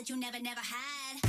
that you never had.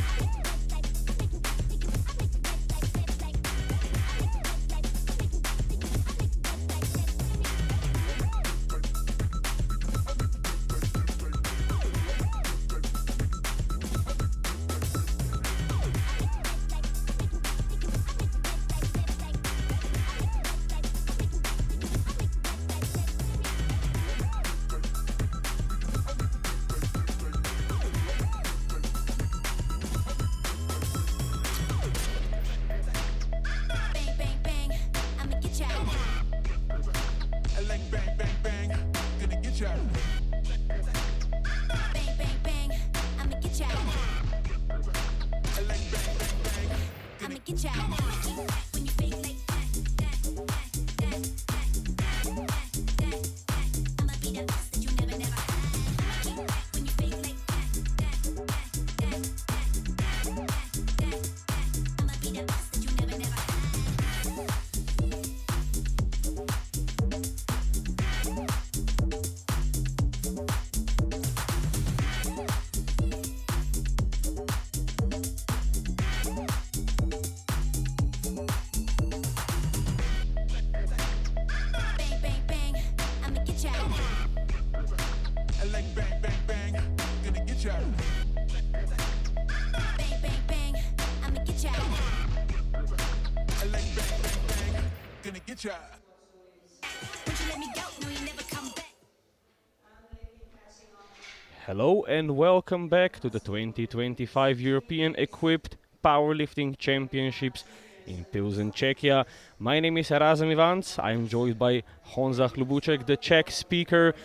Hello and welcome back to the 2025 European Equipped Powerlifting Championships in Pilsen, Czechia. My name is Razem Ivans. I am joined by Honza Hlubuček, the Czech speaker,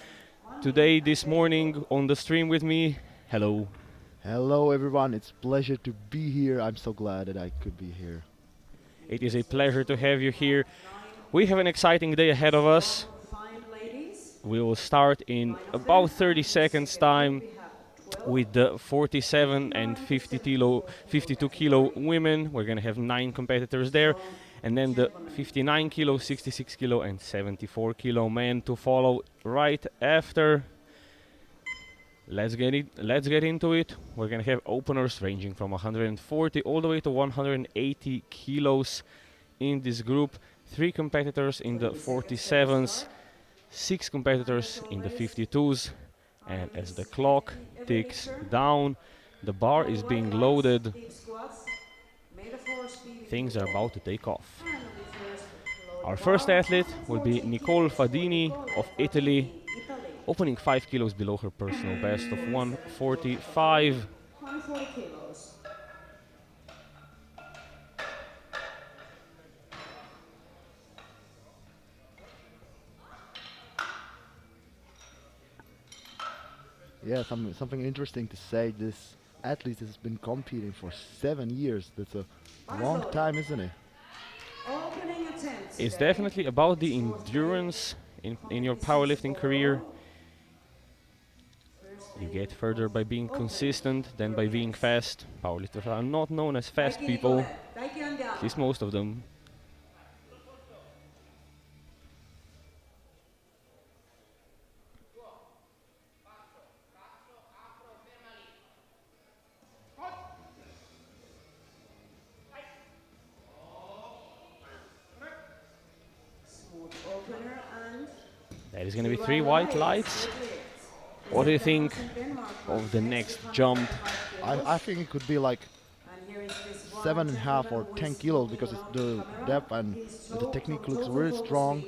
today, this morning on the stream with me. Hello. Hello everyone, it's a pleasure to be here. I'm so glad that I could be here. It is a pleasure to have you here. We have an exciting day ahead of us. We will start in about 30 seconds time with the 47 and 52 kilo women. We're going to have 9 competitors there, and then the 59 kilo, 66 kilo and 74 kilo men to follow right after. Let's get into it. We're going to have openers ranging from 140 all the way to 180 kilos in this group. 3 competitors in the 47s, 6 competitors in the 52s, and as the clock ticks down, the bar is being loaded. Things are about to take off. Our first athlete will be Nicole Fadini of Italy, opening 5 kilos below her personal best of 145. Yeah, something interesting to say. This athlete has been competing for 7 years. That's a long time, isn't it? It's definitely about the endurance in your powerlifting career. You get further by being consistent than by being fast. Powerlifters are not known as fast people, at least most of them. That is going to be 3 white lights. What do you think of the next jump? I think it could be like 7.5 or 10 kilos because it's the depth and the technique looks really strong.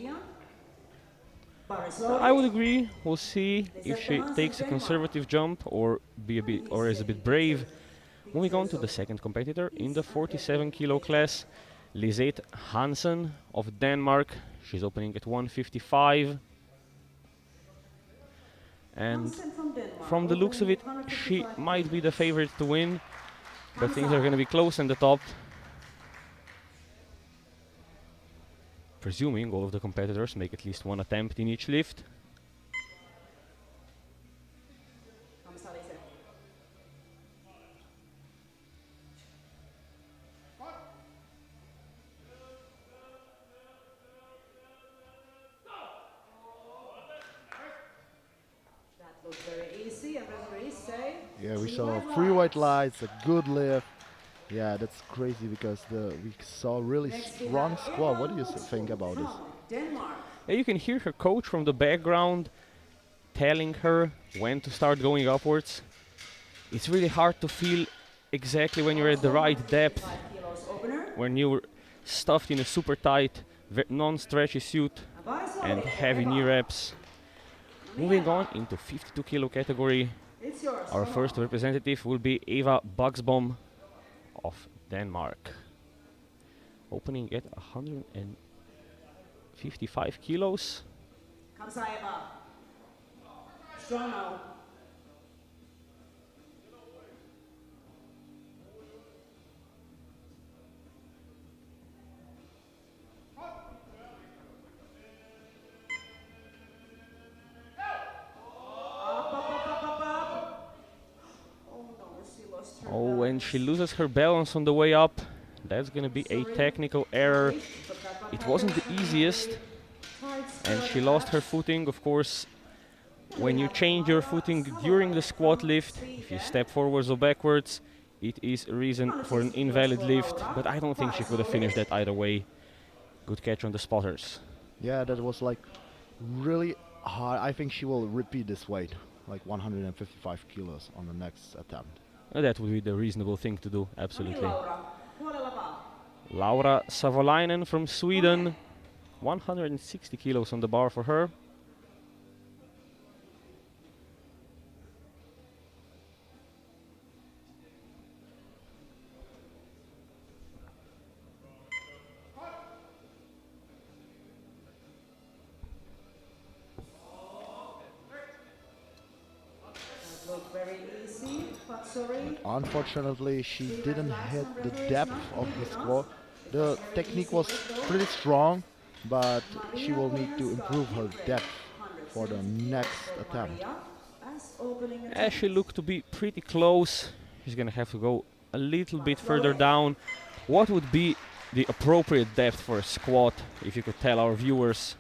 I would agree. We'll see if she takes a conservative jump or is a bit brave. Moving on to the second competitor in the 47 kilo class, Lisette Hansen of Denmark. She's opening at 155. And from the looks of it, she might be the favorite to win, but things are going to be close in the top. Presuming all of the competitors make at least 1 attempt in each lift. Yeah, we saw three white lights, a good lift. Yeah, that's crazy because we saw really strong squat. What do you think about this? Yeah, you can hear her coach from the background telling her when to start going upwards. It's really hard to feel exactly when you're at the right depth, when you're stuffed in a super tight, non-stretchy suit and heavy knee reps. Moving on into 52 kilo category, our first representative will be Eva Buxbom of Denmark. Opening at 155 kilos. Strong now. Oh, and she loses her balance on the way up. That's gonna be a technical error. It wasn't the easiest, and she lost her footing. Of course, when you change your footing during the squat lift, if you step forwards or backwards, it is a reason for an invalid lift, but I don't think she could have finished that either way. Good catch on the spotters. Yeah, that was like really hard. I think she will repeat this weight, like 155 kilos on the next attempt. That would be the reasonable thing to do, absolutely. Laura Savolainen from Sweden, 160 kilos on the bar for her. Very easy, but sorry. Unfortunately, she didn't hit the depth of the squat. The technique was pretty strong, but she will need to improve her depth for the next attempt. As she looked to be pretty close, she's gonna have to go a little bit further down. What would be the appropriate depth for a squat, if you could tell our viewers?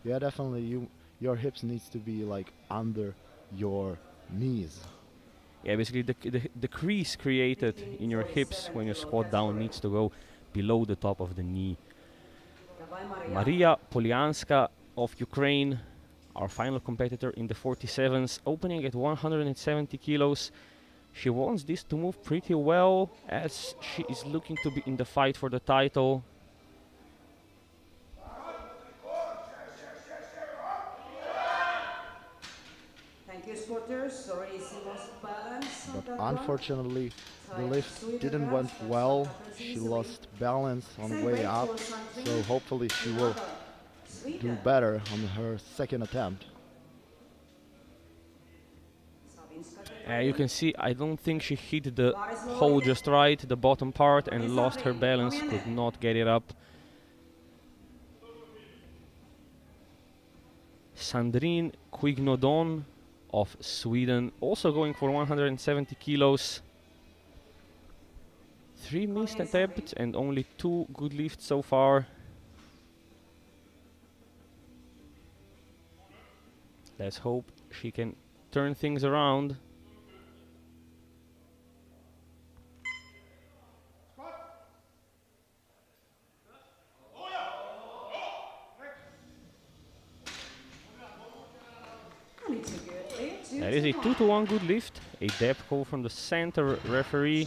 Yeah, definitely. Your hips needs to be like under your knees. Yeah, basically the crease created in your hips when you squat down needs to go below the top of the knee. Maria Polianska of Ukraine, our final competitor in the 47s, opening at 170 kilos. She wants this to move pretty well as she is looking to be in the fight for the title. Thank you, spotters. Sorry, she lost balance. But unfortunately, the lift didn't went well. She lost balance on the way up, so hopefully she will do better on her second attempt. You can see, I don't think she hit the hole just right, the bottom part, and lost her balance, could not get it up. Sandrine Quignodon of Sweden, also going for 170 kilos. 3 missed attempts and only 2 good lifts so far. Let's hope she can turn things around. That is a 2-to-1 good lift. A depth call from the center referee.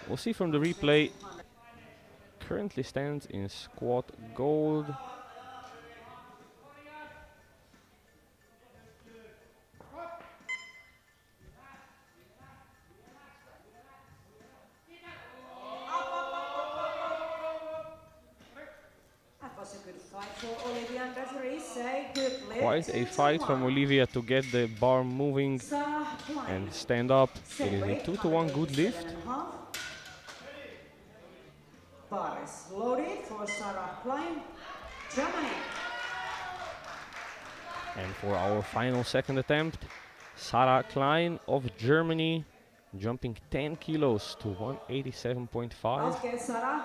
We'll see from the replay. Currently stands in squat gold. Quite a fight from Olivia to get the bar moving and stand up. It is a 2-to-1 good lift. Bar is loaded for Sarah Klein, Germany. And for our final second attempt, Sarah Klein of Germany, jumping 10 kilos to 187.5. Okay, Sarah.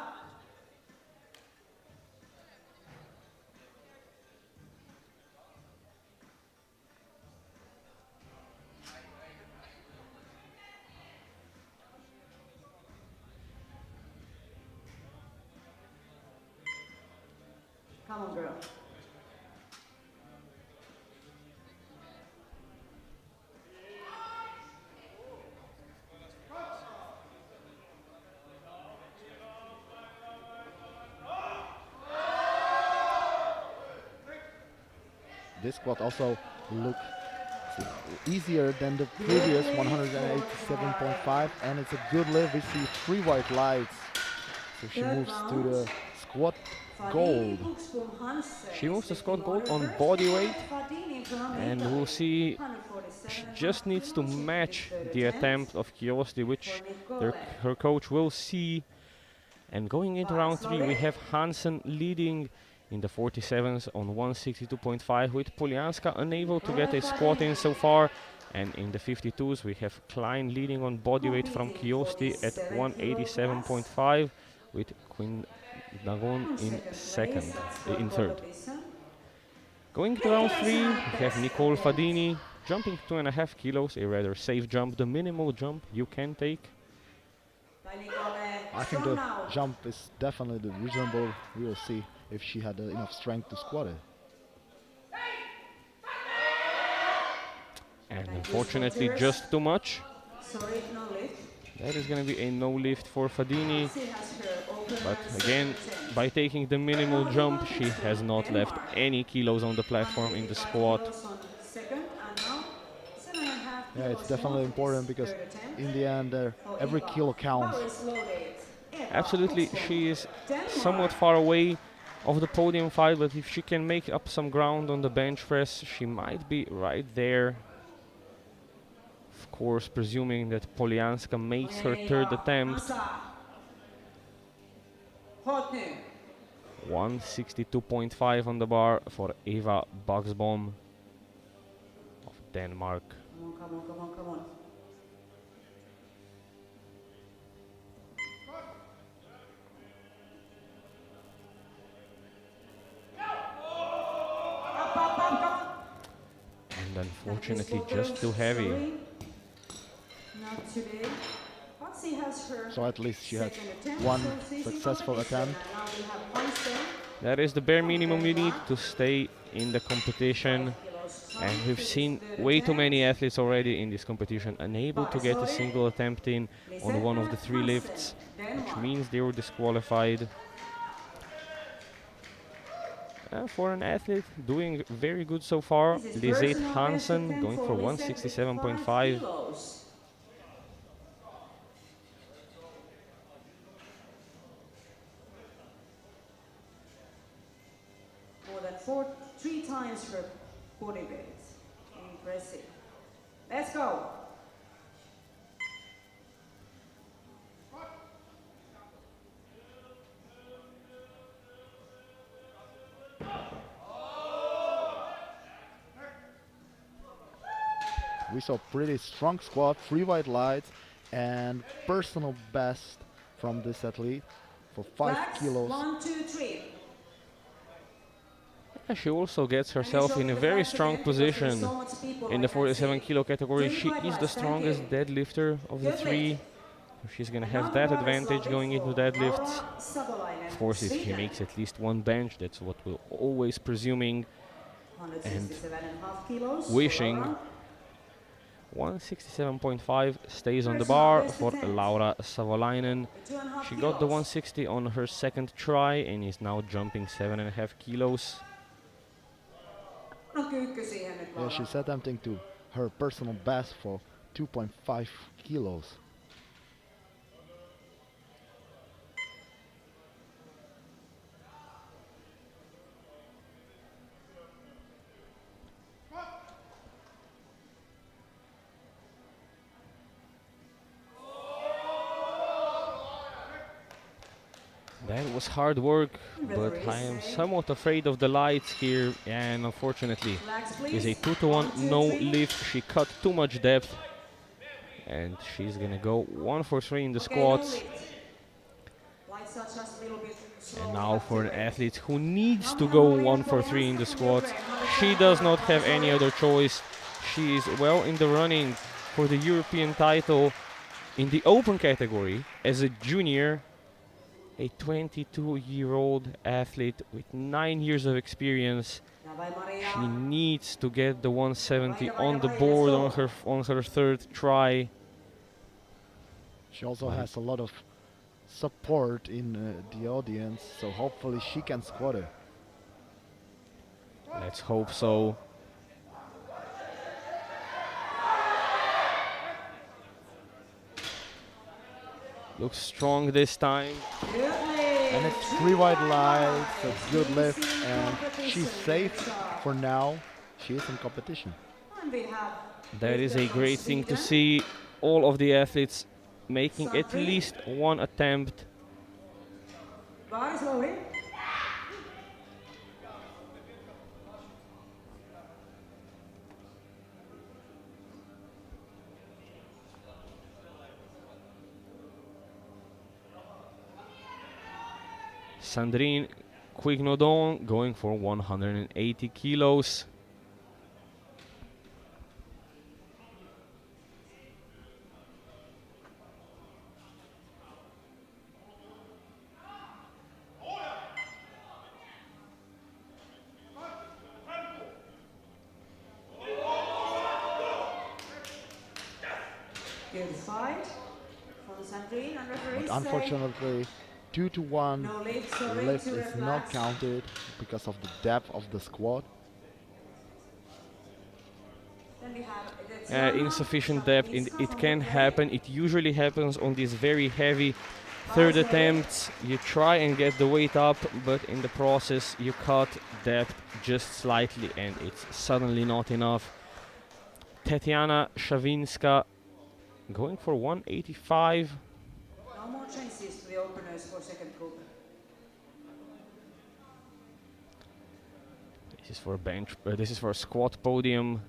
Come on, girl. This squat also looks easier than the previous 187.5, and it's a good lift. We see 3 white lights, so she moves to the squat gold. She moves to squat gold on body weight, and we'll see she just needs to match the attempt of Kiosti, which her coach will see. And going into round 3, we have Hansen leading in the 47s on 162.5, with Polianska unable to get a squat in so far. And in the 52s, we have Klein leading on bodyweight from Kiosti at 187.5, with Quinn Dagon in third. Going to round 3, we have Nicole Fadini jumping 2.5 kilos, a rather safe jump, the minimal jump you can take. I think the jump is definitely reasonable. We will see if she had enough strength to squat it. And unfortunately, just too much. Sorry, no lift. That is going to be a no lift for Fadini. But again, by taking the minimal jump, she has not left any kilos on the platform in the squat. Yeah, it's definitely important because in the end, every kilo counts. Absolutely, she is somewhat far away of the podium fight, but if she can make up some ground on the bench press, she might be right there. Of course, presuming that Polianska makes her third attempt. 162.5 on the bar for Eva Buxbom of Denmark. Come on, come on, come on. And unfortunately, just too heavy. Not today. So at least she had one successful attempt. That is the bare minimum you need to stay in the competition. And we've seen way too many athletes already in this competition unable to get a single attempt in on one of the 3 lifts, which means they were disqualified. For an athlete doing very good so far, Lisette Hansen going for 167.5. More than 3 times her body weight. Impressive. Let's go. We saw pretty strong squat, 3 white lights, and personal best from this athlete for 5 kilos. 1, 2, 3. She also gets herself in a very strong position in the 47 kilo category. She is the strongest deadlifter of the 3. She's going to have that advantage going into deadlifts. Of course, if she makes at least one bench, that's what we're always presuming and wishing. 167.5 stays on the bar for Laura Savolainen. She got the 160 on her second try and is now jumping 7.5 kilos. Yeah, she's attempting to her personal best for 2.5 kilos. That was hard work, but I am somewhat afraid of the lights here, and unfortunately, it's a 2-to-1 no lift. She cut too much depth, and she's gonna go 1 for 3 in the squats. And now for an athlete who needs to go 1 for 3 in the squats, she does not have any other choice. She is well in the running for the European title in the open category as a junior. a 22-year-old athlete with 9 years of experience. She needs to get the 170 on the board on her third try. She also has a lot of support in the audience, so hopefully she can squat it. Let's hope so. Looks strong this time. And it's 3 wide lights, a good lift, and she's safe for now. She is in competition. That is a great thing to see. All of the athletes making at least one attempt. Sandrine Quignodon going for 180 kilos. Good fight from Sandrine and referee. But unfortunately, 2 to 1 No lift, so lift to is not reflex. counted because of the depth of the squat. Then we have the Insufficient depth, it can happen. It usually happens on these very heavy third attempts. You try and get the weight up, but in the process you cut depth just slightly and it's suddenly not enough. Tetiana Shavinska going for 185. No more chances to the openers for second group. This is for bench. This is for squat podium.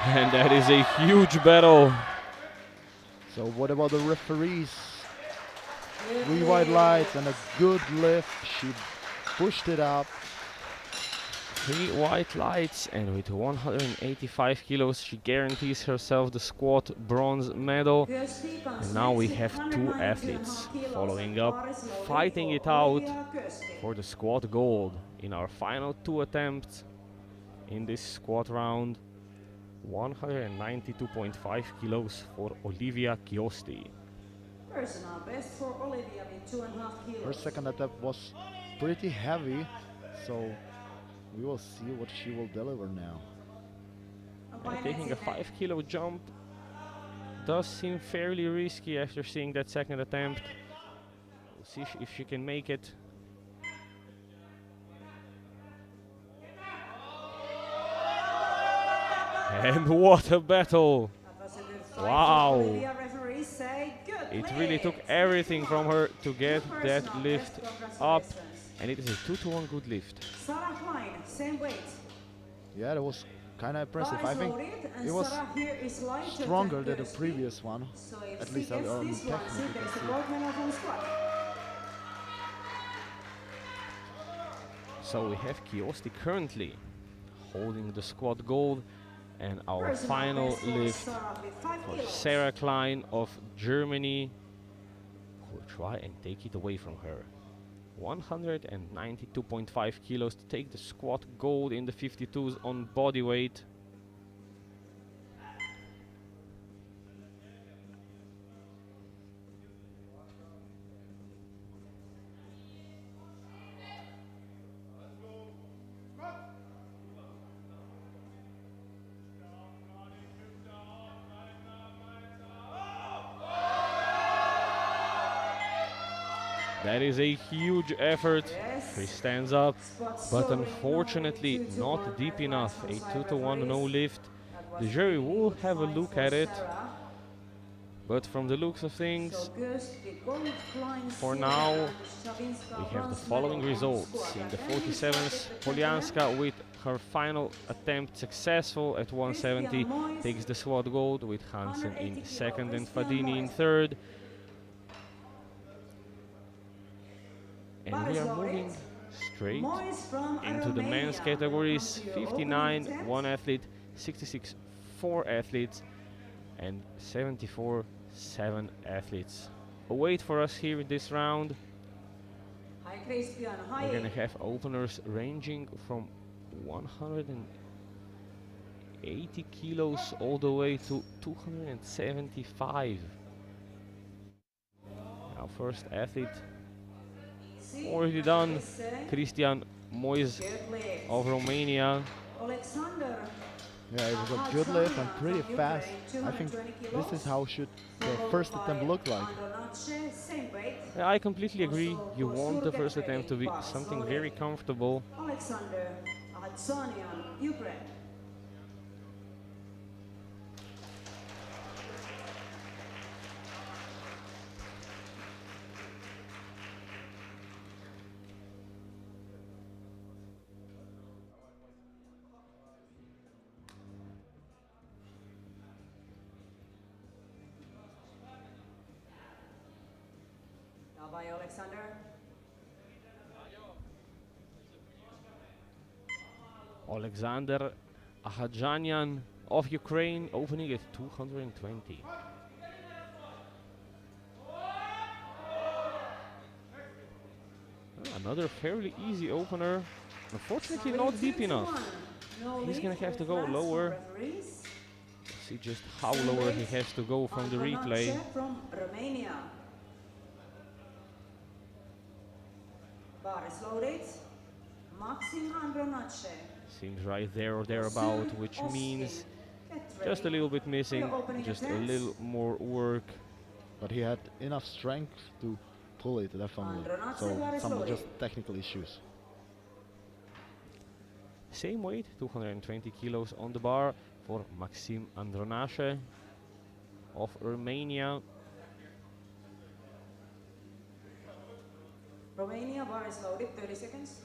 And that is a huge battle. So what about the referees? 3 wide lights and a good lift. She pushed it up. 3 white lights, and with 185 kilos she guarantees herself the squat bronze medal. And now we have 2 athletes following up, fighting it out for the squat gold in our final 2 attempts in this squat round. 192.5 kilos for Olivia Chiosti. Personal best for Olivia with 2.5 kilos. Her second attempt was pretty heavy, so we will see what she will deliver now. Taking a 5 kilo jump does seem fairly risky after seeing that second attempt. We'll see if she can make it. And what a battle! Wow! It really took everything from her to get that lift up, and it is a 2 to 1 good lift. Sarah Klein, same weight. Yeah, that was kind of impressive. I think it was stronger than the previous one, at least on technique. So we have Chiosti currently holding the squat gold, and our final lift for Sarah Klein of Germany, who will try and take it away from her. 192.5 kilos to take the squat gold in the 52s on body weight. That is a huge effort. She stands up, but unfortunately not deep enough. A 2 to 1 no lift. The jury will have a look at it, but from the looks of things, for now, we have the following results. In the 47s, Polianska with her final attempt successful at 170 takes the squat gold, with Hansen in second and Fadini in third. And we are moving straight Mois from into the men's Romania. categories. Welcome to your 59, opening 1 athlete, 66, 4 athletes, and 74, 7 athletes. Await for us here in this round. Hi Christian, hi. We're gonna have openers ranging from 180 kilos all the way to 275. Our first athlete already done, Christian Mois of Romania. Alexander. Yeah, it was a good lift and pretty fast. I think this is how should the first attempt look like. Yeah, I completely agree. You want the first attempt to be something very comfortable. Alexander Adsonian, Ukraine. Bye, Alexander. Alexander Ahajanian of Ukraine opening at 220. Another fairly easy opener. Unfortunately not deep enough. He's gonna have to go lower. See just how lower he has to go from the replay. From Romania. Bar is loaded. Maxim Andronace. Seems right there or thereabout, which means just a little bit missing, just a little more work. But he had enough strength to pull it, definitely. So some just technical issues. Same weight, 220 kilos on the bar for Maxim Andronache of Romania. Romania bar is loaded, 30 seconds.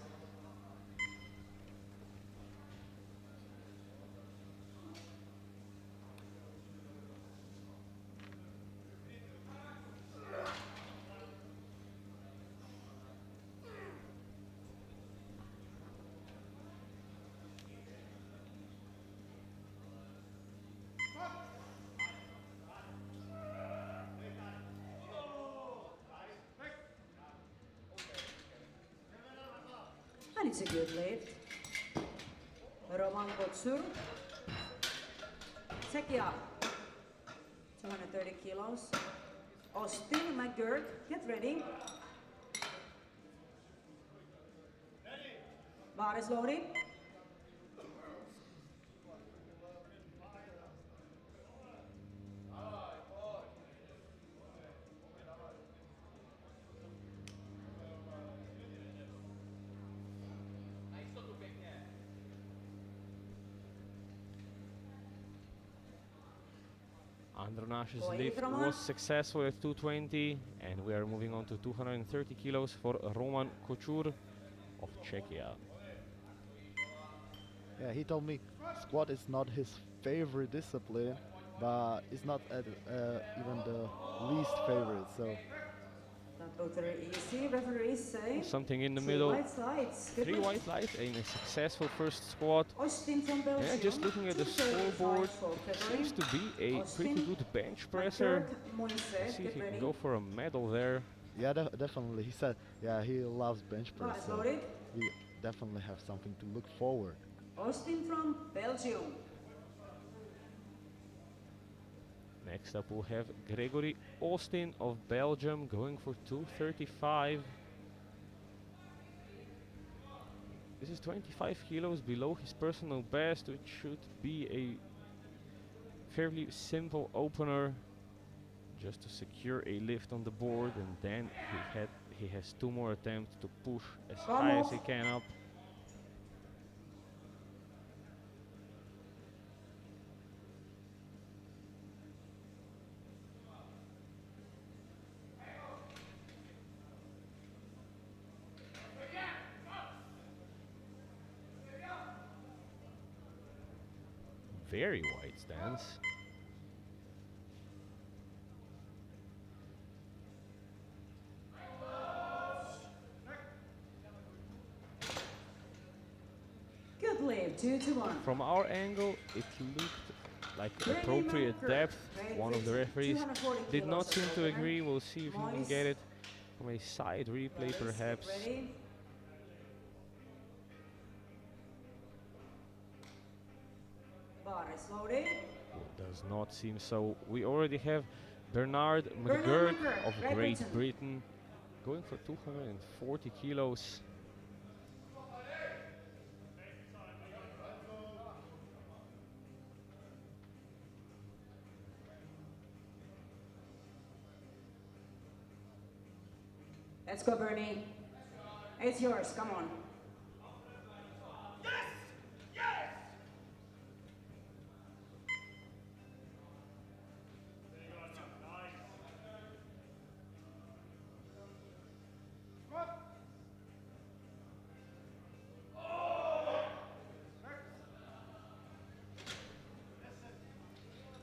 And it's a good lift. Roman Kotsur. Czechia, 230 kilos. Austin McGurk, get ready. Bar is loaded. Andronache's lift was successful at 220, and we are moving on to 230 kilos for Roman Kochur of Czechia. Yeah, he told me squat is not his favorite discipline, but it's not even the least favorite. So Not totally easy. Referees say something in the middle. Three White lights and a successful first squat. Austin from Belgium. Yeah, just looking at the scoreboard, seems to be a pretty good bench presser. See if he can go for a medal there. yeah, definitely. He said, yeah, he loves bench press. So we definitely have something to look forward. Austin from Belgium. Next up we'll have Gregory Austin of Belgium going for 235. This is 25 kilos below his personal best, which should be a fairly simple opener just to secure a lift on the board, and then he has 2 more attempts to push as high as he can up. Very wide stance. deadlift, 2 to 1. From our angle, it looked like appropriate depth. One of the referees did not seem to agree. We'll see if he can get it from a side replay, perhaps. Ready? Bar is loaded. It does not seem so. We already have Bernard McGurk of Great Britain going for 240 kilos. Let's go, Bernie. It's yours. Come on.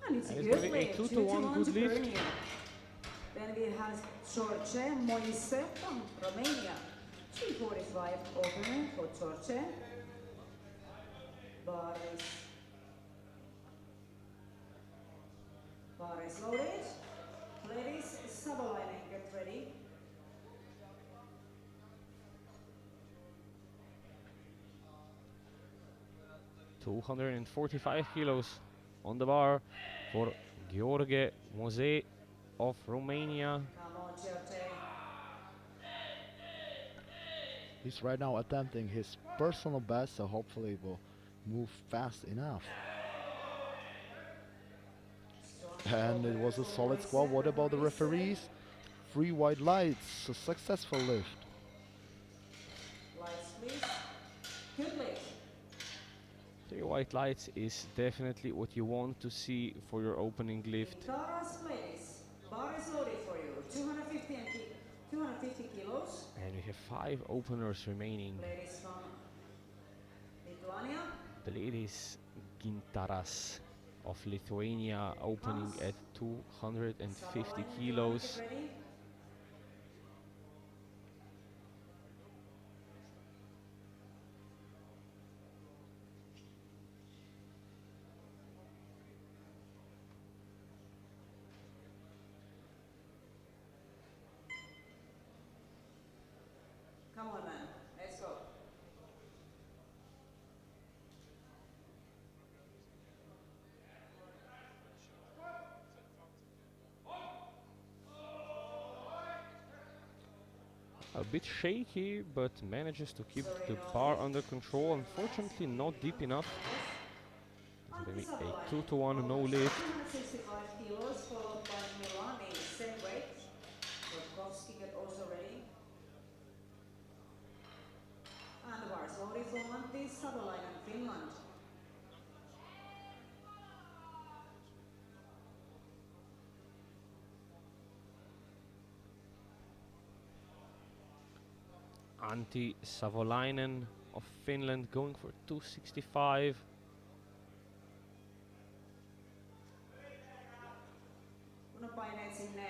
And it's a And good it's lift. 2 to 2 to 1 1 good to lift. Bernie. Then we have George Moise from Romania. 345 opener for George. Bar is loaded. Ladies, Savolainen, get ready. $245 kilos on the bar for Gheorghe Moise of Romania. Come on, George. He's right now attempting his personal best, so hopefully it will move fast enough. And it was a solid squat. What about the referees? 3 white lights, a successful lift. Lights, please. Good lift. 3 white lights is definitely what you want to see for your opening lift. Taras, ladies. Bar is loaded for you. 250 kilos. And we have 5 openers remaining. Ladies from Lithuania. The ladies Gintaras of Lithuania opening at 250 kilos. Get ready. Come on, man. Let's go. A bit shaky, but manages to keep the bar under control. Unfortunately, not deep enough. Maybe a 2 to 1 no lift. 265 kilos, followed by Milani, same weight. Gorkovsky get also ready. And the bar is loaded for Antti Savolainen, Finland. Antti Savolainen of Finland going for 265. Punapaineet sinne.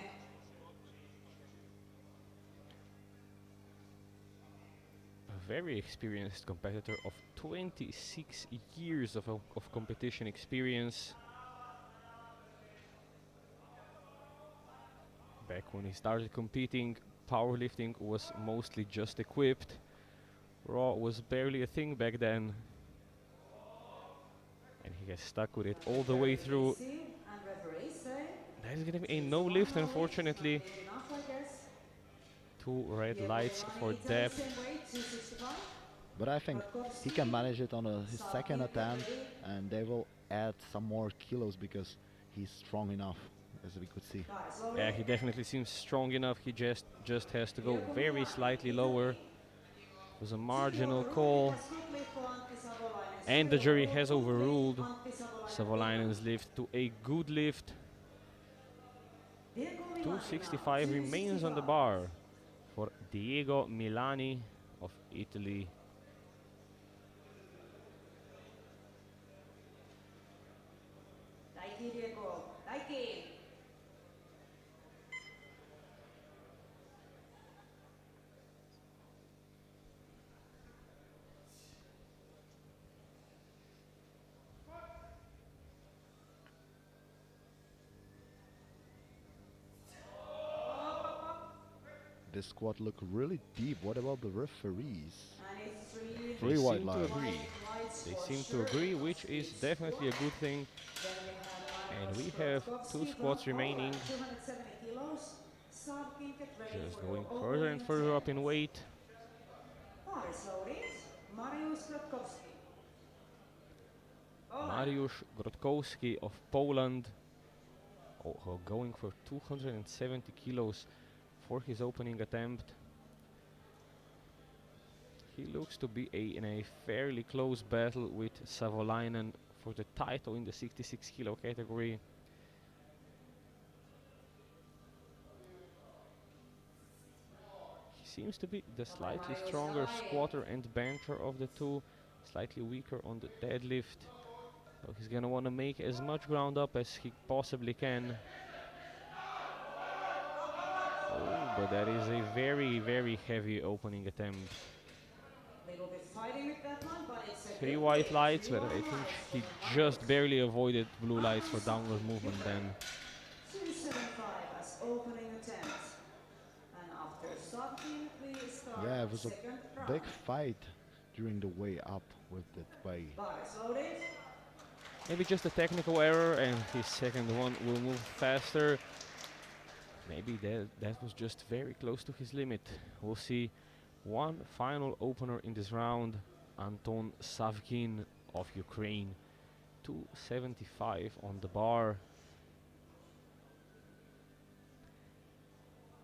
A very experienced competitor of 26 years of competition experience. Back when he started competing, powerlifting was mostly just equipped. Raw was barely a thing back then. And he has stuck with it all the way through. That is going to be a no lift, unfortunately. 2 red lights for depth. But I think he can manage it on his second attempt, and they will add some more kilos because he's strong enough, as we could see. Yeah, he definitely seems strong enough. He just has to go very slightly lower. It was a marginal call. And the jury has overruled Savolainen's lift to a good lift. 265 remains on the bar for Diego Milani of Italy. Daiki, Diego. Daiki. this squad look really deep. What about the referees? And it's three They Three white seem to lights. agree. lights They for seem to sure. agree, which is It's definitely a good. good thing. Then we have And we Marcos have two Brodkowski from squats remaining. Poland, 270 kilos. Savkin, get ready Just for your going further and opening further up in attempt. weight. Paris loaded. Mariusz Brodkowski. Poland. Mariusz Grotkowski of Poland, going for 270 kilos for his opening attempt. He looks to be in a fairly close battle with Savolainen for the title in the 66 kilo category. He seems to be the slightly stronger squatter and bencher of the two, slightly weaker on the deadlift. So he's gonna want to make as much ground up as he possibly can. Oh, but that is a very, very heavy opening attempt. Little bit fighting with that one, but it's a Three good white lift. lights, Three but I white think lights he for just Mariusz. barely avoided blue lights for downward movement then. 275 as opening attempt. And after Savkin, we start Yeah, it was a second round. big fight during the way up with that way. Paris loaded. Maybe just a technical error and his second one will move faster. Maybe that was just very close to his limit. We'll see. One final opener in this round, Anton Savkin of Ukraine. 275 on the bar.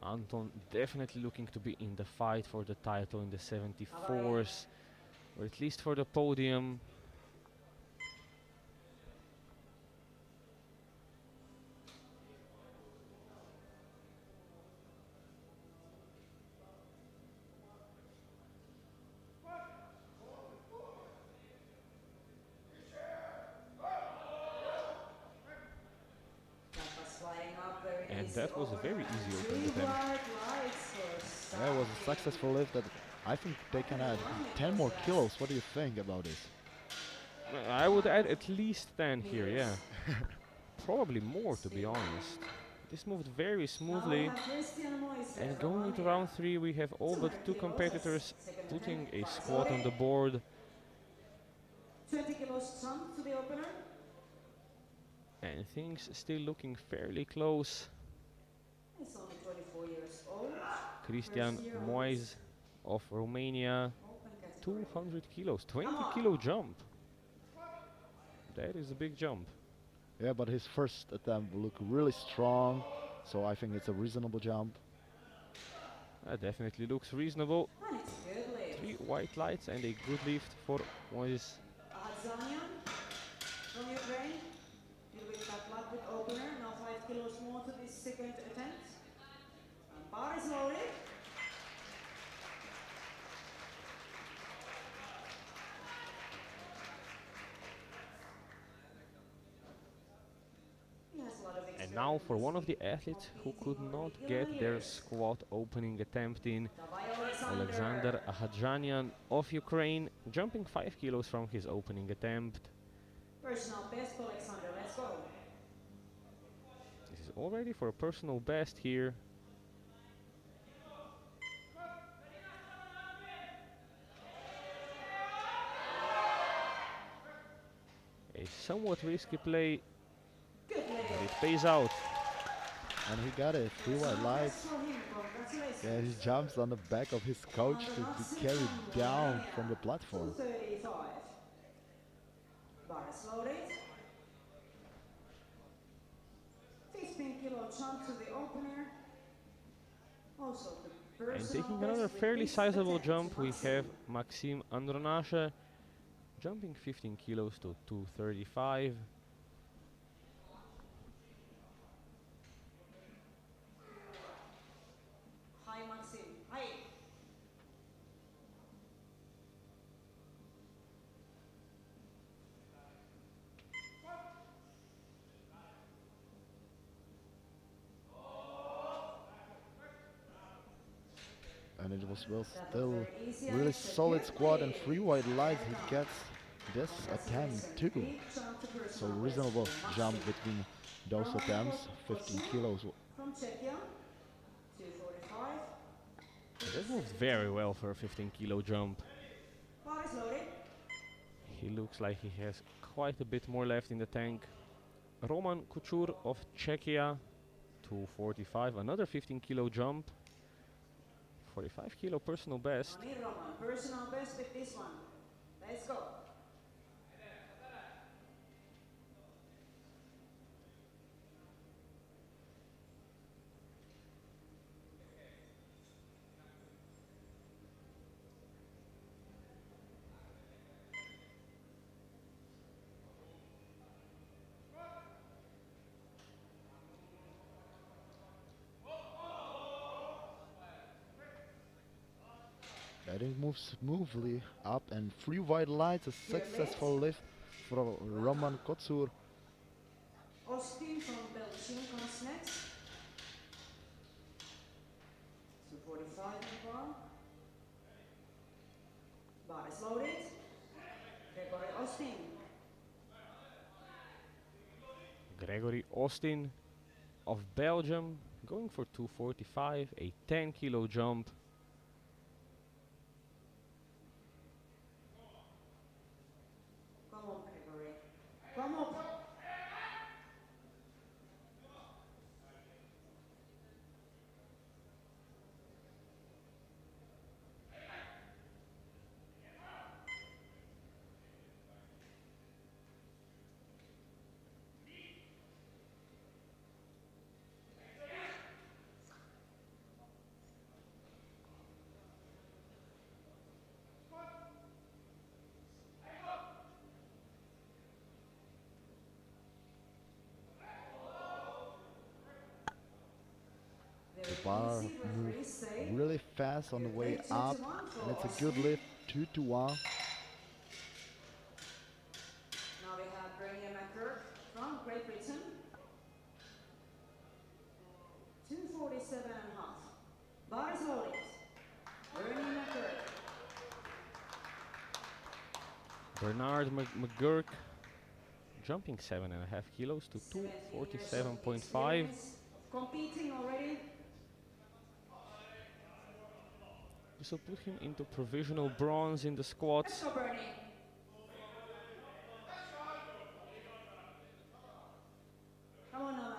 Anton definitely looking to be in the fight for the title in the 74s, or at least for the podium. And that was a very easy opening attempt. That was a successful lift that I think they can add 10 more kilos. What do you think about this? I would add at least 10 here, yeah. Probably more, to be honest. This moved very smoothly. And going into round 3, we have all but two competitors putting a squat on the board. 20 kilos jump to the opener. And things still looking fairly close. He's only 24 years old. Cristian Moise of Romania, Open category. 200 kilos, 20 kilo jump. That is a big jump. Yeah, but his first attempt looked really strong, so I think it's a reasonable jump. That definitely looks reasonable. And it's a good lift. 3 white lights and a good lift for Moise. Ahadzanian from Ukraine. Little bit tough luck with opener. Now 5 kilos more to this second attempt. And bar is loaded. He has a lot of And now for one of the athletes who could not get their squat opening attempt in, Alexander Ahadzanian of Ukraine, jumping 5 kilos from his opening attempt. Personal best for Alexander. Let's go. This is already for a personal best here. A somewhat risky play, Good but lift. it pays out. And he got it. 3 white lights. For him. Congratulations. Yeah, he jumps on the back of his coach to be carried down from the platform. 235. Bar is loaded. 15 kilo jump to the opener. Also the And personal taking best another with fairly this sizable attempt, jump, we Maxim. have Maxim Andronache, jumping 15 kilos to 235. Hi Maxim. Hi. And it was well still really solid squat and 3 white lights. He gets this attempt too. Big jump to So personal reasonable best for jump Maxim. between those attempts. 15 kilos. From Czechia. 245. That moved very well for a 15-kilo jump. Bar is loaded. He looks like he has quite a bit more left in the tank. Roman Kuchur of Czechia, 245, another 15-kilo jump. 45-kilo personal best. Money Roman, personal best with this one. Let's go. Heading moves smoothly up and 3 white lights, a successful lift from Roman Kotsur. Austin from Belgium comes next. 245 in bar. Bar is loaded. Gregory Austin. Gregory Austin of Belgium, going for 245, a 10-kilo jump. Come on, Gregory. Come on. The bar moves really fast on the way up, and it's a good lift, 2 to 1. Now we have Bernie McGurk from Great Britain. 247 and a half. Bar is loaded. Bernie McGurk. Bernard McGurk jumping 7.5 kilos to 247.5. Competing already. This will put him into provisional bronze in the squats. Let's go, Bernie. Come on, Nolan.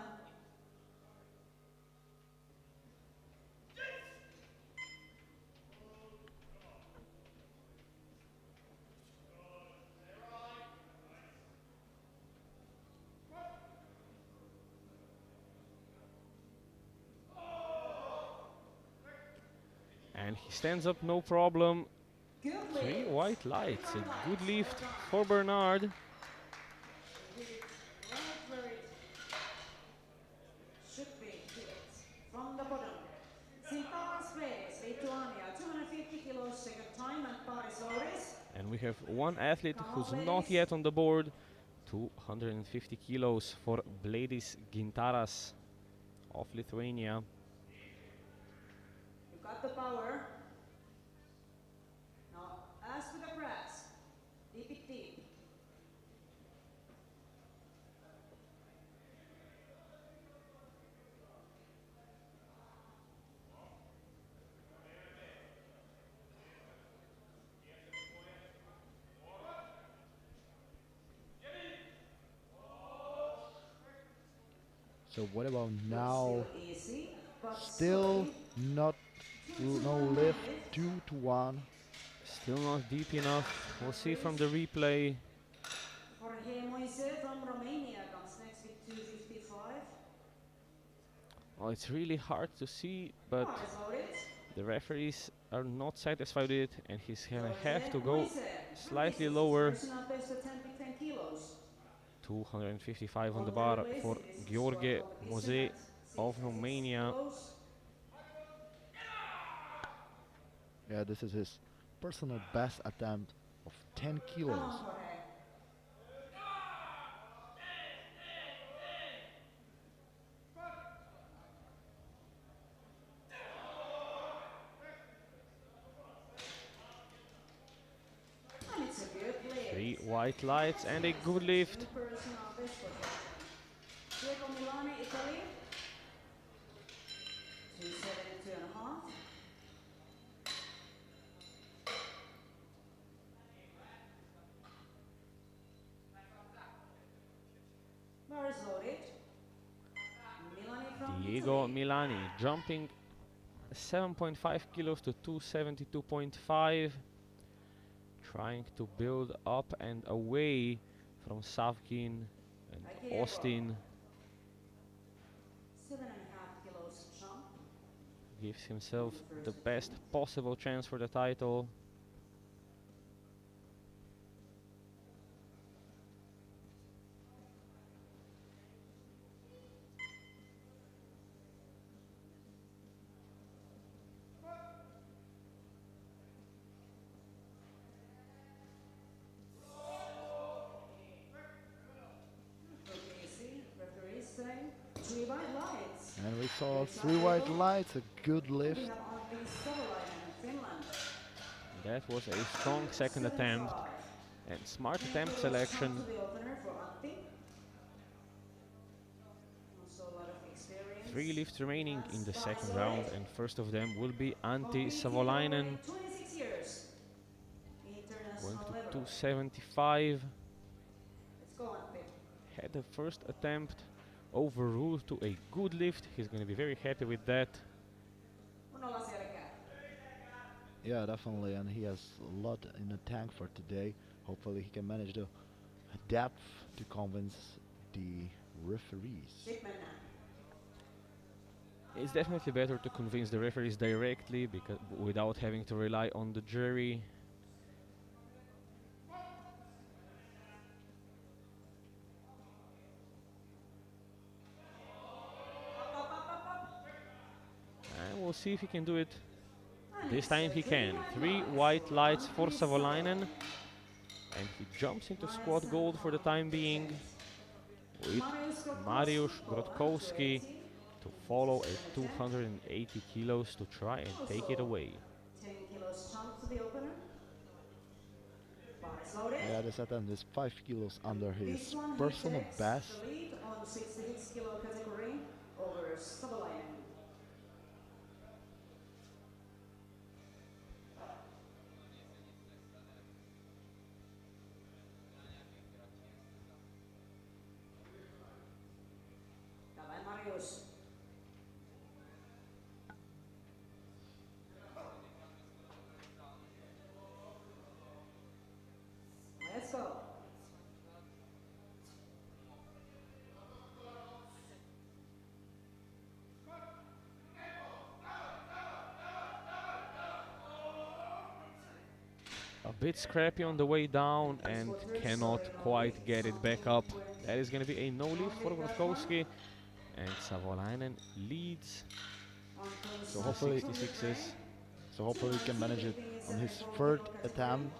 And he stands up no problem. Good 3 lift. white lights, a good lift for Bernard. Hit it right where it should be. Hit it from the bottom. Sintaras Reyes, Lithuania, 250 kilos, second time, and Paris Loris. And we have one athlete who's not yet on the board. 250 kilos for Bledis Gintaras of Lithuania. You got the power. Now, as to the press, deep it deep. So what about now? Still easy, but Still slowly. not no lift, 2 to 1. Still not deep enough. We'll see from the replay. Jorge Moise from Romania comes next with 255. Well, it's really hard to see, but Paris Loris. the referees are not satisfied with it, and he's gonna have to Jorge go Moise. slightly This is lower. Personal best attempt with 10 kilos. 255 on On the the bar replays, for it is Gheorghe 12 Moze at of 6 Romania. kilos. Yeah, this is his personal best attempt of 10 Come kilos. on, Jorge. And it's a good lift. 3 white lights and a good lift. New personal best position. Diego Milani, Italy. 272 and a half. Igo Milani jumping 7.5 kilos to 272.5, trying to build up and away from Savkin and Austin. 7.5 kilos jump. Gives himself the best possible chance for the title. And we saw 3 white lights, a good lift. That was a strong second attempt and smart attempt selection. 3 lifts remaining in the second round, and first of them will be Antti Savolainen, going to 275. Had the first attempt overruled to a good lift. He's going to be very happy with that. Yeah, definitely, and he has a lot in the tank for today. Hopefully he can manage the depth to convince the referees. It's definitely better to convince the referees directly, because without having to rely on the jury. And we'll see if he can do it. This time he can. 3 white lights for Savolainen, and he jumps into squat gold for the time being, with Mariusz Grotkowski to follow at 280 kilos to try and take it away. 10 kilos jump to the opener. Yeah, this attempt is 5 kilos under his personal best. The lead on 66 kilo category over Savolainen. Dawaj Mariusz. Let's go. A bit scrappy on the way down and cannot quite get it back up. That is going to be a no lift for Grotkowski, and Savolainen leads. So hopefully, 66s. he can manage it on his third attempt,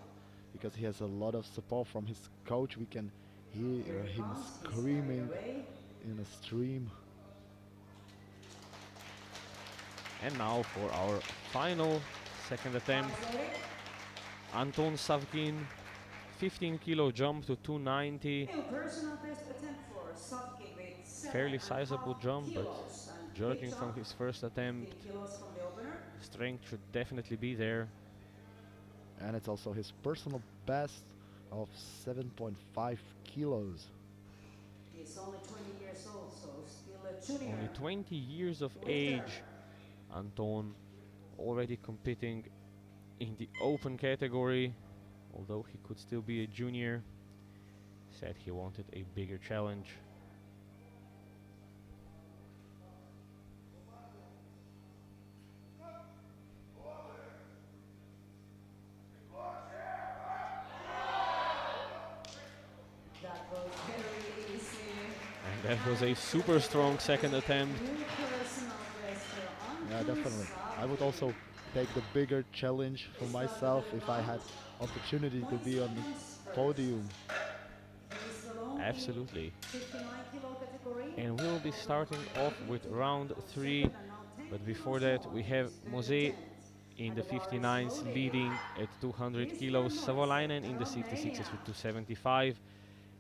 because he has a lot of support from his coach. We can hear him screaming in a stream. And now for our final second attempt. Anton Savkin, 15 kilo jump to 290. Fairly sizable jump, but judging from his first attempt, strength should definitely be there. And it's also his personal best of 7.5 kilos. He's only 20 years old, so still a junior. Only 20 years of age. Anton already competing in the open category, although he could still be a junior. Said he wanted a bigger challenge. That was very easy. And that was a super strong second attempt. Yeah, definitely. I would also take the bigger challenge for myself if I had opportunity to be on the podium. Absolutely. And we'll be starting off with round 3, but before that we have Mose in the 59s leading at 200 kilos, Savolainen in the 66s with 275,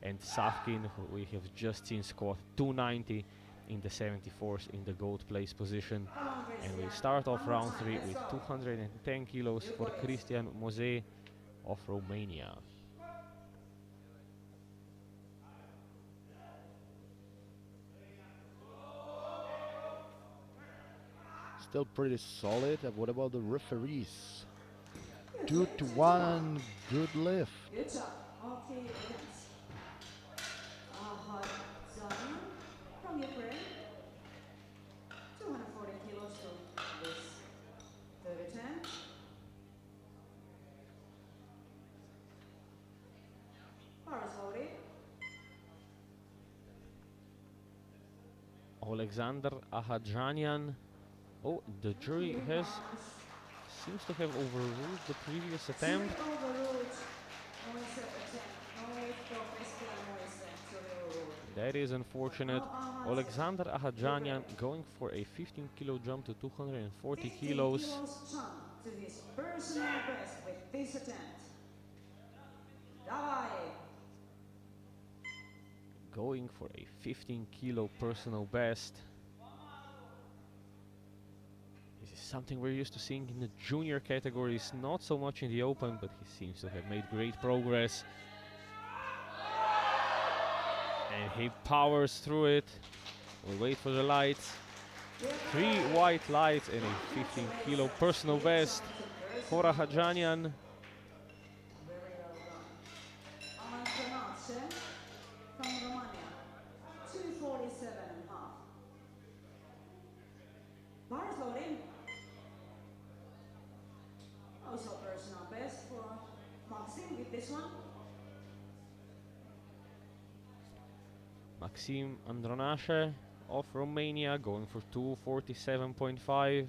and Savkin, who we have just seen squat 290 in the 74s in the gold place position. And we start off round 3 with 210 kilos for Cristian Mose of Romania. Still pretty solid. And what about the referees? 2-1, good lift. Good job. Okay, yes. Zana from Ukraine. 240 kilos from this third attempt. Bar is loaded. Alexander Ahadjanian. Oh, the jury seems to have overruled the previous attempt. That is unfortunate. Alexander Ahadjanian going for a 15 kilo jump to 240 kilos. To his personal best with this attempt. Davai. Going for a 15 kilo personal best. This is something we're used to seeing in the junior categories, not so much in the open, but he seems to have made great progress. And he powers through it. We'll wait for the lights. 3 white lights and a 15 kilo personal best for Ahadjanian. Very well done. Alan Tranace from Romania. 247.5. Bar is loading. Also personal best for Maxim with this one. Maxim Andronache of Romania going for 247.5.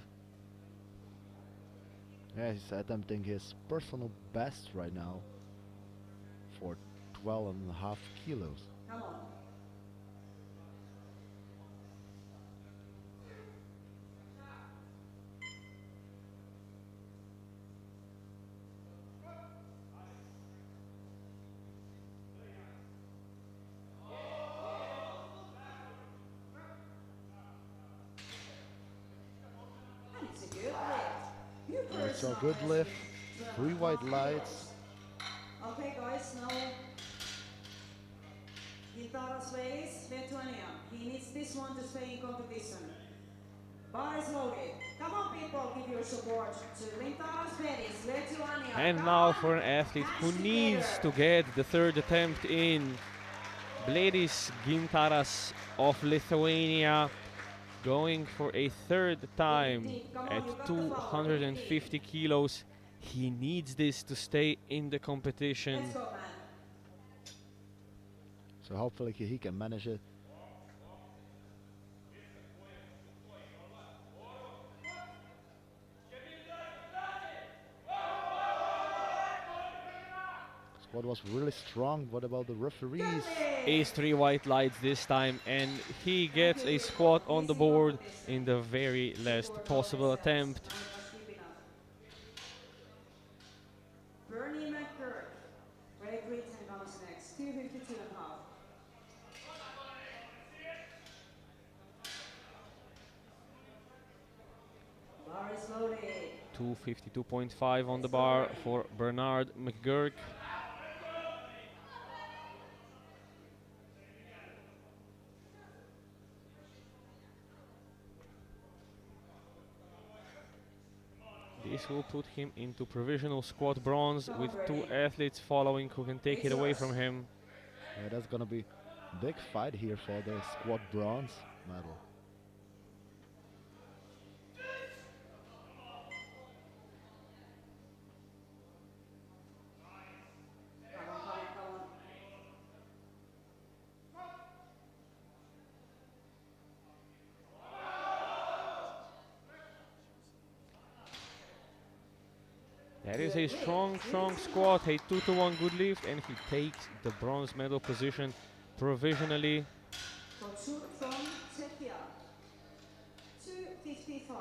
Yeah, he's attempting his personal best right now for 12.5 kilos. Come on. It's a good lift. It's a good lift. 3 white lights. Okay, guys, now Gintaras ladies, Lithuania. He needs this one to stay in competition. Bar is loaded. Come on, people, give your support to Gintaras ladies, Lithuania. And now for an athlete who needs to get the third attempt in. Bledis Gintaras of Lithuania going for a third time at 250 kilos. He needs this to stay in the competition. Let's go, man. So hopefully he can manage it. Squad was really strong. What about the referees? Ace 3 white lights this time, and he gets a squat on the board in the very last possible attempt. Bernie McGurk. Greg Reeton comes next. 252.5. Bar is loaded. 252.5 on the bar for Bernard McGurk. This will put him into provisional squat bronze with 2 athletes following who can take it away from him. Yeah, that's gonna be a big fight here for the squad bronze medal. Come on. That is a strong squat, a 2-to-1 good lift, and he takes the bronze medal position provisionally. Kotsur from Czechia. 255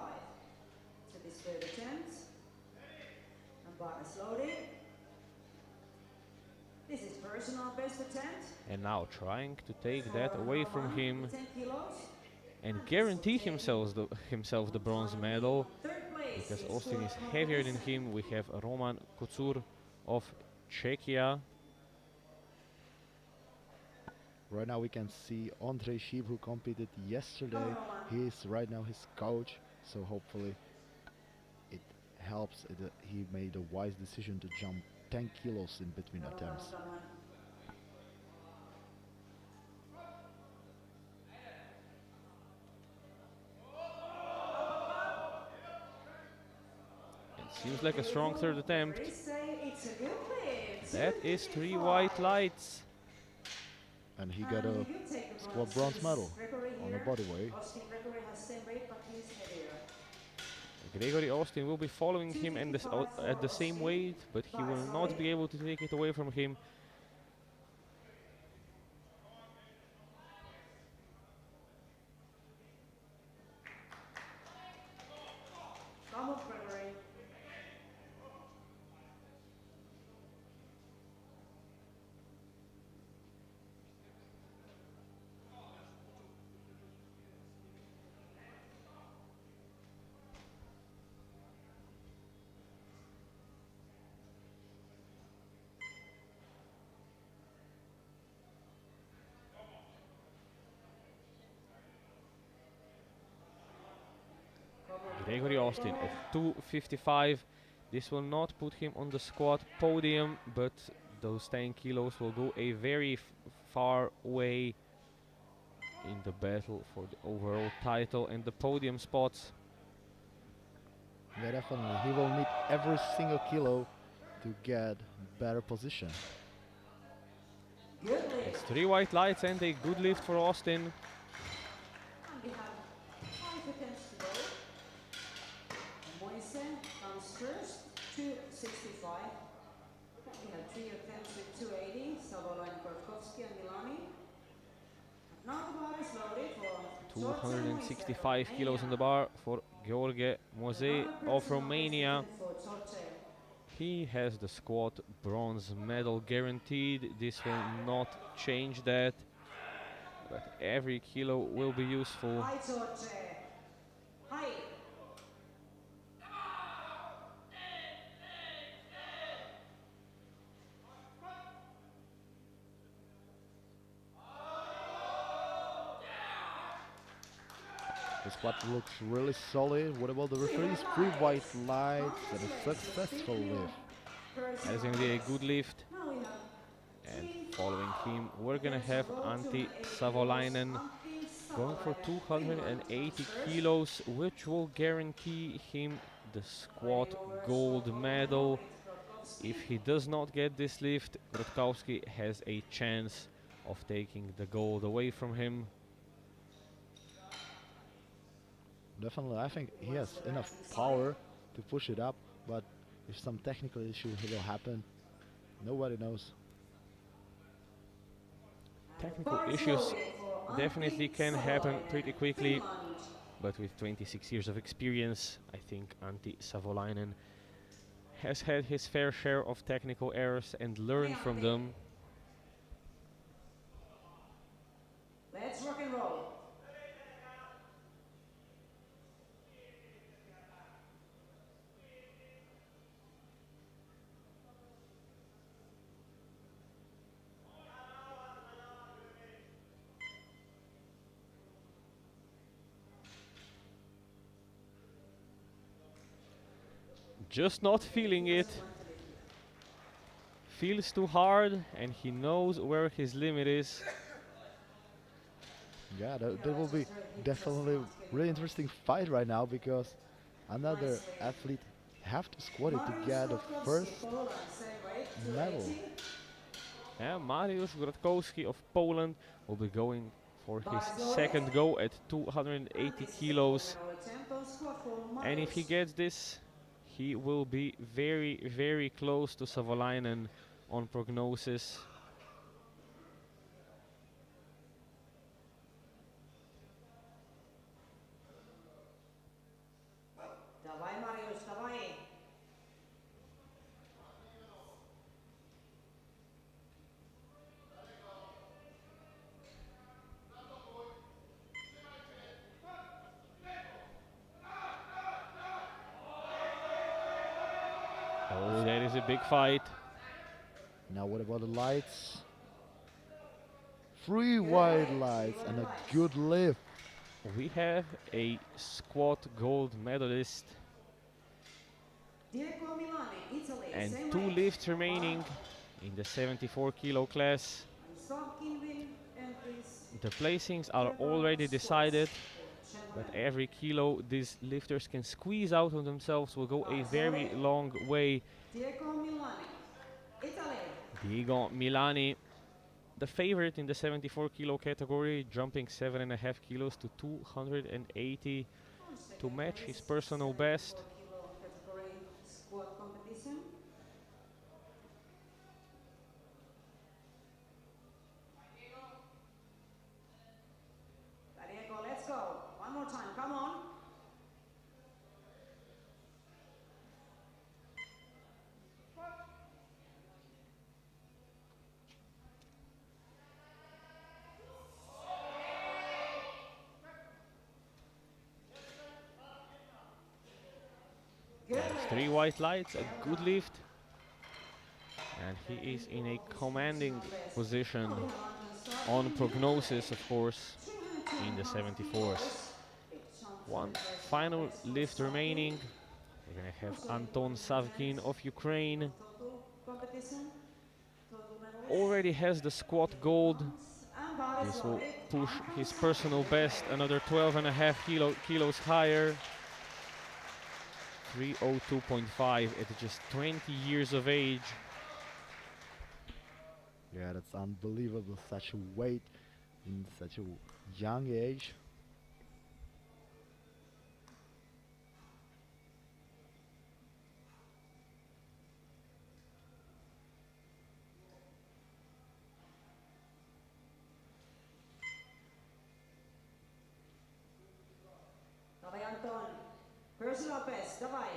to this third attempt. And bar is loaded. This is personal best attempt. And now trying to take that away from him 10 kilos. and guarantee himself the bronze medal. Third place Because is Austin for is heavier than him, we have Roman Kotsur of Czechia. Right now we can see Andrei Sheep, who competed yesterday. He is right now his coach. so hopefully it helps. He made a wise decision to jump 10 kilos in between attempts. It seems like a strong third attempt. It's a good lift. That is 3 white lights. And he got a squad bronze medal on a body weight. Austin Gregory has same weight, but he's heavier. Gregory Austin will be following him and at the same weight, but he will not be able to take it away from him. Come on, Gregory. Gregory Austin at 255. This will not put him on the squad podium, but those 10 kilos will go a very far way in the battle for the overall title and the podium spots. Yeah, definitely. He will need every single kilo to get better position. Good lift. It's 3 white lights and a good lift for Austin. And we have 5 attempts to go. Moise comes first, 265. We have 3 attempts with 280, Savola and Kortkowski and Milani. Now the bar is loaded for 265 kilos on the bar for Gheorghe Moise of Romania. He has the squad bronze medal guaranteed. This will not change that, but every kilo will be useful. Hi, George. Hi. The squad looks really solid. What about the referees? 3 white lights and a successful lift. That is going to be a good lift. Now we have And following him, we're going to have Antti Savolainen going for 280 kilos, which will guarantee him the squad gold medal. If he does not get this lift, Grotkowski has a chance of taking the gold away from him. Definitely, I think he has enough power to push it up, but if some technical issue will happen, nobody knows. Technical issues definitely can happen pretty quickly, but with 26 years of experience, I think Antti Savolainen has had his fair share of technical errors and learned from them. Let's rock and roll. Just not feeling it. Feels too hard, and he knows where his limit is. Yeah, that will be definitely a really interesting fight right now, because another athlete have to squat it to get the first medal. Yeah, Mariusz Grotkowski of Poland will be going for his second go at 280 kilos. And if he gets this, he will be very, very close to Savolainen on prognosis. Давай, Mariusz, давай. Oh, that is a big fight. Now what about the lights? 3 white lights and a good lift. we have a squat gold medalist Diego Milani, Italy, and same 2 weight. lifts remaining in the 74 kilo class. And Stock Kinvin entries. The placings are Diego already squats decided, for but gentlemen. every kilo these lifters can squeeze out of themselves will go a very long way. Diego Milani, Italy. Diego Milani, the favorite in the 74 kilo category, jumping 7.5 kilos to 280 to match his personal best. 74 kilo category squat competition. Diego, let's go. One more time, come on. Good lift. 3 white lights, a good lift. And he is in a commanding position on prognosis, of course, in the 74s. One final lift remaining. We're gonna have Anton Savkin of Ukraine. Total competition. Total medalist. Already has the squat gold. And body This will loaded. push his personal best another 12.5 kilos higher. 302.5 at just 20 years of age. Yeah, that's unbelievable. Such a weight in such a young age. Давай, Антон. Personal best, давай.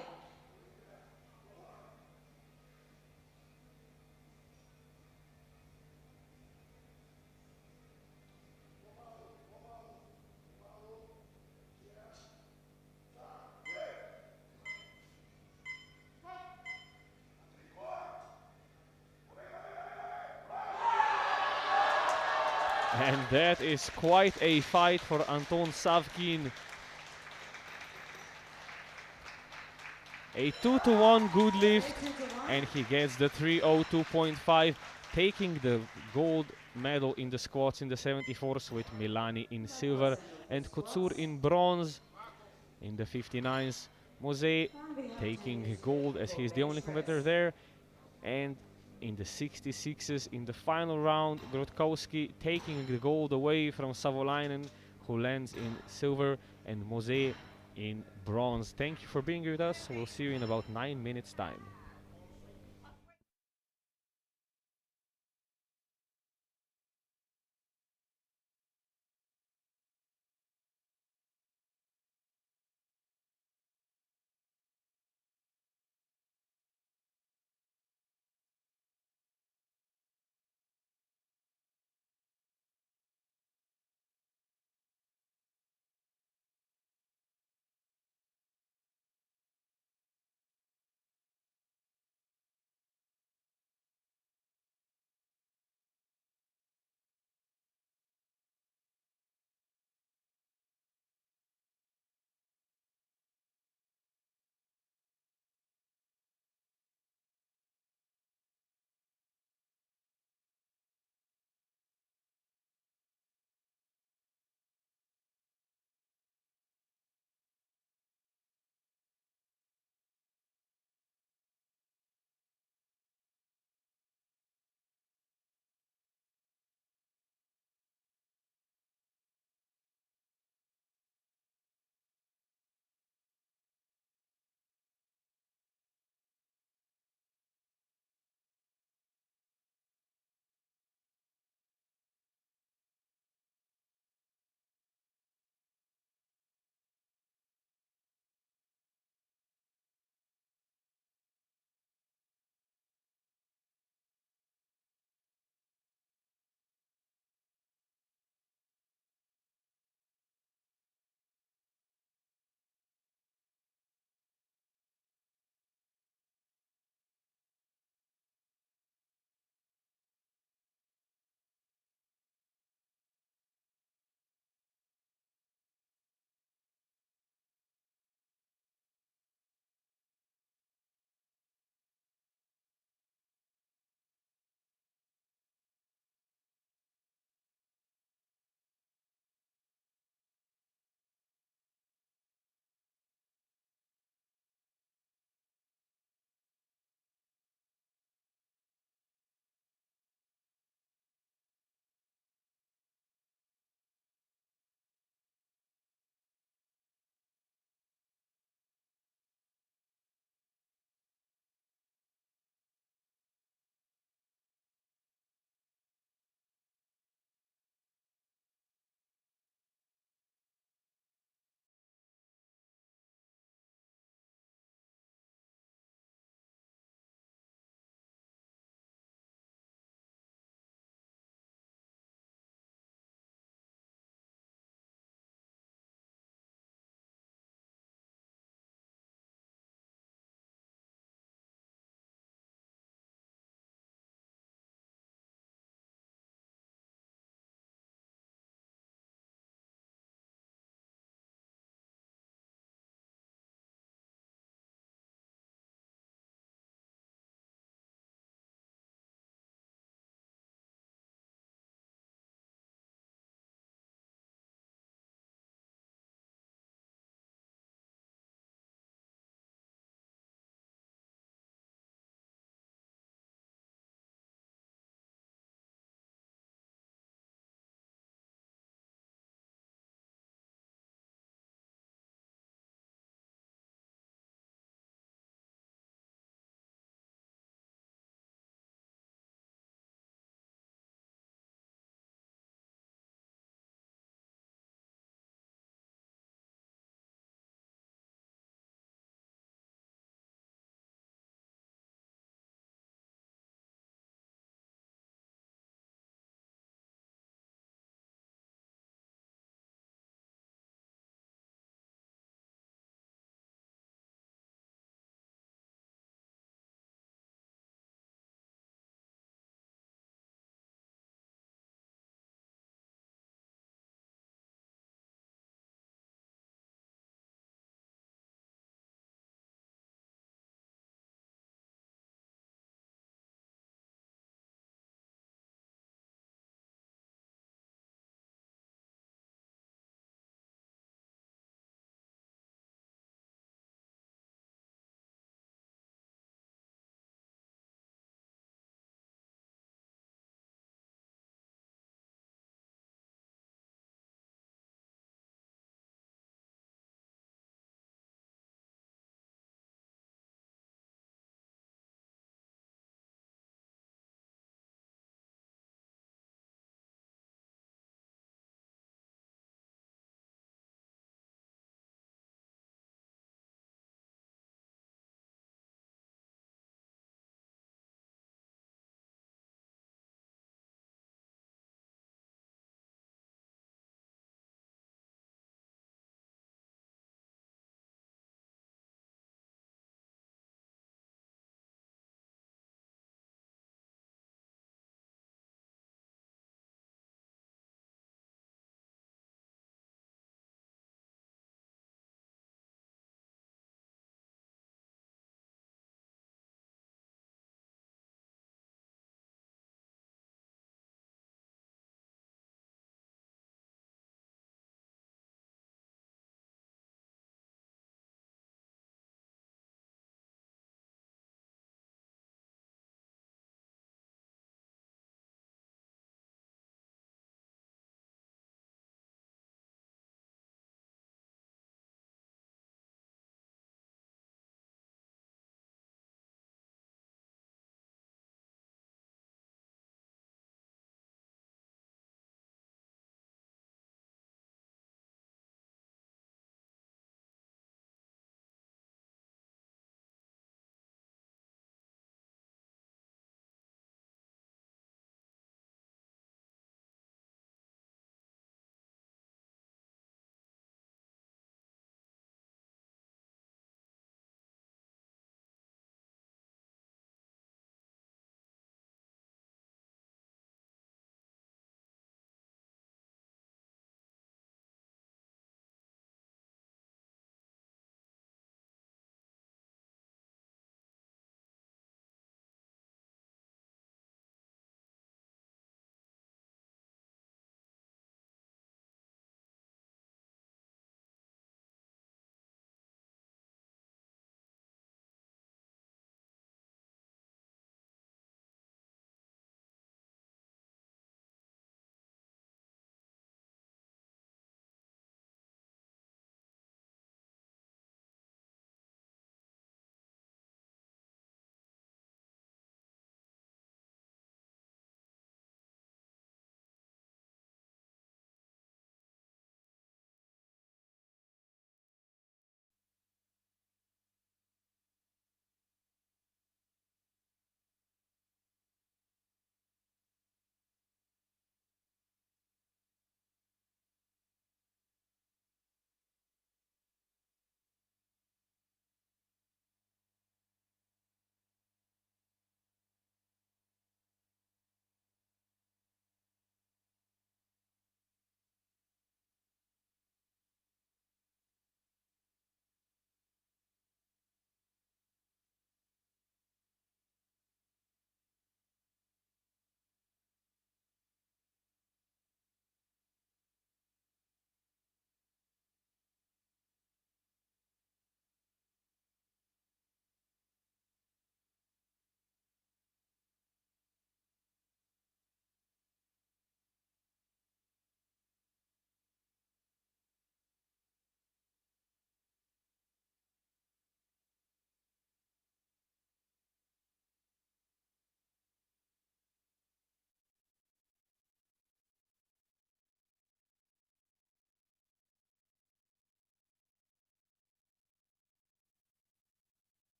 And that is quite a fight for Anton Savkin. A 2-to-1 good lift, and he gets the 302.5, taking the gold medal in the squats in the 74s with Milani in silver and Couture in bronze. In the 59s, Mose taking gold as he's the only competitor there. And in the 66s, in the final round, Grotkowski taking the gold away from Savolainen, who lands in silver, and Mose in bronze. Thank you for being with us. We'll see you in about 9 minutes time.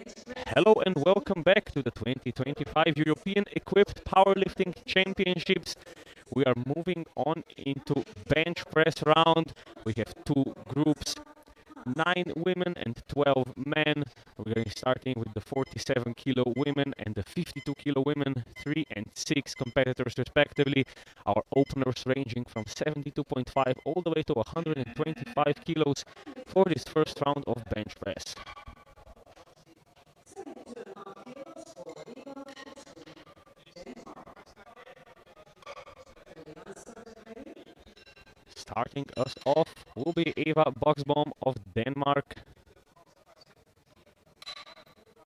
Hello and welcome back to the 2025 European Equipped Powerlifting Championships. We are moving on into bench press round. We have two groups, 9 women and 12 men. We're going starting with the 47 kilo women and the 52 kilo women, 3 and 6 competitors respectively. Our openers ranging from 72.5 all the way to 125 kilos for this first round of bench press. Starting us off will be Eva Boxbaum of Denmark.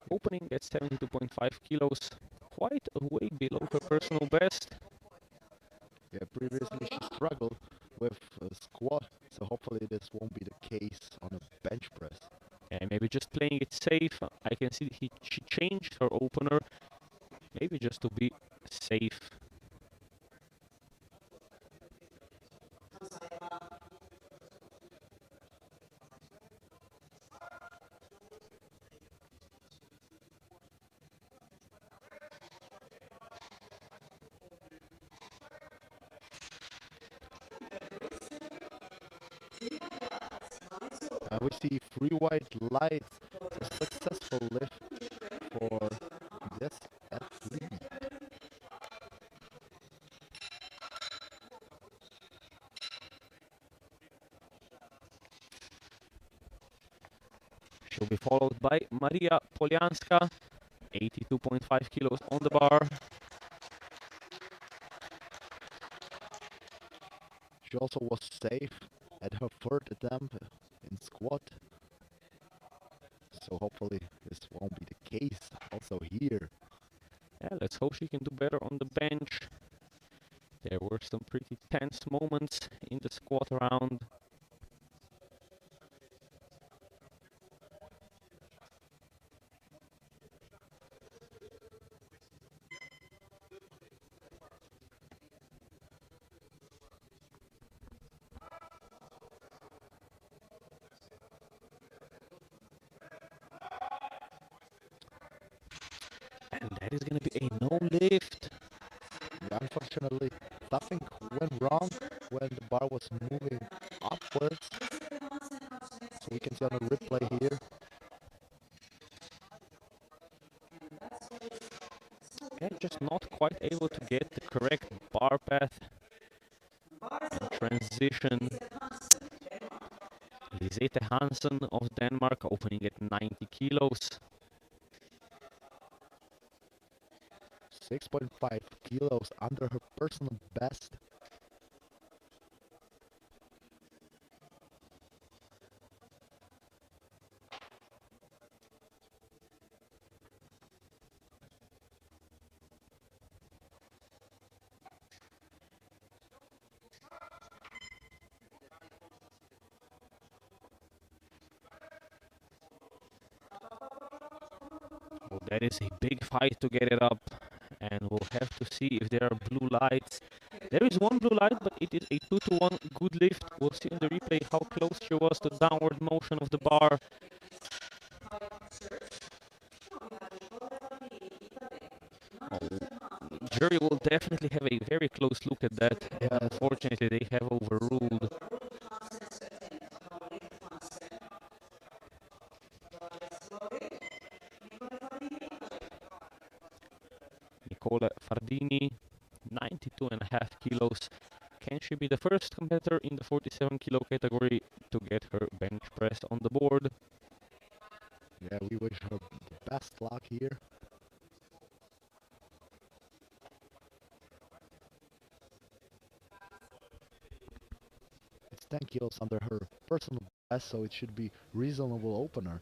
Opening at 72.5 kilos, quite a way below her personal best. Yeah, previously she struggled with squat, so hopefully this won't be the case on a bench press. And maybe just playing it safe. I can see she changed her opener, maybe just to be safe. We see 3 white lights, a successful lift for this athlete. She'll be followed by Maria Polianska, 82.5 kilos on the bar. She also was safe at her third attempt in squat. So hopefully this won't be the case also here. Yeah, let's hope she can do better on the bench. There were some pretty tense moments in the squat round. And that is going to be a no lift. Yeah, unfortunately, nothing went wrong when the bar was moving upwards. So we can see on the replay here. And just not quite able to get the correct bar path and transition. Lisette Hansen of Denmark opening at 90 kilos. 6.5 kilos under her personal best. Well, that is a big fight to get it up. And we'll have to see if there are blue lights. There is one blue light, but it is a 2-to-1 good lift. We'll see in the replay how close she was to downward motion of the bar. Jury will definitely have a very close look at that. Yeah. Unfortunately, they have overruled. Nicola Fardini, 92.5 kilos. Can she be the first competitor in the 47 kilo category to get her bench press on the board? Yeah, we wish her the best luck here. It's 10 kilos under her personal best, so it should be reasonable opener.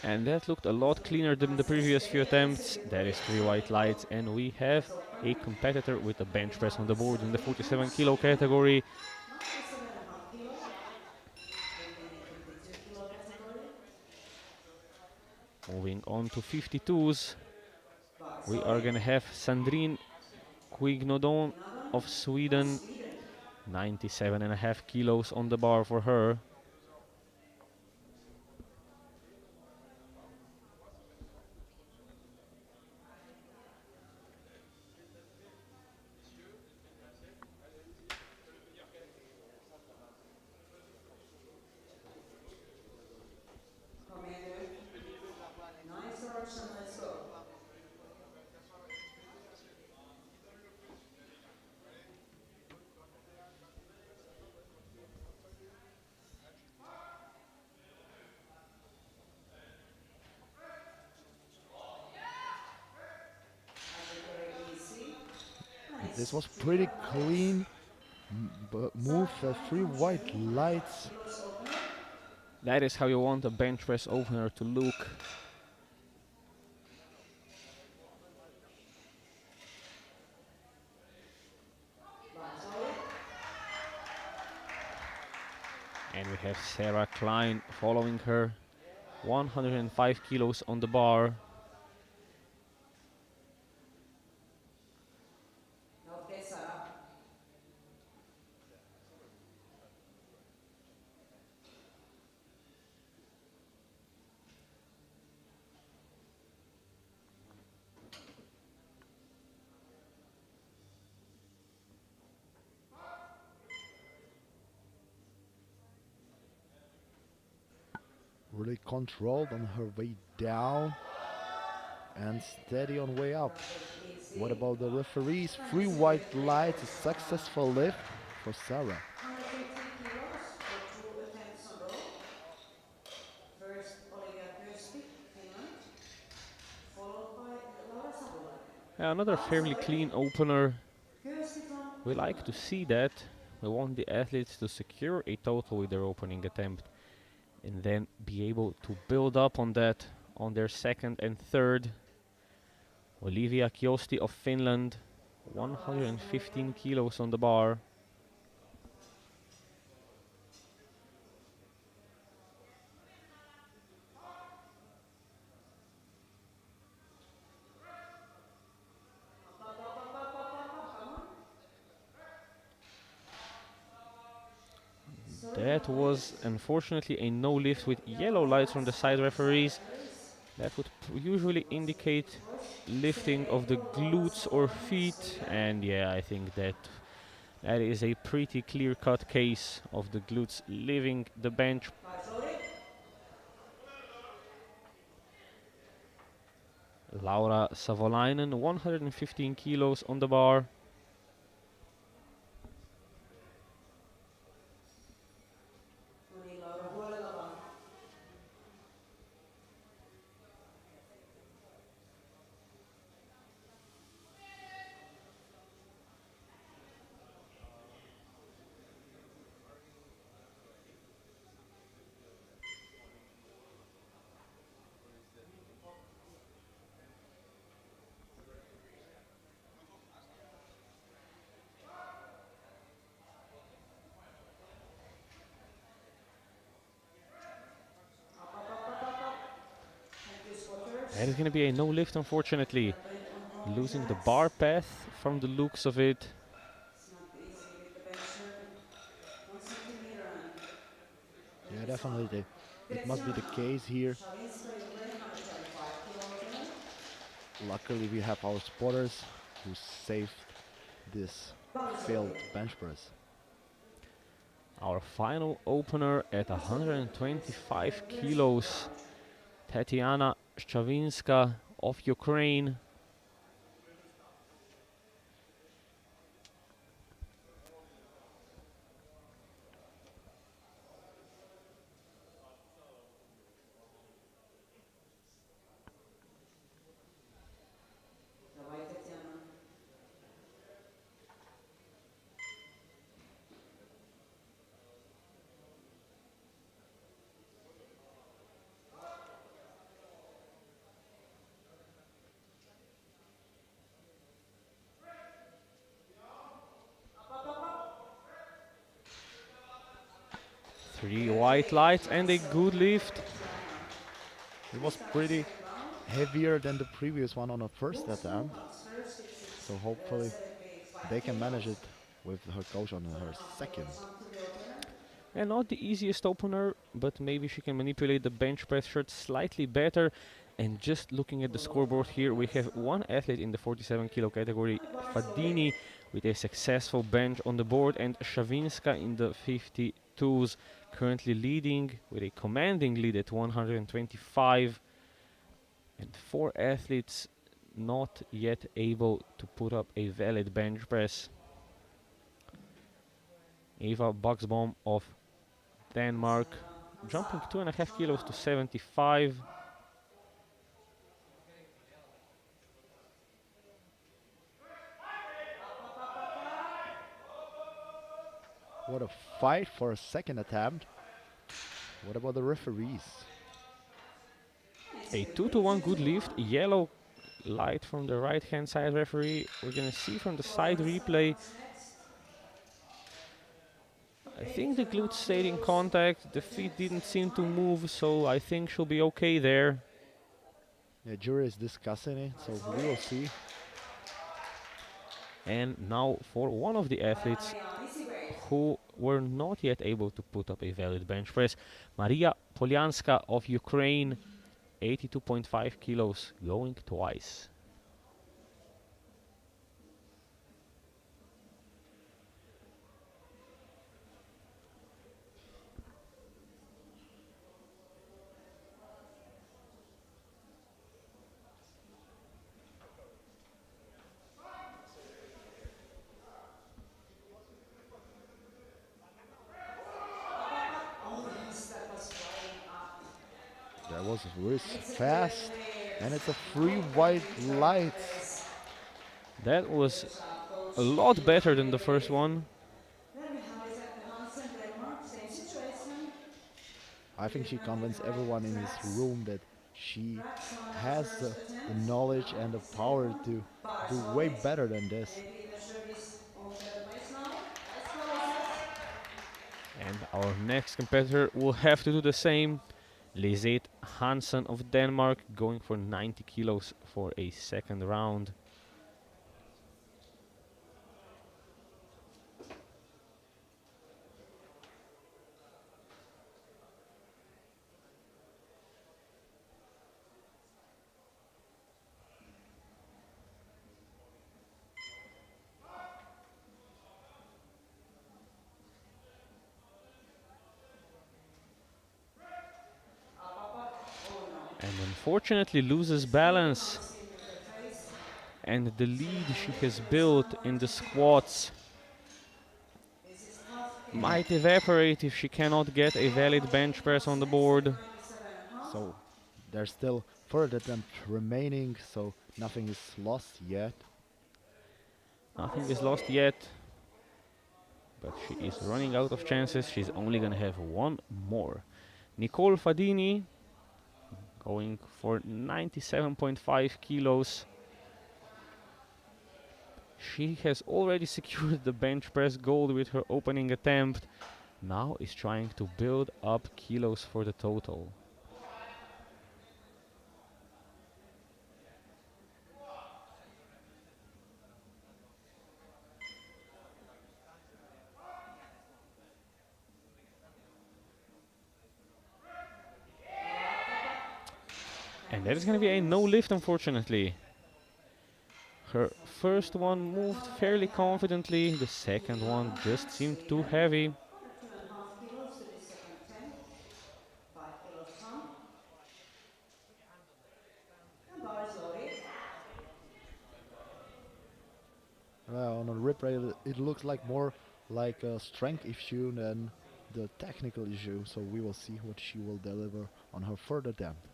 And that looked a lot cleaner than the previous few attempts. That is 3 white lights, and we have a competitor with a bench press on the board in the 47 kilo category. Moving on to 52s, we are gonna have Sandrine Quignodon of Sweden. 97.5 kilos on the bar for her. Commander, nice direction, let's go. Very easy. This was pretty clean move. 3 white lights. That is how you want a bench press opener to look. And we have Sarah Klein following her. 105 kilos on the bar. Okay, Sarah. Really controlled on her way down and steady on way up. What about the referees? 3 white lights, a successful lift for Sarah. 115 kilos for 2 attempts on row. First, Olivia Kirsti, Finland, followed by Laura Savolainen. Another fairly clean opener. Kirsti from We like to see that. We want the athletes to secure a total with their opening attempt and then be able to build up on that on their second and third. Olivia Kiosti of Finland, 115 kilos on the bar. That was unfortunately a no lift with yellow lights from the side referees. That would usually indicate lifting of the glutes or feet, and yeah, I think that is a pretty clear-cut case of the glutes leaving the bench. Laura Savolainen, 115 kilos on the bar. That is going to be a no lift, unfortunately. Losing the bar path from the looks of it. Yeah, definitely. It must be the case here. Luckily, we have our spotters who saved this failed bench press. Our final opener at 125 kilos. Tatiana Szczawinska of Ukraine. Three white lights and a good lift. It was pretty heavier than the previous one on the first attempt. So hopefully they can manage it with her coach on her second. And not the easiest opener, but maybe she can manipulate the bench press shirt slightly better. And just looking at the scoreboard here, we have one athlete in the 47 kilo category, Fadini, with a successful bench on the board, and Shavinska in the 52s, currently leading with a commanding lead at 125. And four athletes not yet able to put up a valid bench press. Eva Buxbaum of Denmark, jumping 2.5 kilos to 75. What a fight for a second attempt. What about the referees? A 2-to-1 good lift, yellow light from the right hand side referee. We're gonna see from the side replay. I think the glute stayed in contact, the feet didn't seem to move, so I think she'll be okay there. The jury is discussing it, so we will see. And now for one of the athletes who were not yet able to put up a valid bench press, Maria Polyanska of Ukraine, 82.5 kilos, going twice. That was really fast, and it's a free white light. That was a lot better than the first one. I think she convinced everyone in this room that she has the knowledge and the power to do way better than this. And our next competitor will have to do the same. Lisette Hansen of Denmark, going for 90 kilos for a second round. And unfortunately loses balance. And the lead she has built in the squats might evaporate if she cannot get a valid bench press on the board. So there's still further attempt remaining, so nothing is lost yet. Nothing is lost yet. But she is running out of chances. She's only gonna have one more. Nicole Fadini, going for 97.5 kilos. She has already secured the bench press gold with her opening attempt. Now is trying to build up kilos for the total. And that is going to be a no lift, unfortunately. Her first one moved fairly confidently, the second one just seemed too heavy. On a replay, it looks like more like a strength issue than the technical issue, so we will see what she will deliver on her third attempt.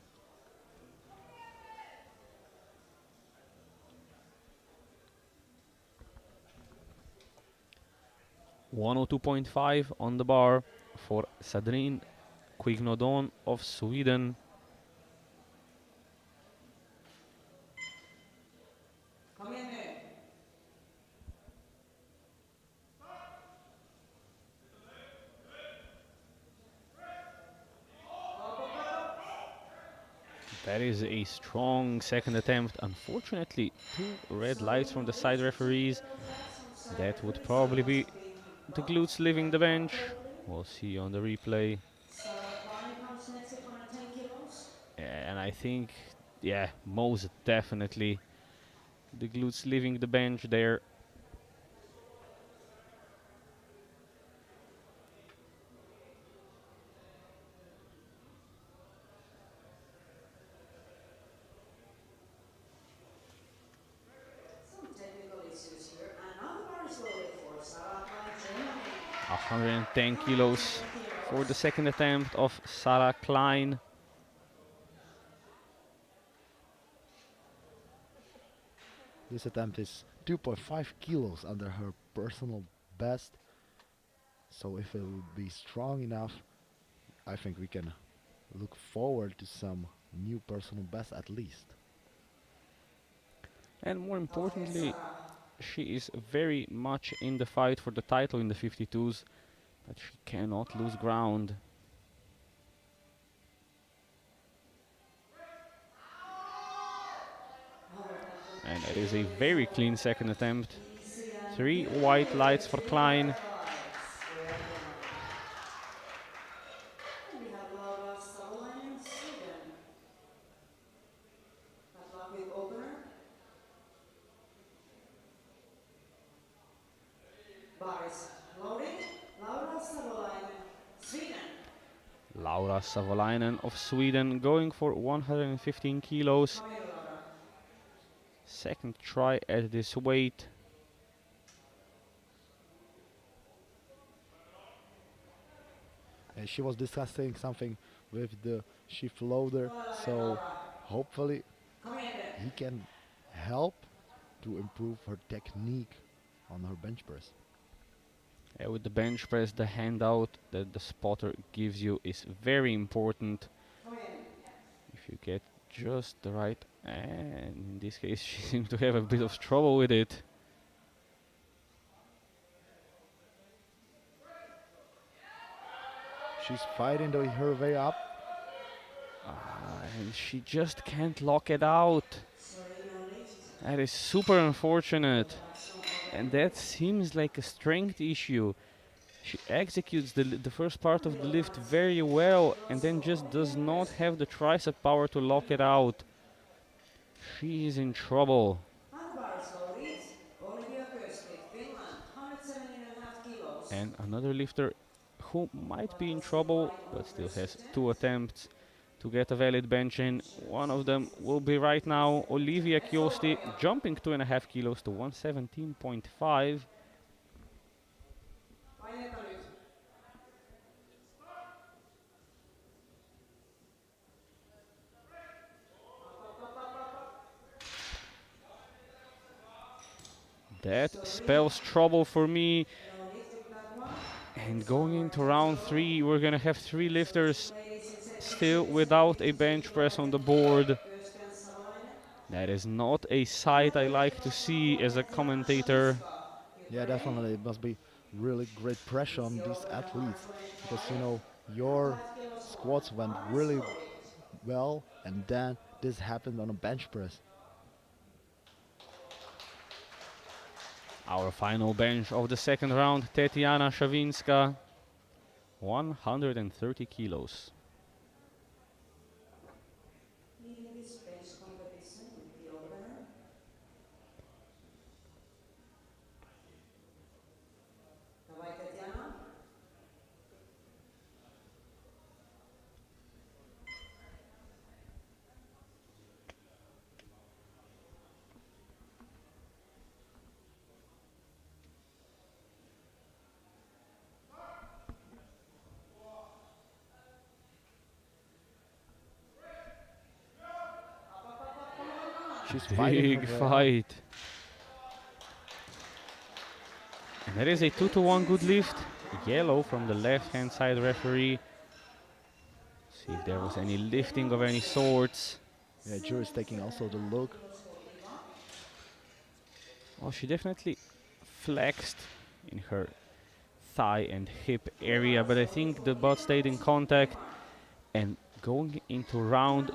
102.5 on the bar for Sadrine Quignodon of Sweden. That is a strong second attempt. Unfortunately, two red lights from the side referees. That would probably be the glutes leaving the bench. We'll see on the replay. And I think, yeah, most definitely the glutes leaving the bench there. Some technical issues here. And now the bar is loaded for Sarah Klein. 110 kilos for the second attempt of Sarah Klein. This attempt is 2.5 kilos under her personal best. So if it will be strong enough, I think we can look forward to some new personal best at least. And more importantly, she is very much in the fight for the title in the 52s, but she cannot lose ground. And it is a very clean second attempt. 3 white lights for Klein. We have Laura Savolainen, Sweden. Good luck with opener. Bar is loaded. Laura Savolainen, Sweden. Laura Savolainen of Sweden going for 115 kilos. Come here, Laura. Second try at this weight. And she was discussing something with the shift loader, so hopefully Come here, then. he can help to improve her technique on her bench press. With the bench press, the handout that the spotter gives you is very important. Come here. If you get just the right, and in this case she seems to have a bit of trouble with it. She's fighting her way up. And she just can't lock it out. That is super unfortunate. And that seems like a strength issue. She executes the first part of the lift very well and then just does not have the tricep power to lock it out. She is in trouble. And another lifter who might be in trouble but still has 2 attempts to get a valid bench in. One of them will be right now Olivia Kiosti, jumping 2.5 kilos to 117.5. That spells trouble for me. And going into round 3, we're gonna have 3 lifters still without a bench press on the board. That is not a sight I like to see as a commentator. Yeah, definitely. It must be really great pressure on these athletes because, you know, your squats went really well and then this happened on a bench press. Our final bench of the second round, Tetiana Shavinska, 130 kilos. She's fighting Big her way up. fight. And that is a 2-to-1 good lift. Yellow from the left-hand side referee. See if there was any lifting of any sorts. Yeah, jury's taking also the look. Well, she definitely flexed in her thigh and hip area, but I think the butt stayed in contact. And going into round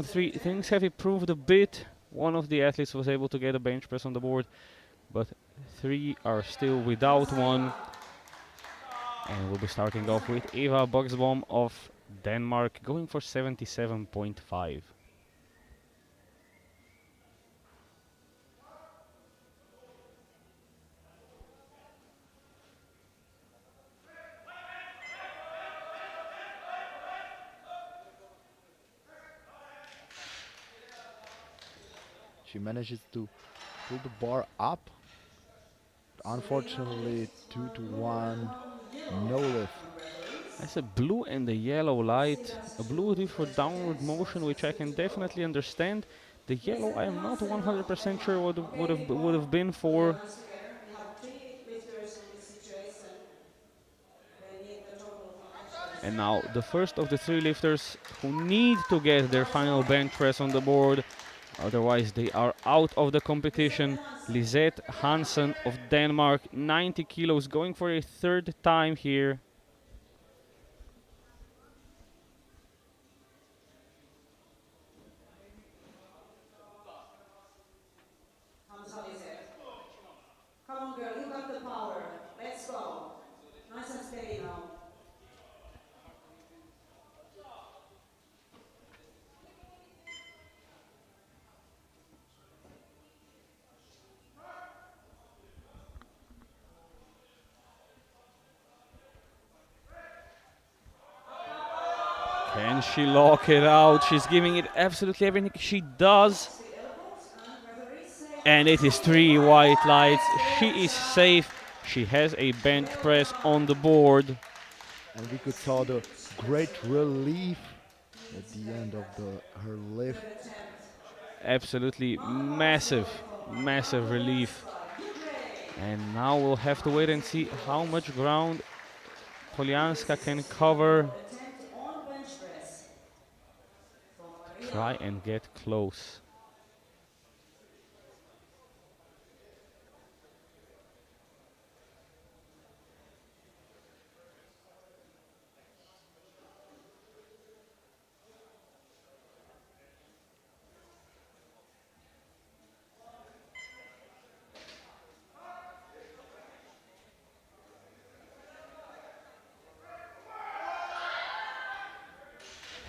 3, things have improved a bit. One of the athletes was able to get a bench press on the board, but 3 are still without one. And we'll be starting off with Eva Buxbaum of Denmark, going for 77.5. She manages to pull the bar up. Unfortunately, 2 to 1, no lift. That's a blue and a yellow light. A blue is for downward motion, which I can definitely understand. The yellow, I am not 100% sure what would have been for. Hands together. We have 3 lifters in this situation. They need the total from extras. And now the first of the 3 lifters who need to get their final bench press on the board. Otherwise, they are out of the competition. Lisette Hansen of Denmark, 90 kilos, going for a 3rd time here. Come on, girl, you got the power. Let's go. Nice and steady now. Can she lock it out? She's giving it absolutely everything she does. And it is 3 white lights. She is safe. She has a bench press on the board. And we could saw the great relief at the end of her lift. Absolutely massive, massive relief. And now we'll have to wait and see how much ground Polianska can cover. Try and get close.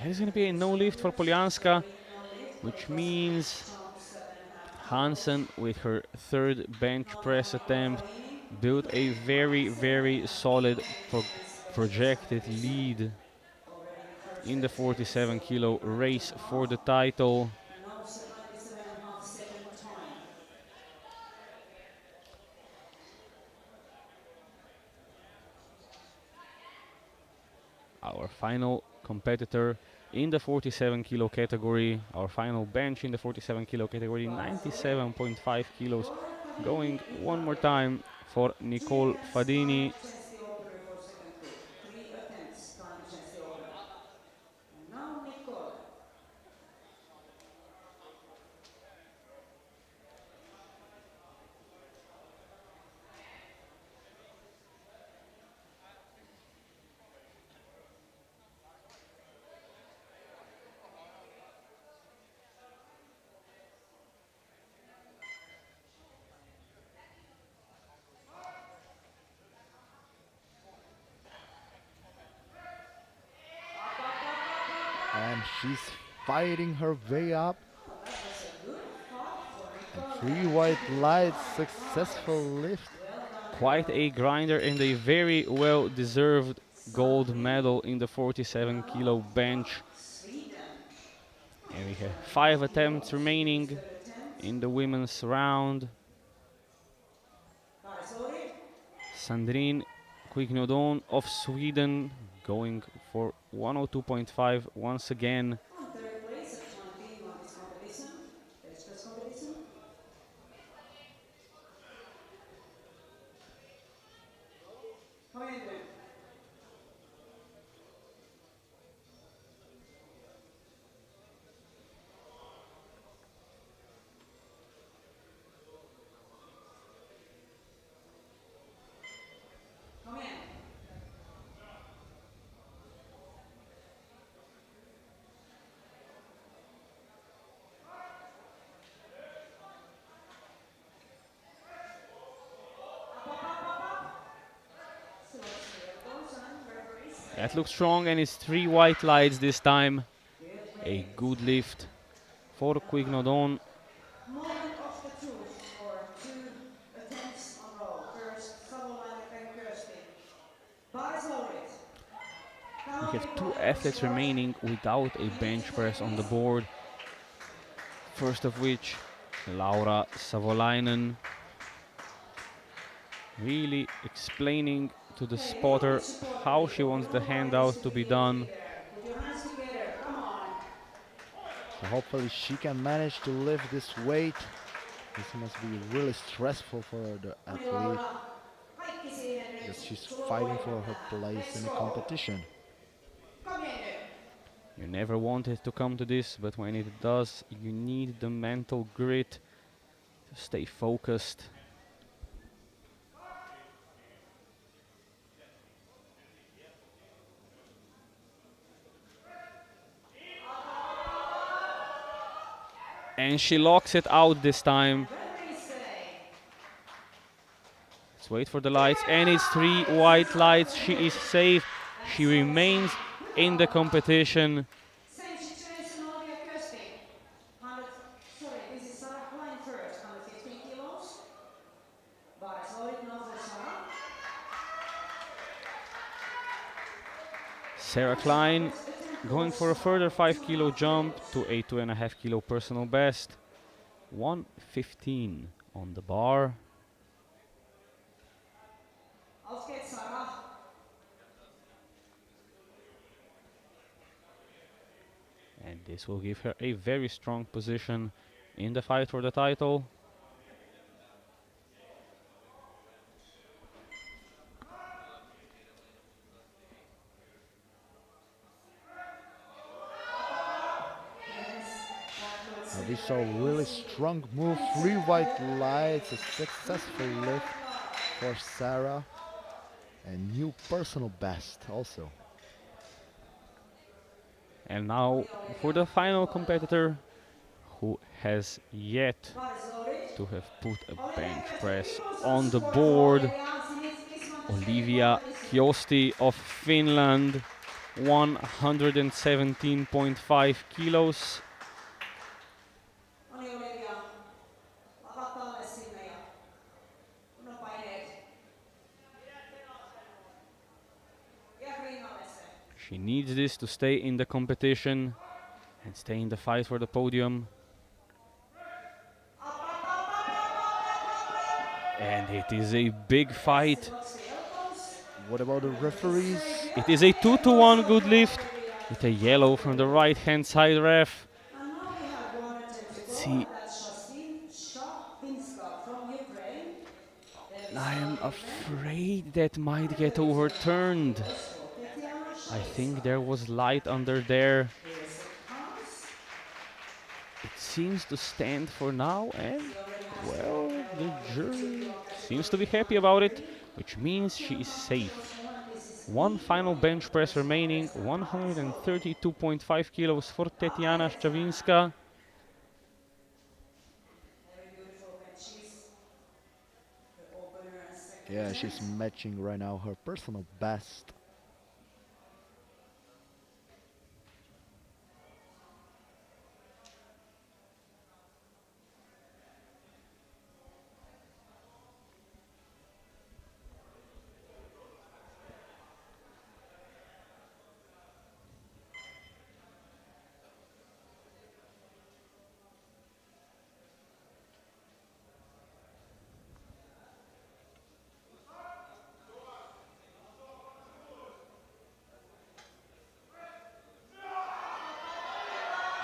There's going to be a no lift for Polianska, which means Hansen, with her 3rd bench press attempt, built a very, very solid projected lead in the 47 kilo race for the title. Our final competitor in the 47 kilo category, our final bench in the 47 kilo category, 97.5 kilos, going one more time for Nicole Fadini. And she's fighting her way up. And 3 white lights, successful lift. Quite a grinder and a very well deserved gold medal in the 47 kilo bench. And we have 5 attempts remaining in the women's round. Sandrine Quignodon of Sweden going for 102.5 once again. That looks strong, and it's 3 white lights this time. A good lift for Quignodon. Moment of the truth for 2 attempts on row. First, Savolainen and Kirsty. Bar is loaded. We have 2 athletes remaining without a bench press on the board. First of which, Laura Savolainen, really explaining to the spotter how she wants the handout to be done. Put your hands together, come on. So hopefully she can manage to lift this weight. This must be really stressful for the athlete because she's fighting for her place in the competition. You never want it to come to this, but when it does, you need the mental grit to stay focused. And she locks it out this time. Let's wait for the lights, and it's 3 white lights. She is safe. She remains in the competition. Same situation, Olivia Kirsty. This is Sarah Klein first, 115 kilos. Bar is loaded now for Sarah. Sarah Klein going for a further 5 kilo jump to a 2.5 kilo personal best. 115 on the bar. Aufgeht Sarah. And this will give her a very strong position in the fight for the title. We saw a really strong move, 3 white lights, a successful lift for Sarah, and new personal best also. And now for the final competitor, who has yet to have put a bench press on the board, Olivia Kiosti of Finland, 117.5 kilos. She needs this to stay in the competition and stay in the fight for the podium. And it is a big fight. What about the referees? It is a 2-to-1 good lift with a yellow from the right hand side ref. Let's see. I am afraid that might get overturned. I think there was light under there. It seems to stand for now, and well, the jury seems to be happy about it, which means she is safe. 1 final bench press remaining, 132.5 kilos for Tetiana Szczawinska. Yeah, she's matching right now her personal best.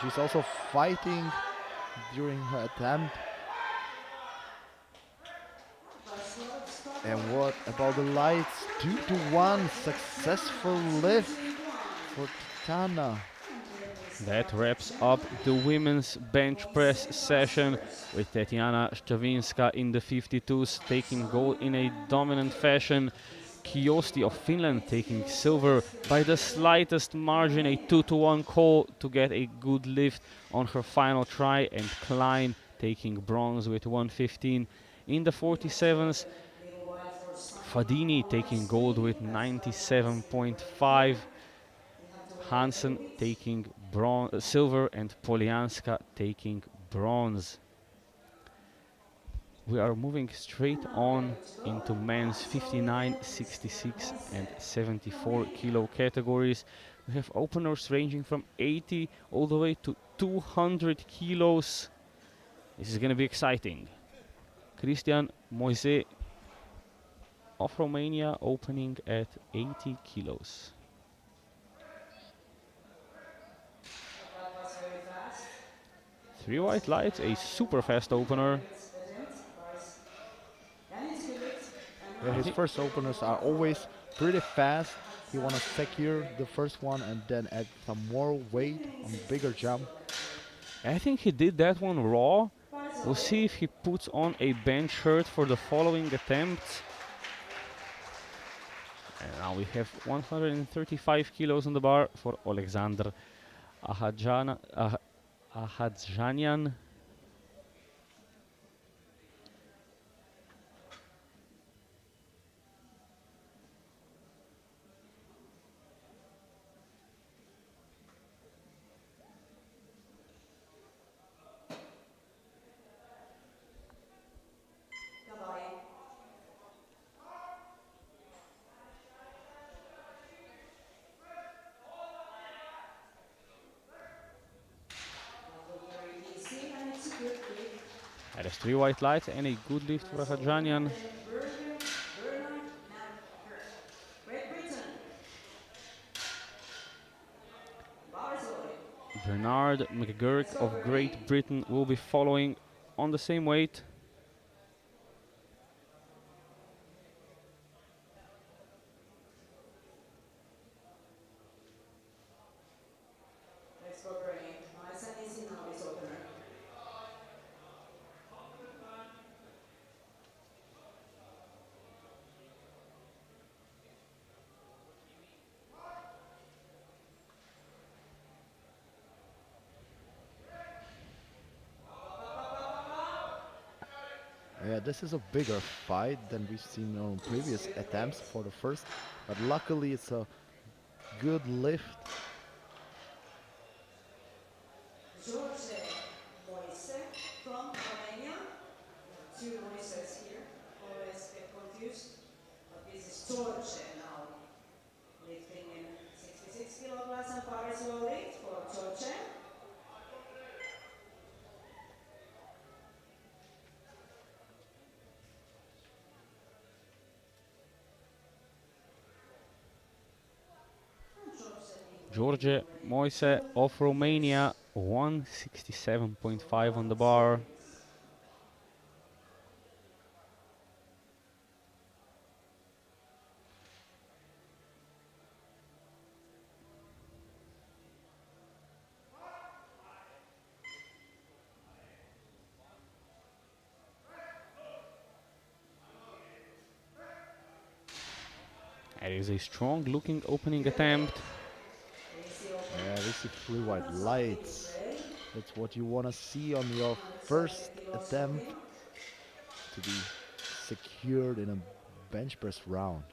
She's also fighting during her attempt. And what about the lights? 2-to-1 successful lift for Tatiana. That wraps up the women's bench press session with Tetiana Szczawinska in the 52s taking gold in a dominant fashion. Kiosti of Finland taking silver by the slightest margin, a 2-to-1 call to get a good lift on her final try, and Klein taking bronze with 115 in the 47s. Fadini taking gold with 97.5. Hansen taking silver, and Polianska taking bronze. We are moving straight on into men's 59, 66 and 74 kilo categories. We have openers ranging from 80 all the way to 200 kilos. This is going to be exciting. Cristian Moise of Romania opening at 80 kilos. That was very fast. 3 white lights, a super fast opener. Yeah, his first openers are always pretty fast. He want to secure the first one and then add some more weight on bigger jump. I think he did that one raw. We'll see if he puts on a bench shirt for the following attempts. And now we have 135 kilos on the bar for Alexander Ahadzhanian. That is 3 white lights and a good lift for Ahadzhanian. Bernard McGurk of Great Britain will be following on the same weight. Yeah, this is a bigger fight than we've seen on previous attempts for the first, but luckily it's a good lift. George Moise from Romania. Two Moises here, always get confused. But this is George now, lifting in 66 kilograms and Paris loaded for George. George Moise of Romania, 167.5 on the bar. That is a strong looking opening attempt. Yeah, this is 3 white lights. That's what you want to see on your first attempt to be secured in a bench press round.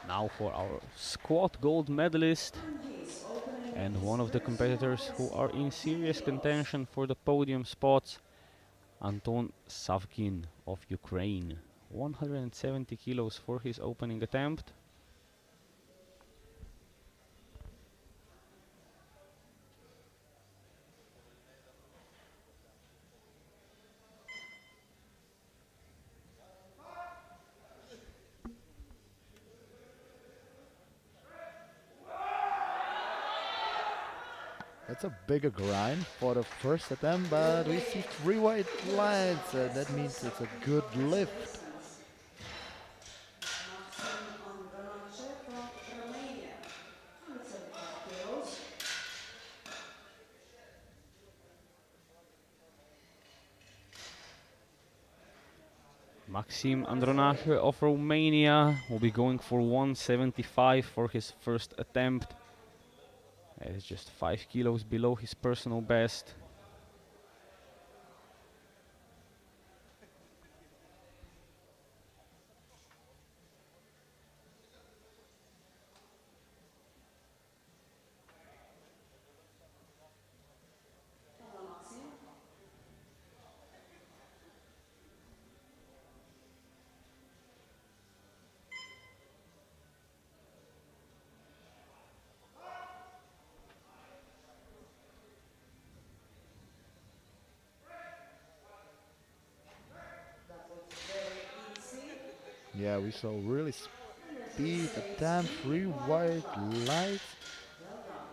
Now for our squat gold medalist and one of the competitors who are in serious contention for the podium spots, Anton Savkin of Ukraine. 170 kilos for his opening attempt. That's a bigger grind for the first attempt, but we see 3 white lights. That means it's a good lift. Maxim Andronache of Romania will be going for 175 for his first attempt. It's just 5 kilos below his personal best. Come on, Maxim. That looks very easy. Yeah, we saw really And there's speed mistakes. attempt, Three 3 white flat. lights. Well done.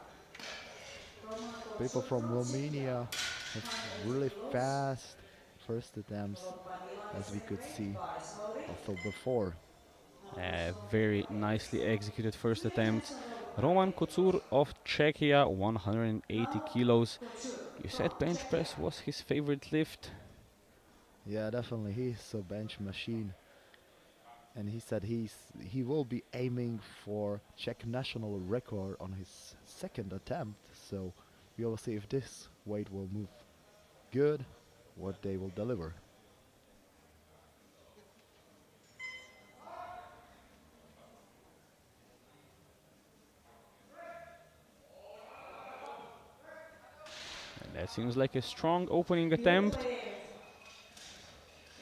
Roman People Kotsur from from Czechia. Romania have 180 really kilos. fast first attempts, Followed by Milanis as we could Henry. see Bars loaded. also before. Very nicely executed first 3 attempt. attempts on rope Roman by Kotsur of Czechia, 180 Now, kilos. Kotsur You from said bench Czechia. press was his favorite lift. Yeah, definitely he's a bench machine, and he said he will be aiming for Czech national record on his second attempt. So we will see if this weight will move good, what they will deliver. And that seems like a strong opening Good attempt. lift.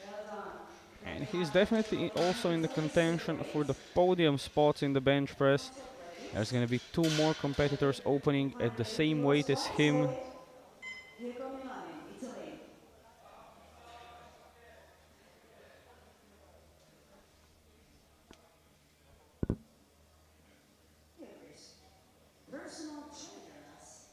Well done. And he's definitely also in the contention for the podium spots in the bench press. There's going to be 2 more competitors opening at the same weight as him. Here come Milani, Italy. Here is personal trainers.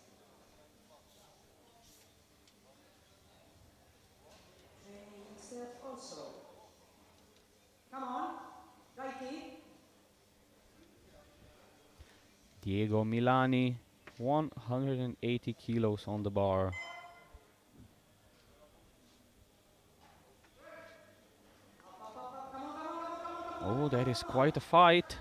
Training himself also. Come on, righty. Diego Milani, 180 kilos on the bar. Oh, that is quite a fight.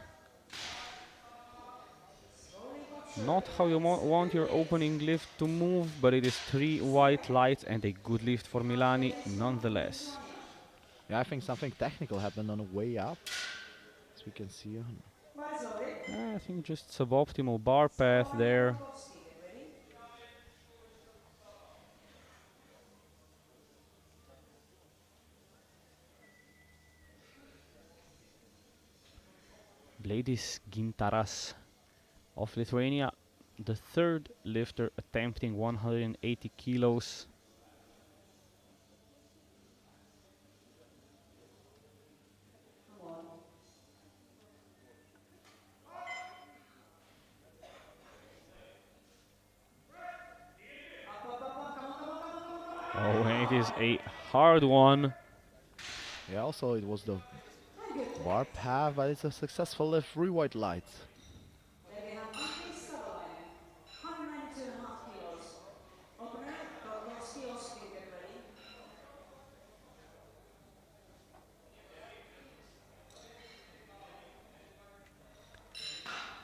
Slowly but Not how you want your opening lift to move, but it is 3 white lights and a good lift for Milani nonetheless. Yeah, I think something technical happened on the way up, as we can see. Bar is loaded. I think just suboptimal bar path there. Get ready. Vladis Gintaras of Lithuania, the third lifter attempting 180 kilos. Come on. Oh, and it is a hard one. Yeah, also it was the And good bar lift. path, but it's a successful lift, 3 white lights. Then we have Antti Savolainen, 192.5 kilos. Opener, Gorgorski Oski, get ready.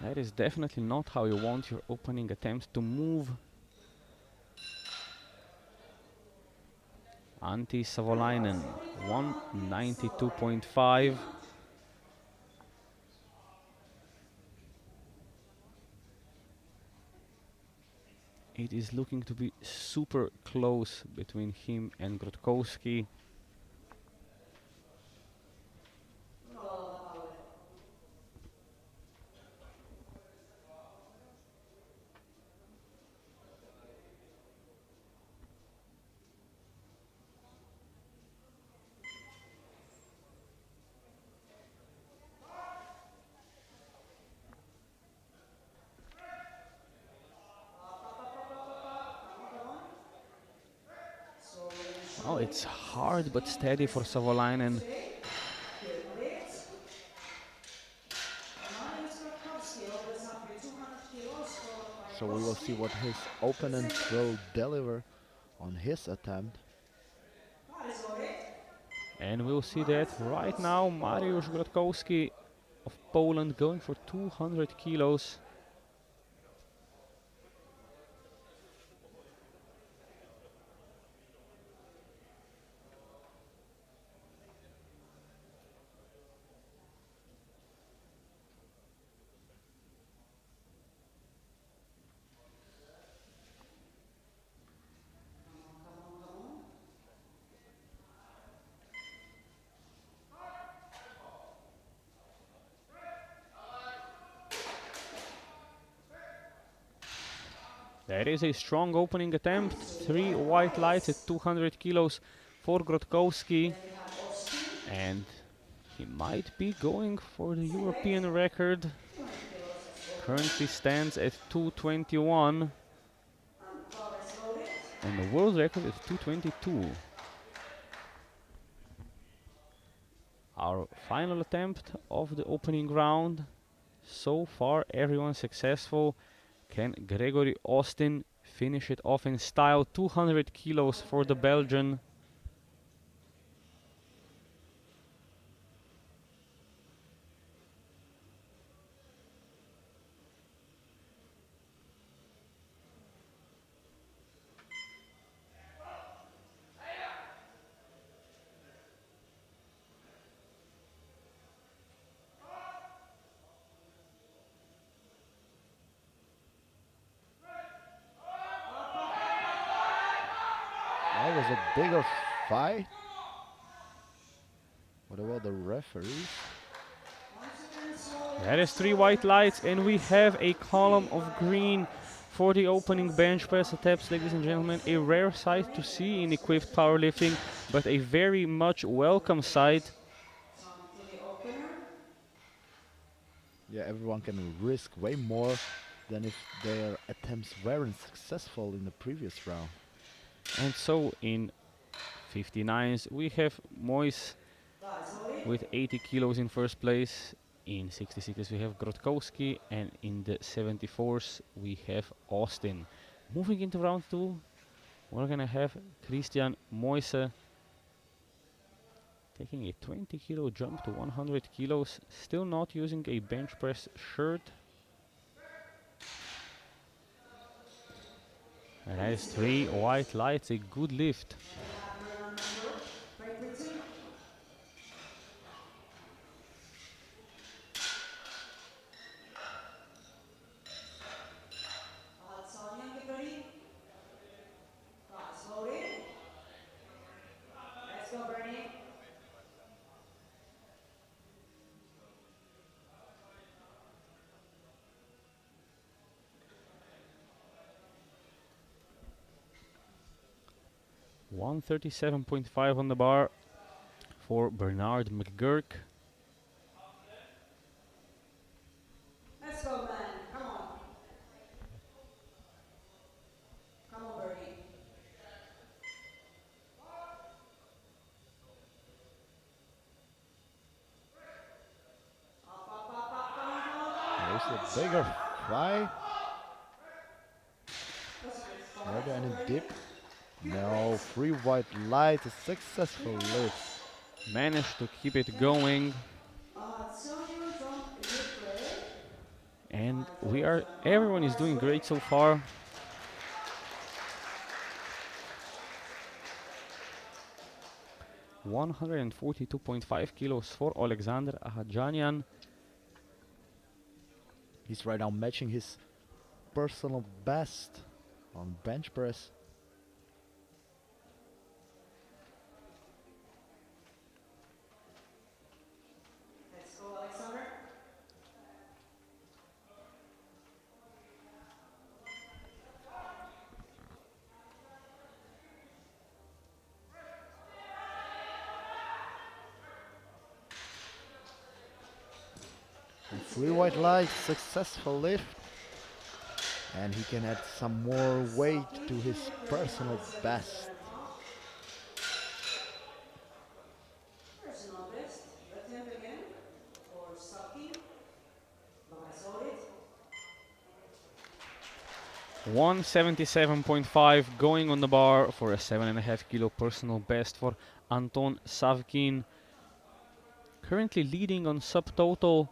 That is definitely not how you want your opening attempt to move. Antti Savolainen, 192.5. It is looking to be super close between him and Grotkowski. Oh, it's hard but steady for Savolainen. Good lift. Marius Gorgorski opens up with 200 kilos, followed by So we will see Koski. what his opponents will deliver on his attempt. Bar is loaded. And we'll see that right now. Mariusz Grotkowski of Poland going for 200 kilos. That is a strong opening attempt. 3 white lights at 200 kilos for Grotkowski. And he might be going for the European record. Currently stands at 221. And the world record is 222. Our final attempt of the opening round. So far, everyone successful. Can Gregory Austin finish it off in style? 200 kilos for the Belgian. That was a bigger fight. What about the referees? That is 3 white lights, and we have a column of green for the opening bench press attempts, ladies and gentlemen. A rare sight to see in equipped powerlifting, but a very much welcome sight. Yeah, everyone can risk way more than if their attempts weren't successful in the previous round. And so in 59s, we have Mois with 80 kilos in first place. In 66s, we have Grotkowski, and in the 74s, we have Austin. Moving into round 2, we're gonna have Christian Moise taking a 20 kilo jump to 100 kilos, still not using a bench press shirt. And that is 3 white lights, a good lift. Let's go, Bernie. 137.5 on the bar for Bernard McGurk. Let's go, man. Come on. Come on, Bernie. There's a bigger fight. Are there any dip? No, 3 white lights, a successful lift. Managed to keep it going. And everyone is doing great so far. $142.5 kilos for Alexander Ahadjanian. He's right now matching his personal best on bench press. Let's go, Alexander. And 3 white lights, successful lift. And he can add some more weight to his personal best. Personal best. Attempt again. For sucking. But I saw it. 177.5 going on the bar for a 7.5 kilo personal best for Anton Savkin. Currently leading on subtotal,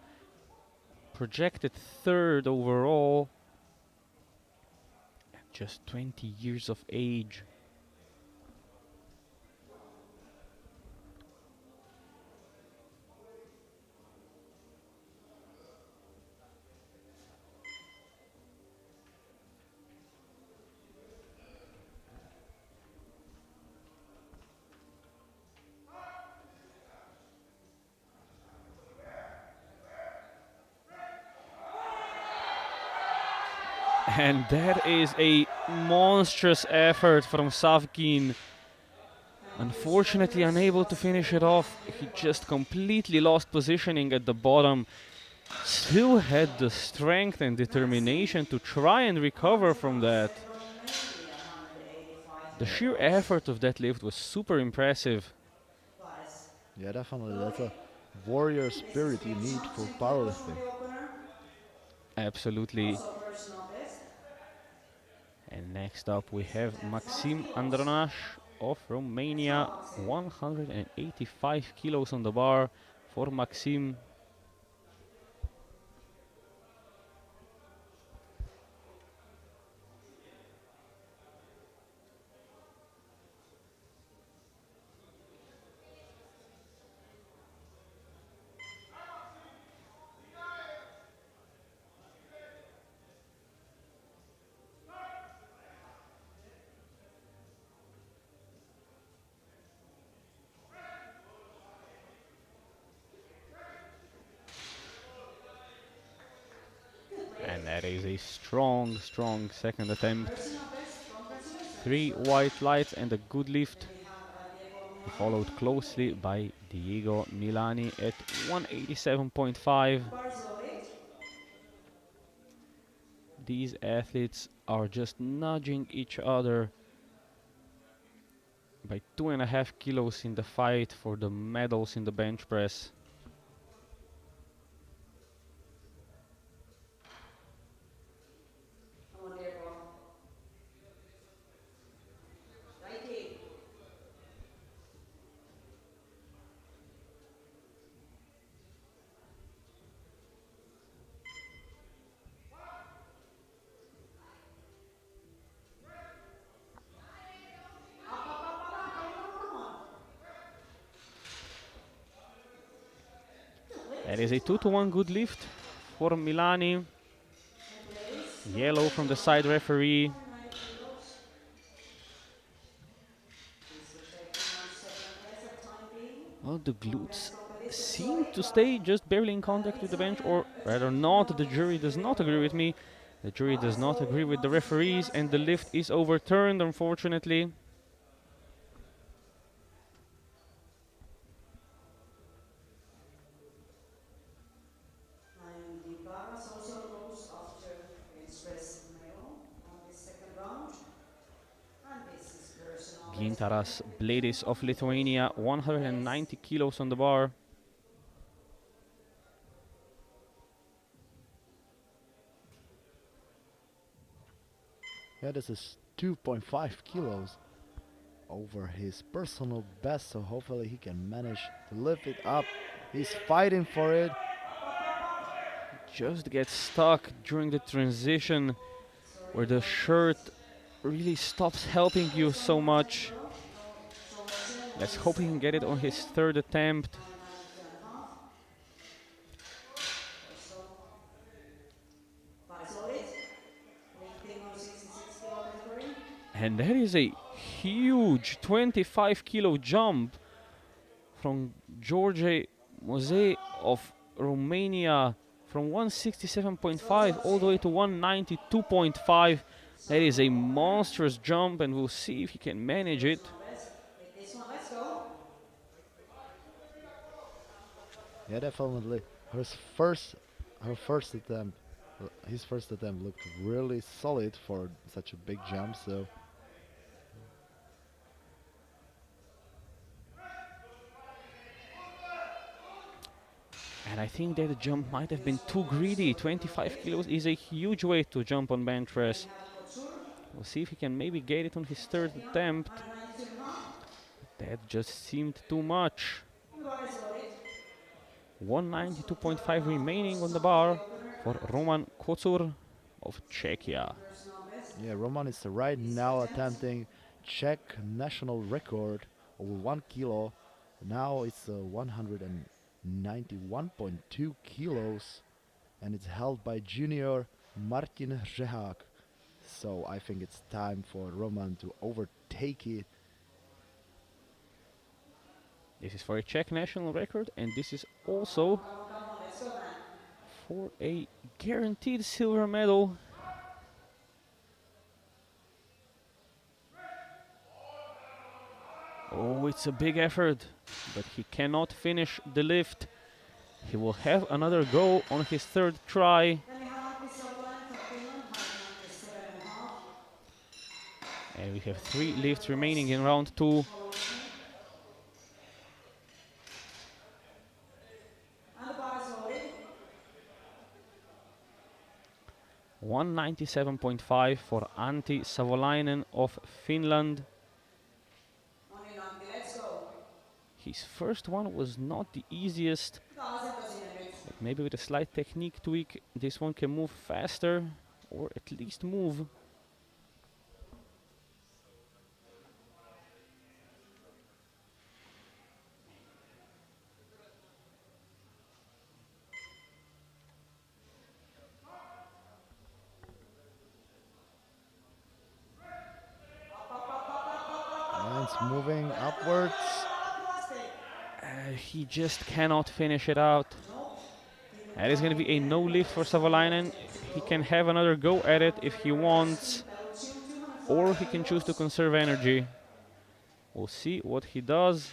projected third overall, at just 20 years of age. And that is a monstrous effort from Savkin. Unfortunately unable to finish it off. He just completely lost positioning at the bottom. Still had the strength and determination to try and recover from that. The sheer effort of that lift was super impressive. Yeah, definitely. That's a warrior spirit you need for powerlifting. Absolutely. And next up we have Maxim Andronaș of Romania. 185 kilos on the bar for Maxim. And that is a strong second attempt. 3 white lights and a good lift. Followed closely by Diego Milani at 187.5. These athletes are just nudging each other by 2.5 kilos in the fight for the medals in the bench press. That is a 2-to-1 good lift for Milani. Yellow from the side referee. Well, the glutes seem to stay just barely in contact with the bench, or rather not. The jury does not agree with me. The jury does not agree with the referees, and the lift is overturned, unfortunately. Gintaras Bledis of Lithuania, 190 kilos on the bar. Yeah, this is 2.5 kilos over his personal best, so hopefully he can manage to lift it up. He's fighting for it. Just gets stuck during the transition where the shirt really stops helping you so much. Let's hope he can get it on his third attempt. And that is a huge 25 kilo jump from George Mose of Romania, from 167.5 all the way to 192.5. That is a monstrous jump, and we'll see if he can manage it. Yeah, definitely. Her first attempt, his first attempt looked really solid for such a big jump. So And I think that the jump might have been too greedy. 25 kilos is a huge weight to jump on bench press. We'll see if he can maybe get it on his third attempt. That just seemed too much. 192.5 remaining on the bar for Roman Kocur of Czechia. Yeah, Roman is right now attempting Czech national record over 1 kilo. Now it's 191.2 kilos, and it's held by junior Martin Řehák. So I think it's time for Roman to overtake it. This is for a Czech national record, and this is also for a guaranteed silver medal. Oh, it's a big effort, but he cannot finish the lift. He will have another go on his third try. And we have 3 lifts remaining in round 2. And the bar is loaded. 197.5 for Antti Savolainen of Finland. Only 90, let's go. His first one was not the easiest, but maybe with a slight technique tweak, this one can move faster, or at least move. And it's moving upwards. He just cannot finish it out. That is going to be a no lift for Savolainen. He can have another go at it if he wants, or he can choose to conserve energy. We'll see what he does.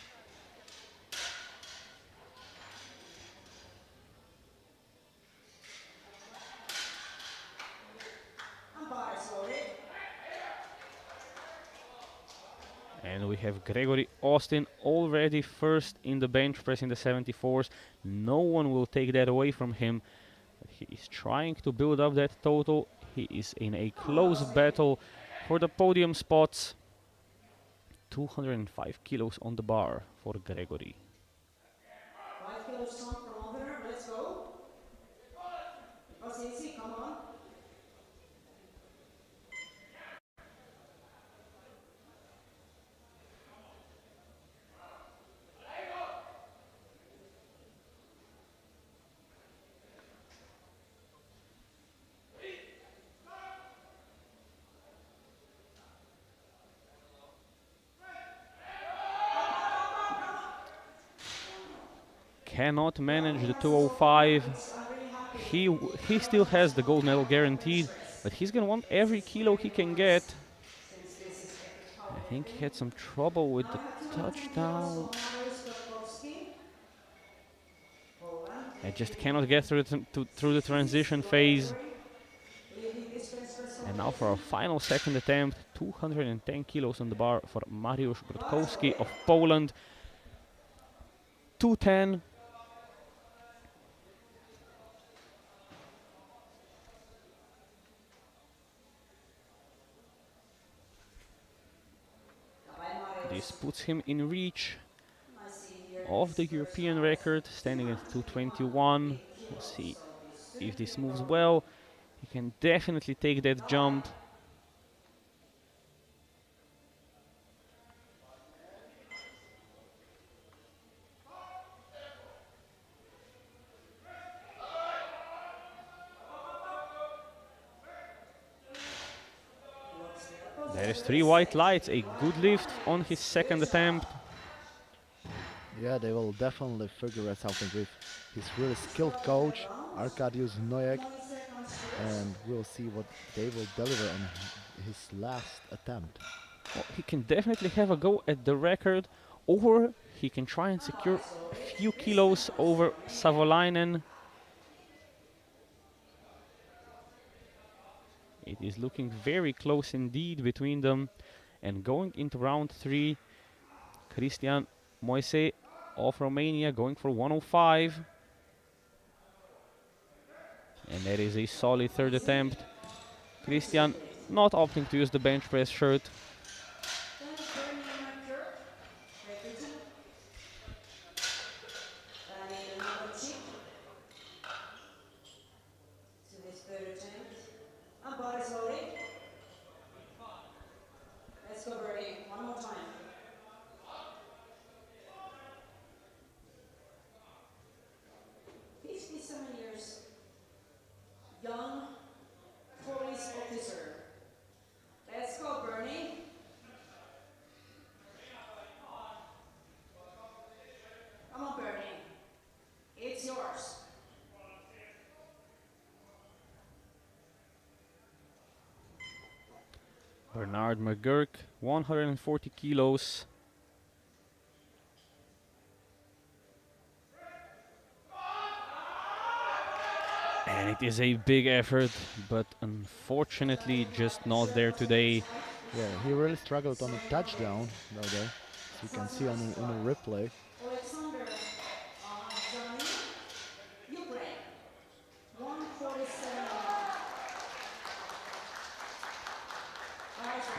And we have Gregory Austin already first in the bench press in the 74s. No one will take that away from him. But he is trying to build up that total. He is in a close battle for the podium spots. 205 kilos on the bar for Gregory. 5 kilos strong from opener, let's go. That's easy, come on. Cannot manage the 205. He still has the gold medal guaranteed, but he's gonna want every kilo he can get. I think he had some trouble with the touchdown. I just cannot get through the transition phase. And now for our final second attempt, 210 kilos on the bar for Mariusz Brodkowski of Poland. 210. This puts him in reach of the European record, standing at 221. We'll see if this moves well. He can definitely take that jump. There is 3 white lights, a good lift on his second attempt. Yeah, they will definitely figure out something with his really skilled coach, Arkadiusz Nojek, and we'll see what they will deliver on his last attempt. Well, he can definitely have a go at the record, or he can try and secure a few kilos over Savolainen. It is looking very close indeed between them. And going into round 3, Cristian Moise of Romania going for 105. And that is a solid third attempt. Cristian not opting to use the bench press shirt. Then Bernie McGurk, repeating. Adding another chip to this third attempt. And body slowly. Let's go, Bernie. One more time. 57 years, young police officer. Let's go, Bernie. Come on, Bernie. It's yours. Bernard McGurk, 140 kilos. And it is a big effort, but unfortunately just not there today. Yeah, he really struggled on a touchdown that day, as you can see on a replay. Alexander Zani, Ukraine. 147.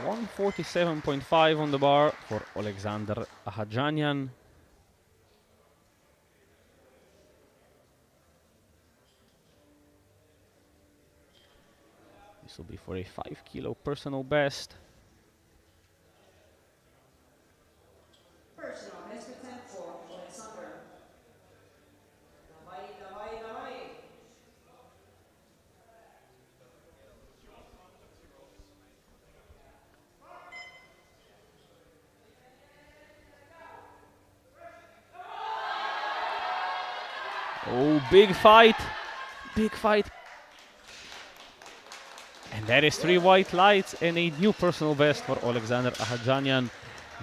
147.5 on the bar for Alexander Ahajanian. This will be for a 5 kilo personal best. Personal best attempt for Alexander. Давай, давай, давай. Oh, big fight. Big fight. And that is 3 white lights and a new personal best for Alexander Ahajanian.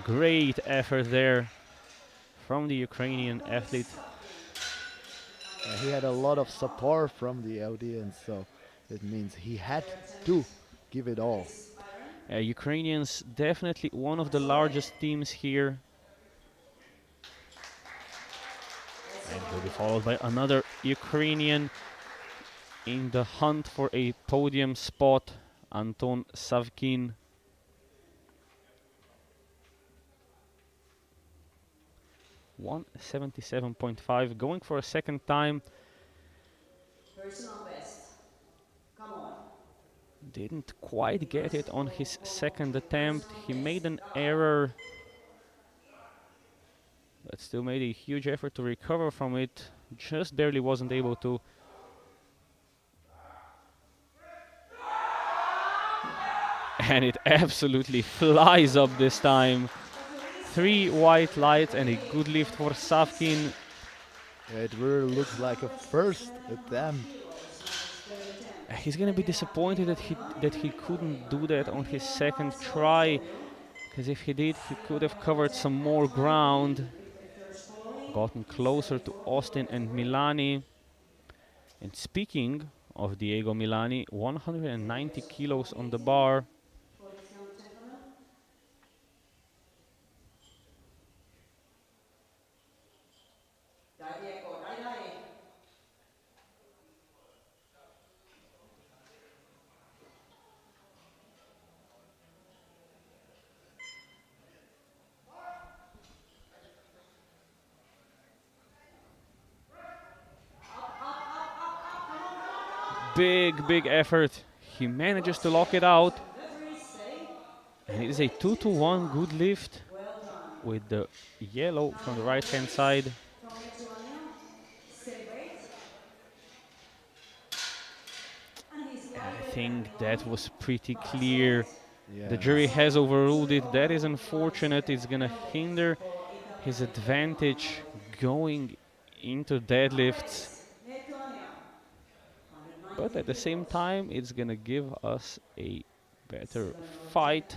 Great effort there from the Ukrainian athlete. He had a lot of support from the audience, so it means he had to give it all. Ukrainians definitely one of the largest teams here. And will be followed by another Ukrainian in the hunt for a podium spot, Anton Savkin. $177.5, going for a second time. Personal best. Come on. Didn't quite get it on his second attempt. He made an error, but still made a huge effort to recover from it. Just barely wasn't able to. And it absolutely flies up this time. 3 white lights and a good lift for Savkin. It really looks like a first attempt. He's gonna be disappointed that he couldn't do that on his second try, because if he did, he could have covered some more ground, gotten closer to Austin and Milani. And speaking of Diego Milani, 190 kilos on the bar. Big effort. He manages to lock it out. And it is a 2-1 good lift with the yellow from the right hand side. I think that was pretty clear. Yeah. The jury has overruled it. That is unfortunate. It's gonna hinder his advantage going into deadlifts. But at the same time, it's gonna give us a better fight.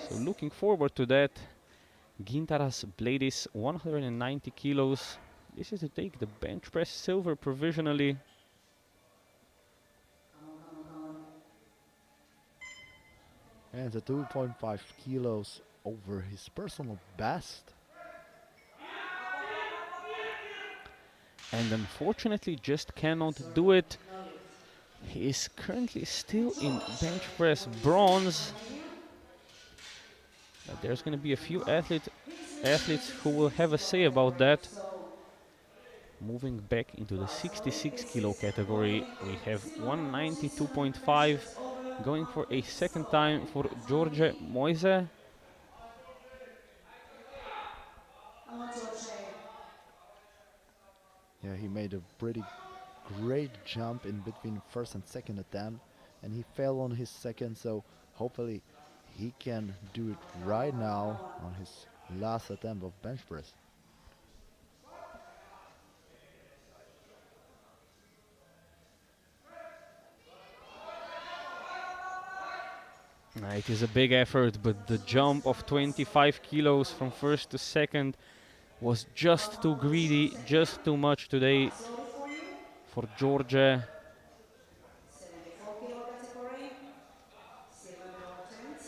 So looking forward to that. Gintaras Bladis, 190 kilos. This is to take the bench press silver provisionally. And the 2.5 kilos over his personal best. And unfortunately just cannot do it. He is currently still in bench press bronze. But there's going to be a few athletes who will have a say about that. Moving back into the 66 kilo category, we have 192.5 going for a second time for George Moise. Yeah, he made a pretty great jump in between first and second attempt, and he fell on his second, so hopefully he can do it right now on his last attempt of bench press. It is a big effort, but the jump of 25 kilos from first to second was just too greedy, just too much today for George. 74 kilo category, silver medal attempt.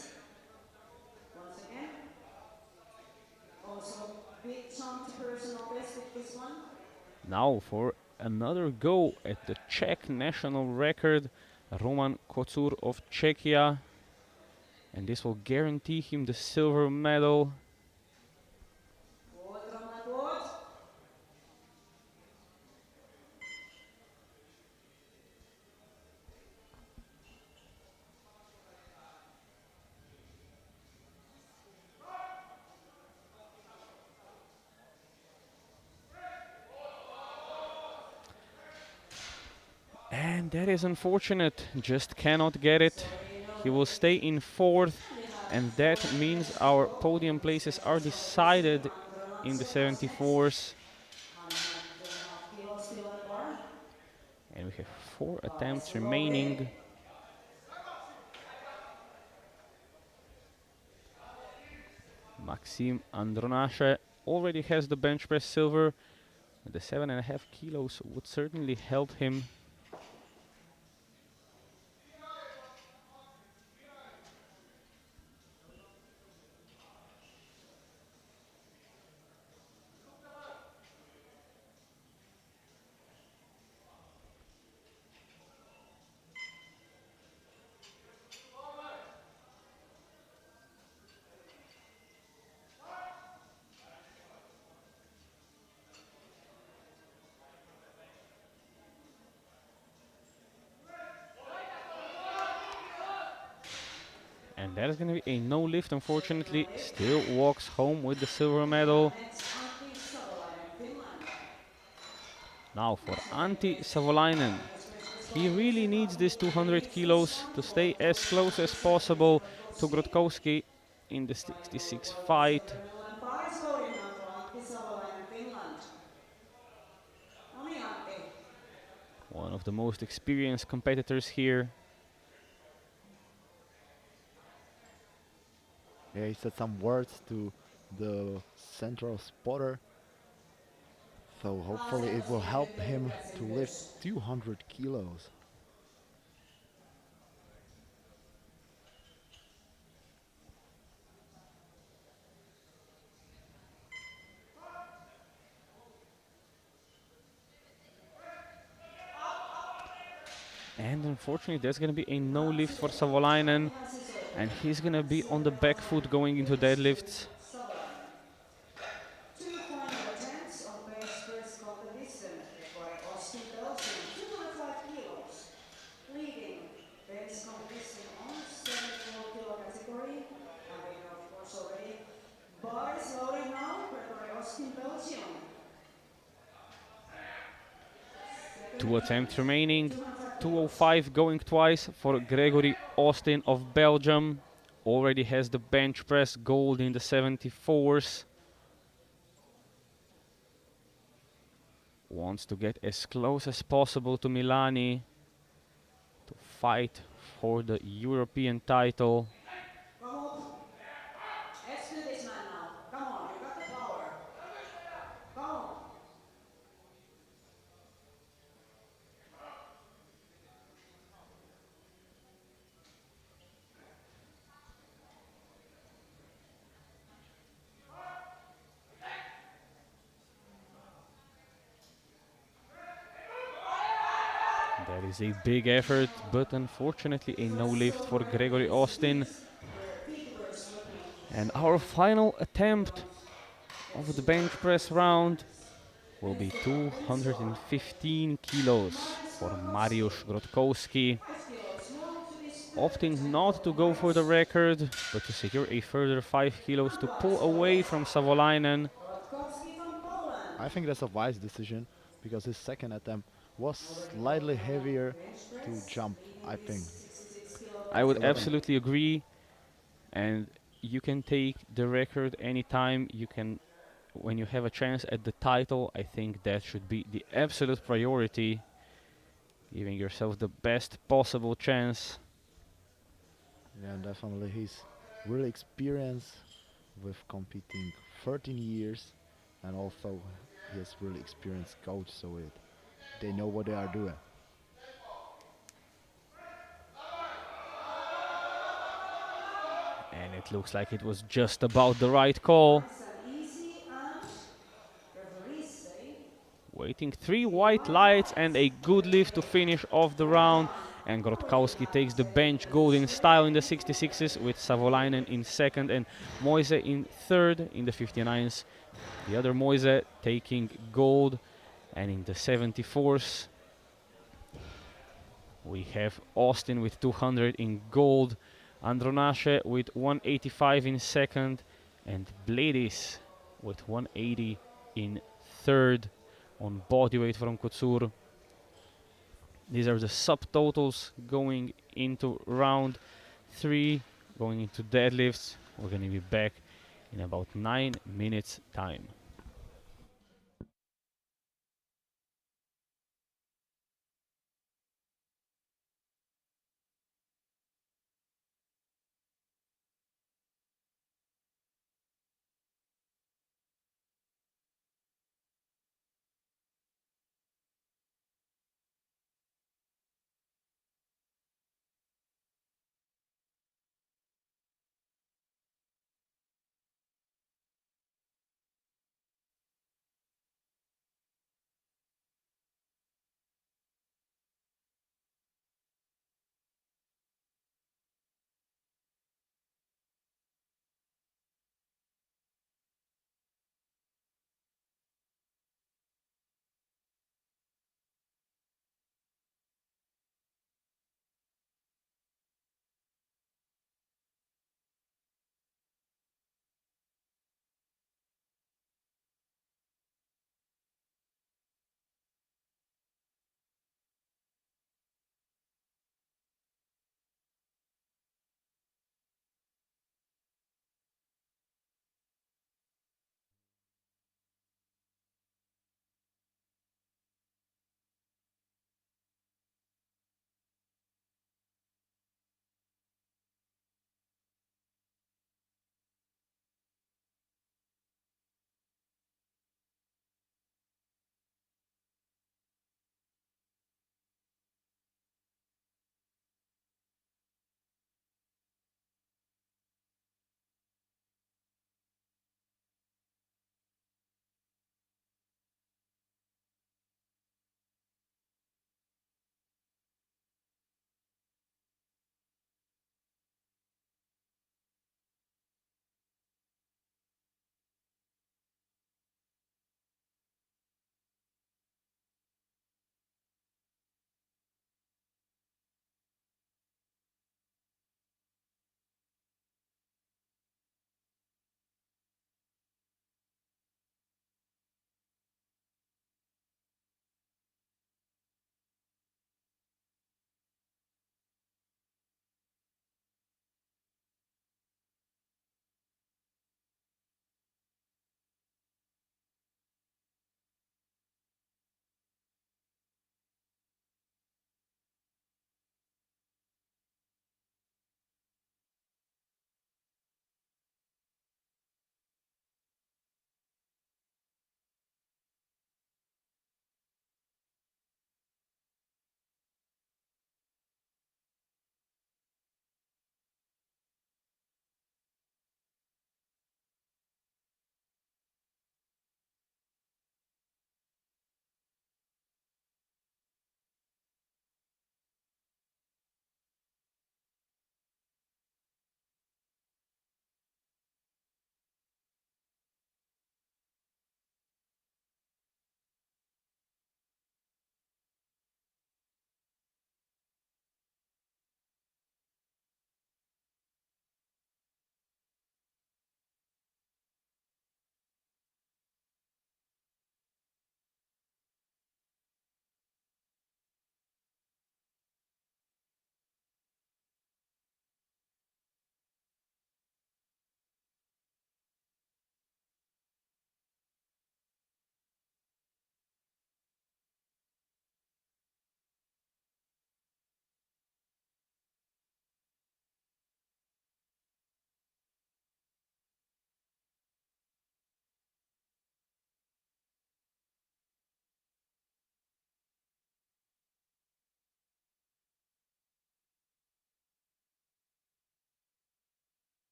Once again. Also, big jump to personal best with this one. Now for another go at the Czech national record, Roman Kocur of Czechia. And this will guarantee him the silver medal. Good, Roman, good. And that is unfortunate, just cannot get it. He will stay in fourth, and that means our podium places are decided in the 74s. And we have 4 attempts remaining. Maxim Andronache already has the bench press silver. The 7.5 kilos would certainly help him. And that is going to be a no lift, unfortunately. Still walks home with the silver medal. Now for Antti Savolainen. He really needs this 200 kilos to stay as close as possible to Grotkowski in the 66 fight. One of the most experienced competitors here. Yeah, he said some words to the central spotter, so hopefully it will help him to lift 200 kilos. And unfortunately, there's going to be a no lift for Savolainen. And he's going to be on the back foot going into deadlifts. Two attempts remaining. 205 going twice for Gregory Austin of Belgium. Already has the bench press gold in the 74s. Wants to get as close as possible to Milani to fight for the European title. Let's do this, man, now. Come on, you got the power. Come on. That is a big effort, but unfortunately a no lift for Gregory Austin. And our final attempt of the bench press round will be 215 kilos for Mariusz Grotkowski, opting not to go for the record, but to secure a further 5 kilos to pull away from Savolainen. I think that's a wise decision because his second attempt was slightly heavier to jump, I think. I would 11. absolutely agree, and you can take the record anytime you can. When you have a chance at the title, I think that should be the absolute priority, giving yourself the best possible chance. Yeah, definitely. He's really experienced with competing 13 years, and also he has really experienced coach, so they know what they are doing. And it looks like it was just about the right call. Waiting 3 white lights and a good lift to finish off the round. And Grotkowski takes the bench gold in style in the 66s, with Savolainen in second and Moise in third in the 59s. The other Moise taking gold. And in the 74s, we have Austin with 200 in gold, Andronache with 185 in second, and Bledis with 180 in third on bodyweight from Kotsur. These are the subtotals going into round 3, going into deadlifts. We're going to be back in about 9 minutes time.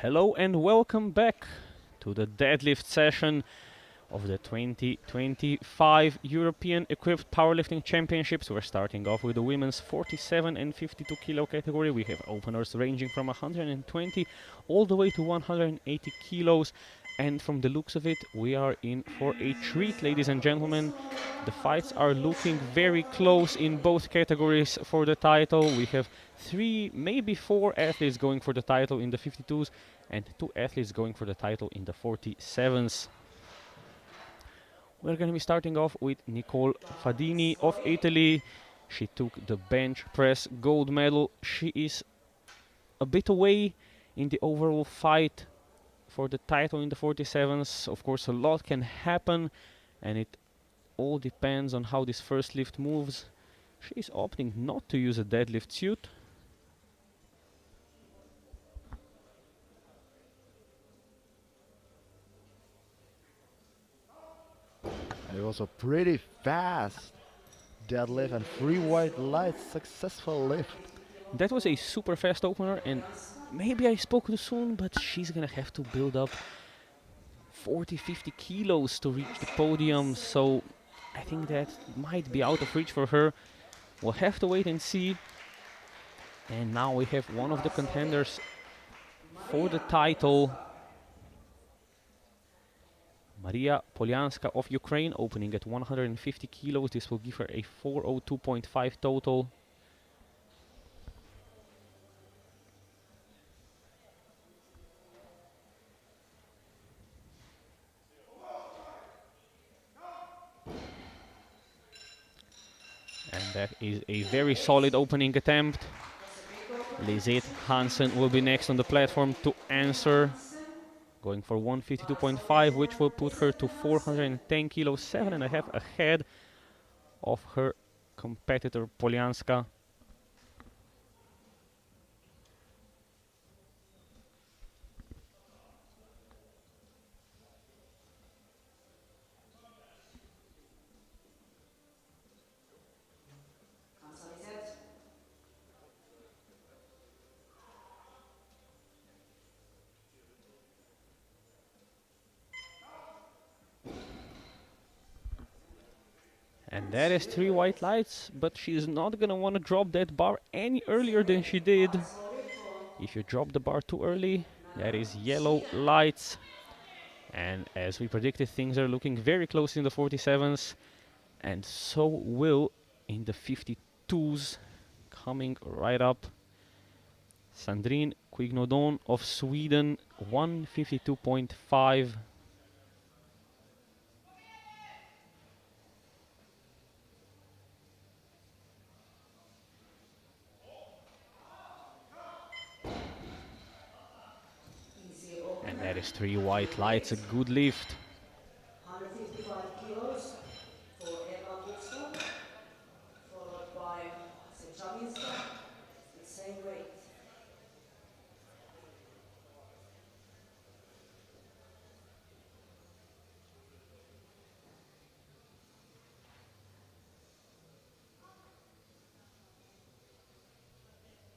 Hello and welcome back to the deadlift session of the 2025 European Equipped Powerlifting Championships. We're starting off with the women's 47 and 52 kilo category. We have openers ranging from 120 all the way to 180 kilos. And from the looks of it, we are in for a treat, ladies and gentlemen. The fights are looking very close in both categories for the title. We have 3, maybe 4 athletes going for the title in the 52s and 2 athletes going for the title in the 47s. We're going to be starting off with Nicole Fadini of Italy. She took the bench press gold medal. She is a bit away in the overall fight for the title in the 47s. Of course, a lot can happen, and it all depends on how this first lift moves. She's opting not to use a deadlift suit. It was a pretty fast deadlift and 3 white lights, successful lift. That was a super fast opener, and maybe I spoke too soon, but she's gonna have to build up 40-50 kilos to reach the podium, so I think that might be out of reach for her. We'll have to wait and see. And now we have one of the contenders for the title, Maria Polyanska of Ukraine, opening at 150 kilos. This will give her a 402.5 total. And that is a very solid opening attempt. Lisette Hansen will be next on the platform to answer, going for 152.5, which will put her to 410 kilos, 7.5 ahead of her competitor Polyanska. And that is 3 white lights, but she's not gonna want to drop that bar any earlier than she did. If you drop the bar too early, that is yellow lights. And as we predicted, things are looking very close in the 47s, and so will in the 52s, coming right up. Sandrine Quignodon of Sweden, 152.5. And that is 3 white lights, a good lift. 155 kilos for Eva Buxton, followed by Seczaminska, the same weight.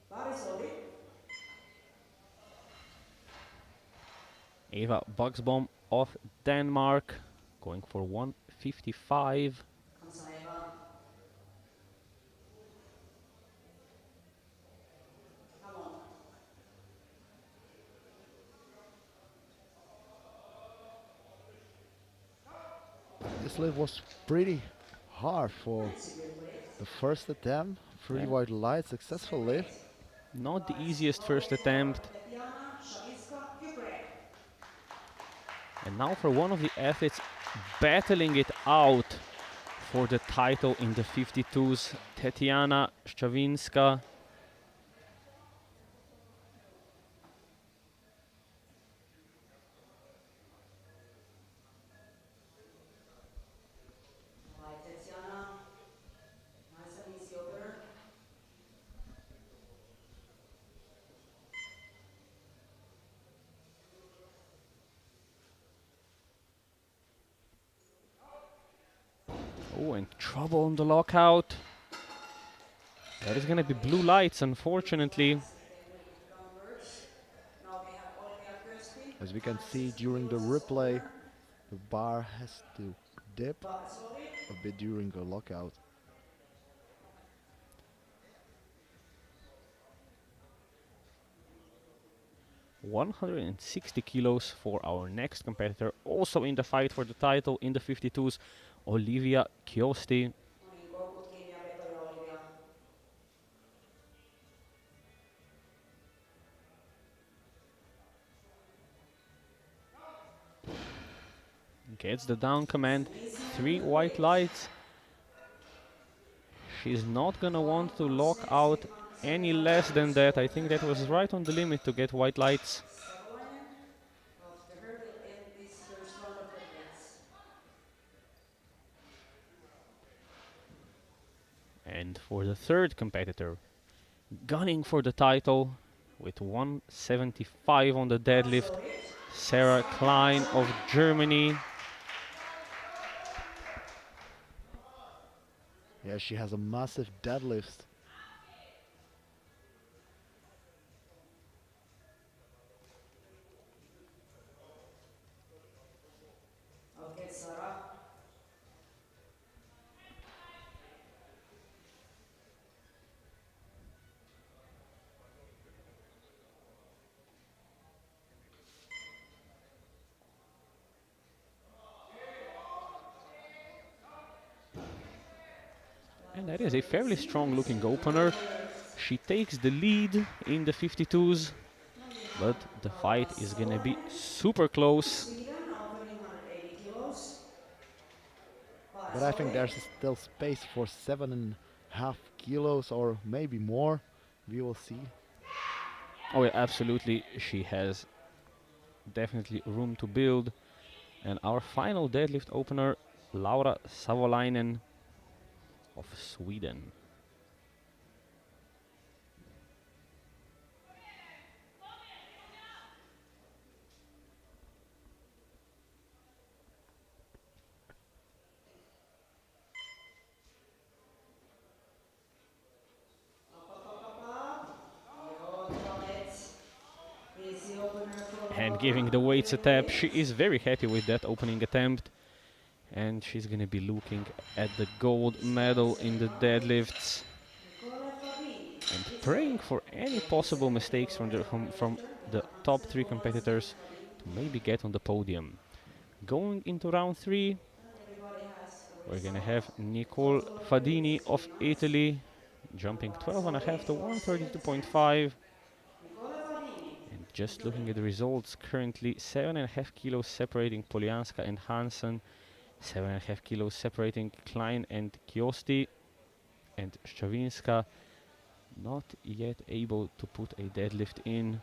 Bar is solid. Eva Buxbom of Denmark, going for 155. Comes Eva. Come on. This lift was pretty hard for That's a good weight. the first attempt. 3 Yeah. white lights, successful lift. Not the easiest first attempt. Tatiana Shavinska, Ukraine. And now for one of the athletes battling it out for the title in the 52s, Tatiana Shavinska. All right, Tatiana. Nice and easy opener. Oh, and trouble on the lockout. That is gonna be blue lights, unfortunately. Downwards. Now we have Olga As we can see during the replay, the bar has to dip a bit during a lockout. 160 kilos for our next competitor, also in the fight for the title in the 52s, Olivia Kiosti. Gets the down command, 3 white lights. She's not gonna want to lock out any less than that. I think that was right on the limit to get white lights. And for the third competitor, gunning for the title with 175 on the deadlift, Sarah Klein of Germany. Yeah, she has a massive deadlift. Okay, Sarah. And that is a fairly strong looking opener. She takes the lead in the 52s, but the fight is gonna be super close. Sweden offering 180 kilos. But I think there's still space for 7.5 kilos or maybe more. We will see. Oh yeah, absolutely. She has definitely room to build. And our final deadlift opener, Laura Savolainen of Sweden. And giving the weights a tap. She is very happy with that opening attempt. And she's gonna be looking at the gold medal in the deadlifts. And praying for any possible mistakes from the top 3 competitors to maybe get on the podium. Going into round 3, we're gonna have Nicole Fadini of Italy jumping 12.5 to 132.5. And just looking at the results, currently 7.5 kilos separating Polianska and Hansen, 7.5 kilos separating Klein and Kiosti, and Szczawinska not yet able to put a deadlift in.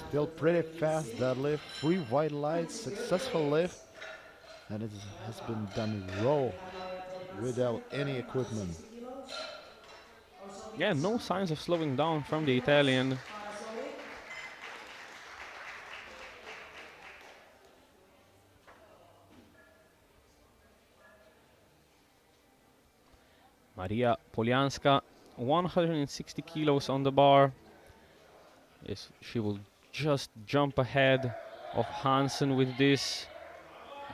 Still pretty fast deadlift, 3 white lights, successful lift, and it has been done raw without any equipment. Yeah, no signs of slowing down from the Italian. Maria Polianska, 160 kilos on the bar. She will just jump ahead of Hansen with this.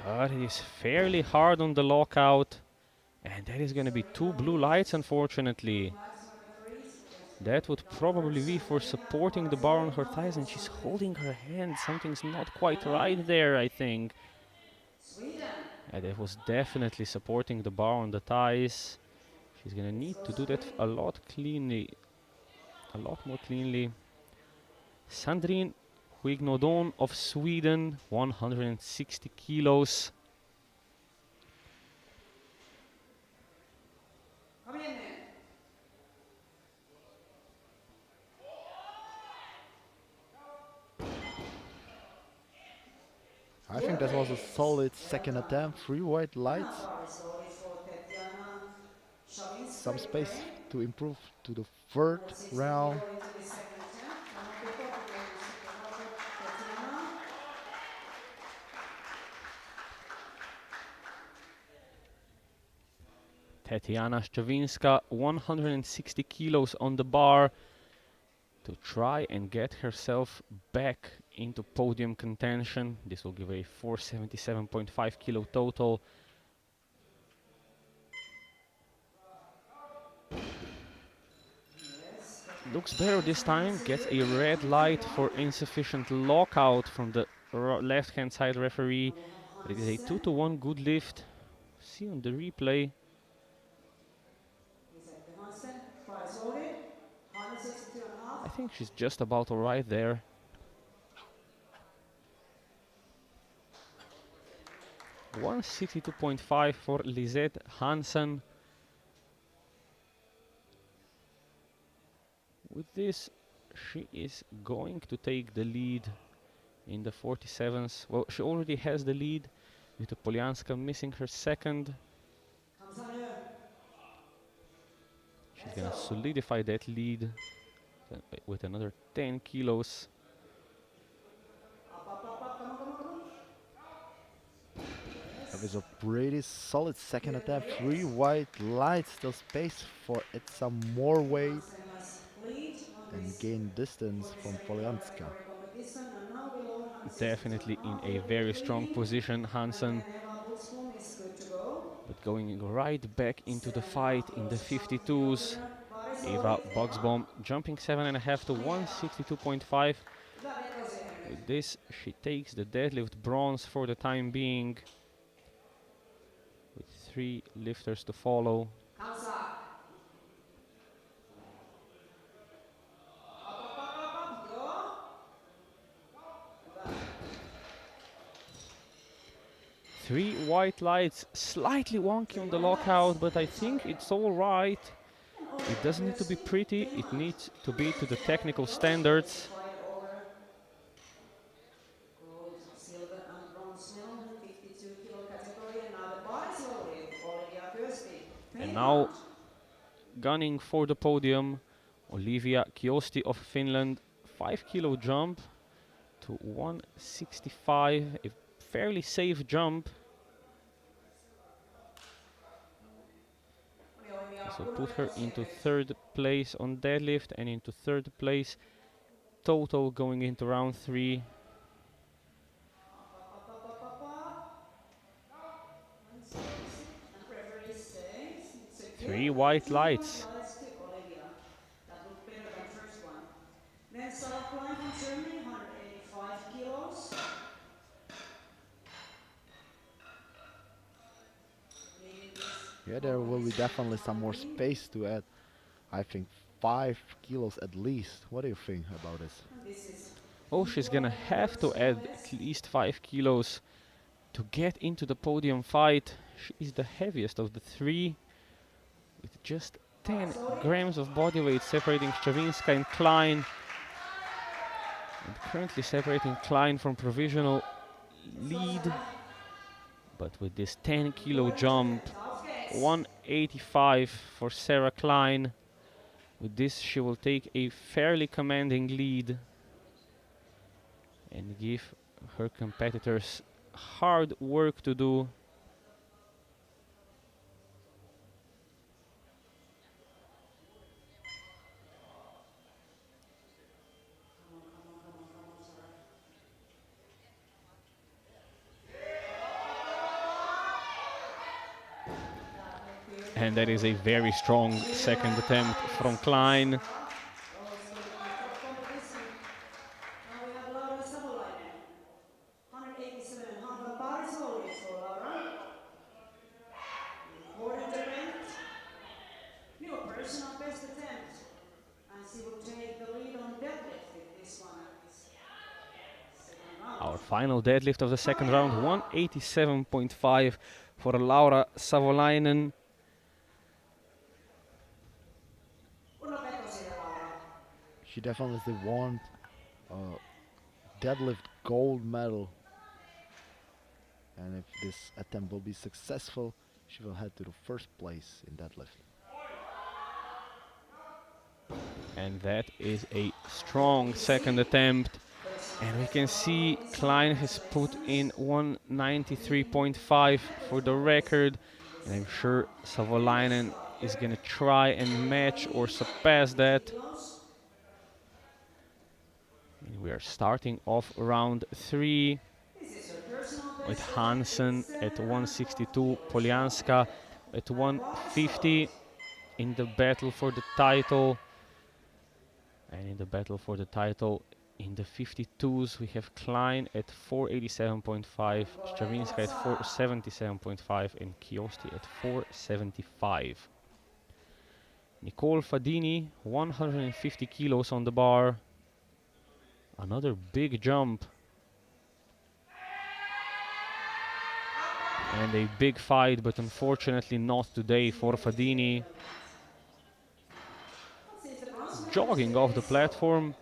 But it is fairly hard on the lockout. And that is going to be 2 blue lights, unfortunately. That would probably be for supporting the bar on her thighs, and she's holding her hand. Something's not quite right there, I think. And that was definitely supporting the bar on the thighs. She's gonna need to do that a lot more cleanly. Sandrine Huignodon of Sweden, 160 kilos. I think that was a solid second attempt, 3 white lights. Some space to improve to the third round. Tatiana Szczawinska, 160 kilos on the bar to try and get herself back into podium contention. This will give a 477.5 kilo total. Looks better this time, gets a red light for insufficient lockout from the left-hand side referee. But it is a 2-to-1 good lift. See on the replay. I think she's just about alright there. $162.5 for Lisette Hansen. With this, she is going to take the lead in the 47s. Well, she already has the lead with the Polianska missing her second. She's gonna solidify that lead with another 10 kilos. That was a pretty solid second attempt. 3 white lights, still space for it some more weight and gain distance from Polianska. Definitely in a very strong position, Hansen. But going right back into the fight in the 52s. Eva Boxbaum jumping 7.5 to 162.5. With this, she takes the deadlift bronze for the time being, with 3 lifters to follow. Three white lights, slightly wonky on the lockout, but I think it's all right. It doesn't need to be pretty, it needs to be to the technical standards. And now, gunning for the podium, Olivia Kiosti of Finland, 5 kilo jump to 165, a fairly safe jump. This will put her into 3rd place on deadlift and into 3rd place total going into round 3. Three white lights. Yeah, there will be definitely some more space to add. I think 5 kilos at least. What do you think about this? Oh, she's gonna have to add at least 5 kilos to get into the podium fight. She is the heaviest of the 3, with just 10 grams of body weight separating Szczawinska and Klein. And currently separating Klein from provisional lead. But with this 10 kilo jump, 185 for Sarah Klein. With this, she will take a fairly commanding lead and give her competitors hard work to do. And that is a very strong second attempt from Klein. Our final deadlift of the second round, 187.5 for Laura Savolainen. She definitely won deadlift gold medal. And if this attempt will be successful, she will head to the 1st place in deadlift. And that is a strong second attempt. And we can see Klein has put in 193.5 for the record. And I'm sure Savolainen is gonna try and match or surpass that. And we are starting off round 3 with Hansen at 162, Polianska at 150 in the battle for the title. And in the battle for the title, in the 52s, we have Klein at 487.5, Stravinska at 477.5, and Kiosti at 475. Nicole Fadini, 150 kilos on the bar. Another big jump. And a big fight, but unfortunately not today for Fadini. Jogging off the platform.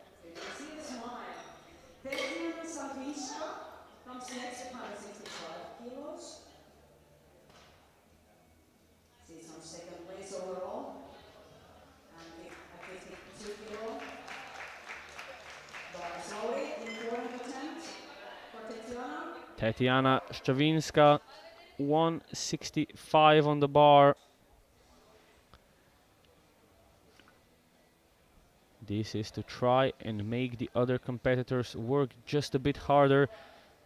Tatiana Stravinska, 165 on the bar. This is to try and make the other competitors work just a bit harder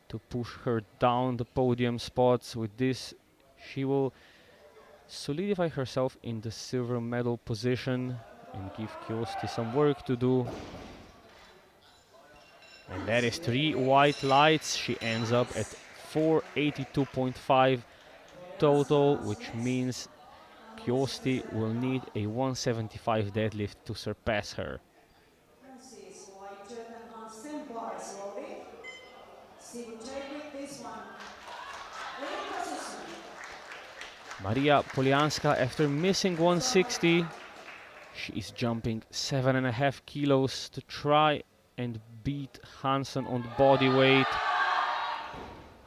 to push her down the podium spots. With this, she will solidify herself in the silver medal position and give Kiosti some work to do. And that is 3 white lights. She ends up at 482.5 total, which means Kiosti will need a 175 deadlift to surpass her. Maria Polianska, after missing 160, she is jumping 7.5 kilos to try and beat Hansen on the body weight.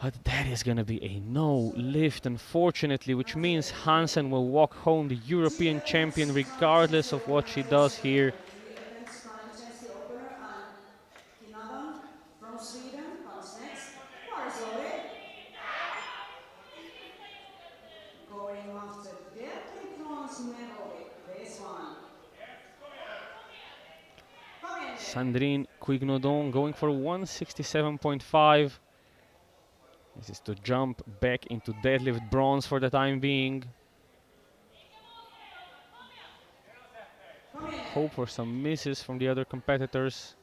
But that is gonna be a no lift, unfortunately, which means Hansen will walk home the European champion regardless of what she does here. Sandrine Quignodon going for 167.5. This is to jump back into deadlift bronze for the time being. Hope for some misses from the other competitors.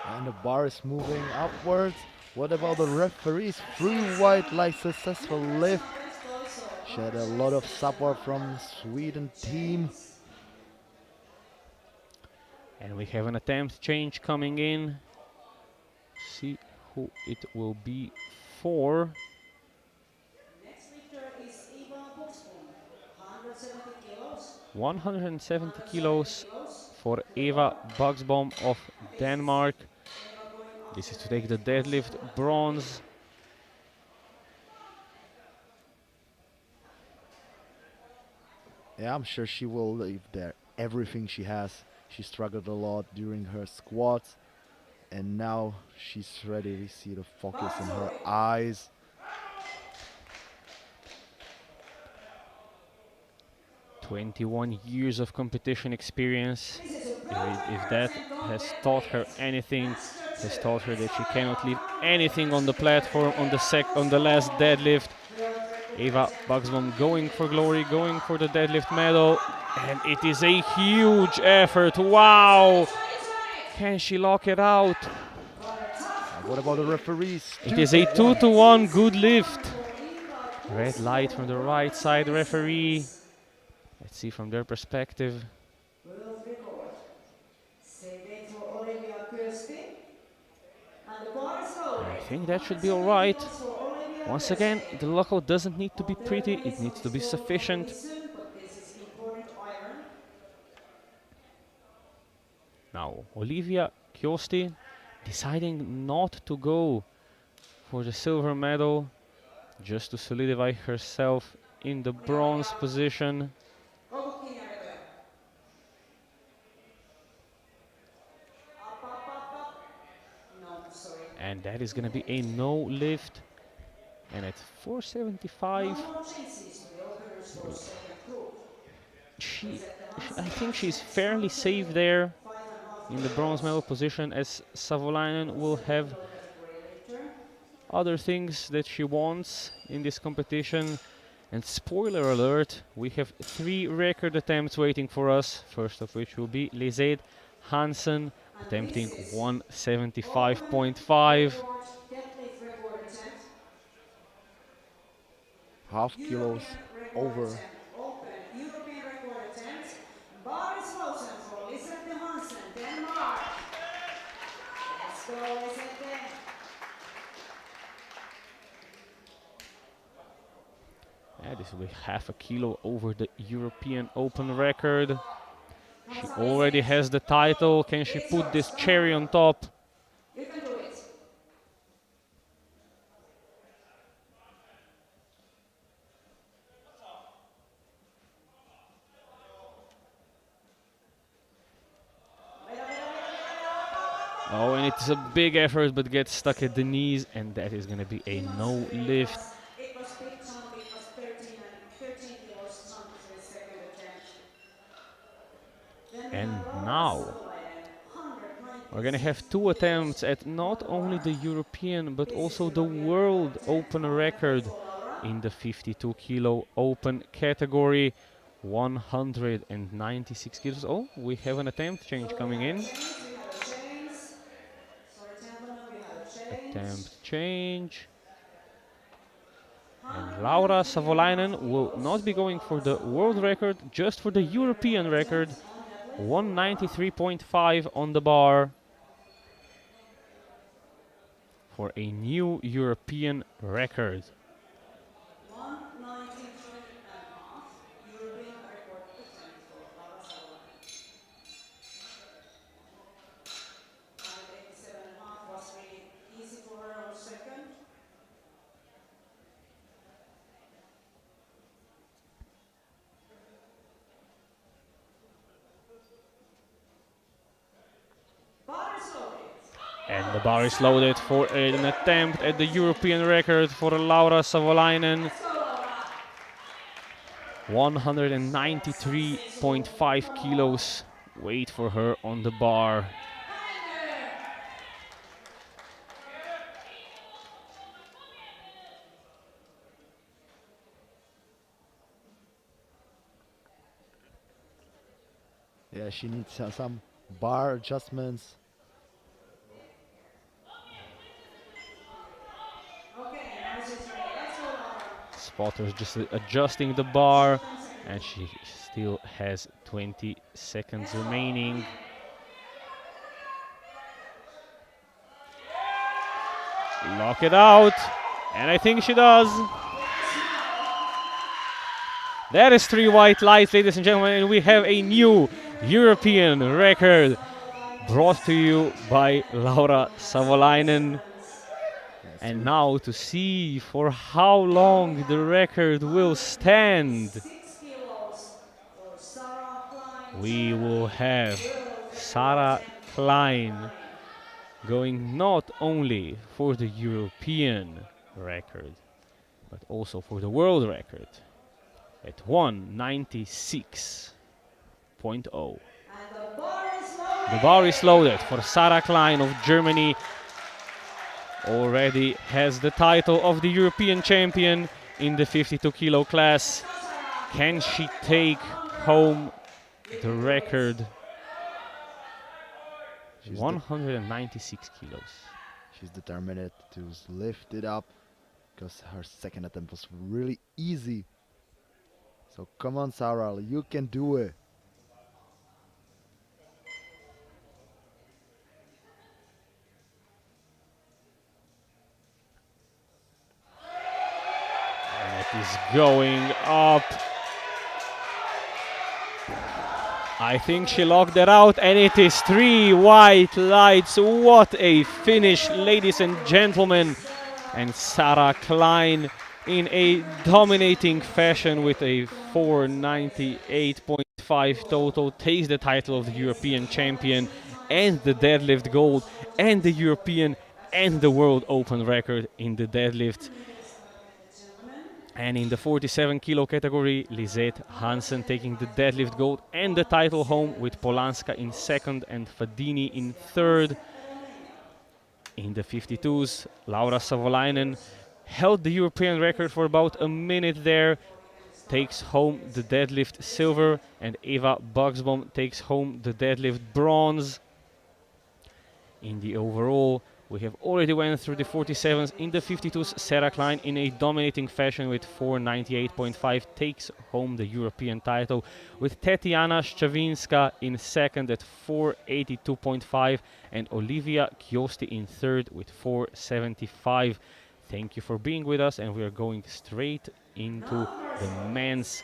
And the bar is moving upwards. What about the referees? 3 white lights, successful lift. She had a lot of support from Sweden team. And we have an attempt change coming in. See who it will be for. Next lifter is Eva Boxholm, 170 kilos for Eva Buxbom of Denmark. This is to take the deadlift bronze. Yeah, I'm sure she will leave there everything she has. She struggled a lot during her squats, and now she's ready. We see the focus in her eyes. "21 years of competition experience. If that has taught her anything, has taught her that she cannot leave anything on the platform on the last deadlift. Eva Buxbom going for glory, going for the deadlift medal, and it is a huge effort. Wow! Can she lock it out? What about the referees? It is a 2-to-1 good lift. Red light from the right side referee. Let's see from their perspective. I think that should be alright. Once again, the lockout doesn't need to be pretty, it needs to be sufficient. Now, Olivia Kiosti deciding not to go for the silver medal, just to solidify herself in the bronze position. And that is going to be a no lift. And at 475, I think she's fairly safe there in the bronze medal position, as Savolainen will have other things that she wants in this competition. And spoiler alert, we have 3 record attempts waiting for us, first of which will be Lisette Hansen attempting 175.5. Half kilos over. Open European record attempt. Bar explosion for Lisette Hansen, Denmark. Let's go, Lisette. This will be half a kilo over the European Open record. She already has the title. Can she put this cherry on top? You can do it. Oh, and it's a big effort, but gets stuck at the knees, and that is going to be a no lift. It was big chunk, it was 13 kilos chunk for the second attempt. And now we're going to have 2 attempts at not only the European but also the World Open record in the 52 kilo open category. 196 kilos. Oh, we have an attempt change coming in. Attempt change. And Laura Savolainen will not be going for the world record, just for the European record. 193.5 on the bar for a new European record. 193.5 European record attempt for Laura Savolainen. 187.5 was really easy for her on second. And the bar is loaded for an attempt at the European record for Laura Savolainen. 193.5 kilos weight for her on the bar. Yeah, she needs some bar adjustments. Spotters just adjusting the bar, and she still has 20 seconds remaining. Lock it out, and I think she does. That is 3 white lights, ladies and gentlemen, and we have a new European record brought to you by Laura Savolainen. And now to see for how long the record will stand. We will have Sarah Klein going not only for the European record, but also for the world record at 196.0. The bar is loaded for Sarah Klein of Germany. Already has the title of the European champion in the 52 kilo class. Can she take home the record? 196 kilos. She's determined to lift it up because her second attempt was really easy. So come on, Sarah, you can do it. Is going up. I think she locked that out, and it is 3 white lights. What a finish, ladies and gentlemen. And Sarah Klein in a dominating fashion with a 498.5 total takes the title of the European champion and the deadlift gold and the European and the World Open record in the deadlift. Gentlemen, And in the 47 kilo category, Lisette Hansen taking the deadlift gold and the title home, with Polanska in second and Fadini in third. In the 52s, Laura Savolainen held the European record for about a minute there, takes home the deadlift silver, and Eva Buxbaum takes home the deadlift bronze. In the overall, we have already went through the 47s. In the 52s, Sarah Klein in a dominating fashion with 498.5 takes home the European title, with Tetiana Szczawinska in second at 482.5 and Olivia Kiosti in third with 475. Thank you for being with us, and we are going straight into the men's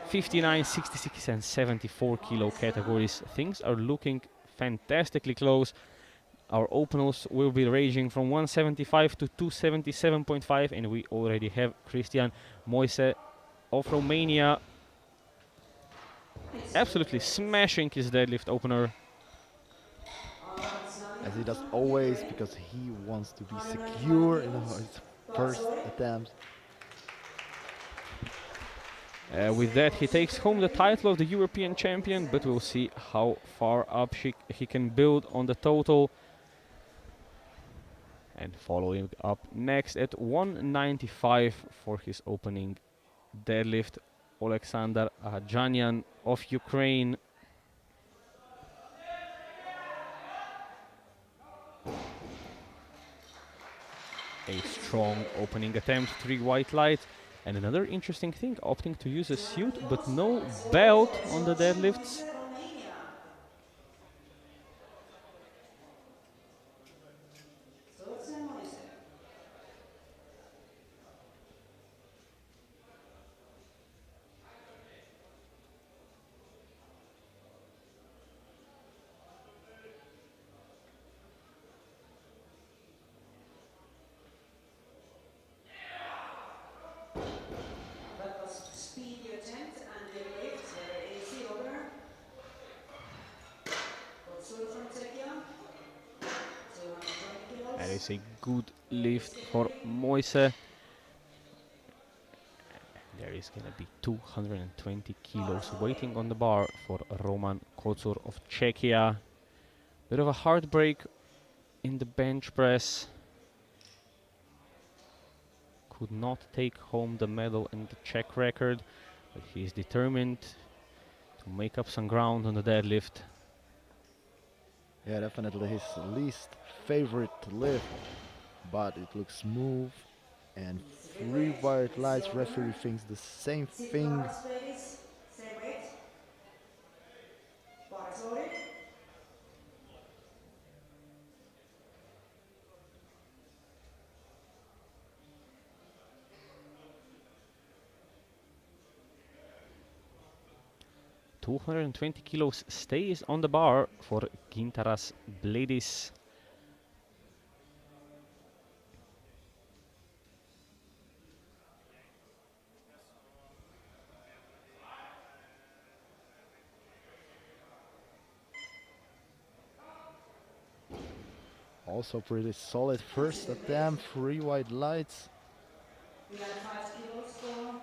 59, 66 and 74 kilo categories. Things are looking fantastically close. Our openers will be ranging from 175 to 277.5, and we already have Cristian Moise of Romania absolutely smashing his deadlift opener. As he does always, because he wants to be secure in his first attempt. With that, he takes home the title of the European champion, but we'll see how far up he can build on the total. And following up next at 195 for his opening deadlift, Alexander Janyan of Ukraine. A strong opening attempt, 3 white lights. And another interesting thing, opting to use a suit but no belt on the deadlifts. Romania. 220 That is a good lift for Moise. There is gonna be 220 kilos waiting on the bar for Roman Kocur of Czechia. Bit of a heartbreak in the bench press. Could not take home the medal and the Czech record, but he is determined to make up some ground on the deadlift. Yeah, definitely his least favorite lift, but it looks smooth. And 3 white lights, referee thinks the same thing. ladies, same weight. Bars loaded. 220 kilos stays on the bar for Gintaras Bledis. Also pretty solid first attempt, 3 white lights. We got 5 kilos for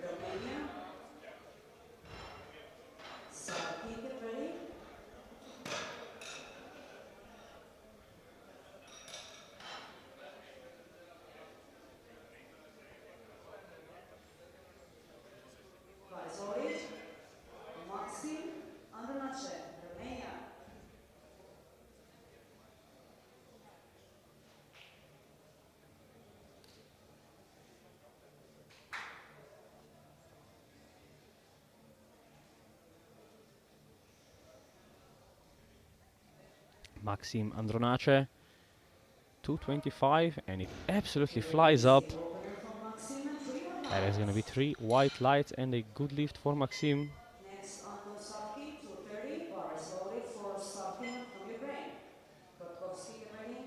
Romania. So keep it ready. Bars loaded. Maxim Andronace, Romania. Maxim Andronace, 225, and it absolutely flies up. Opener from Maxim and 3 white That is going to be 3 white lights and a good lift for Maxim. Next on the Savki, 230. Bars loaded for Savki from Ukraine. Kotkovsky, get ready.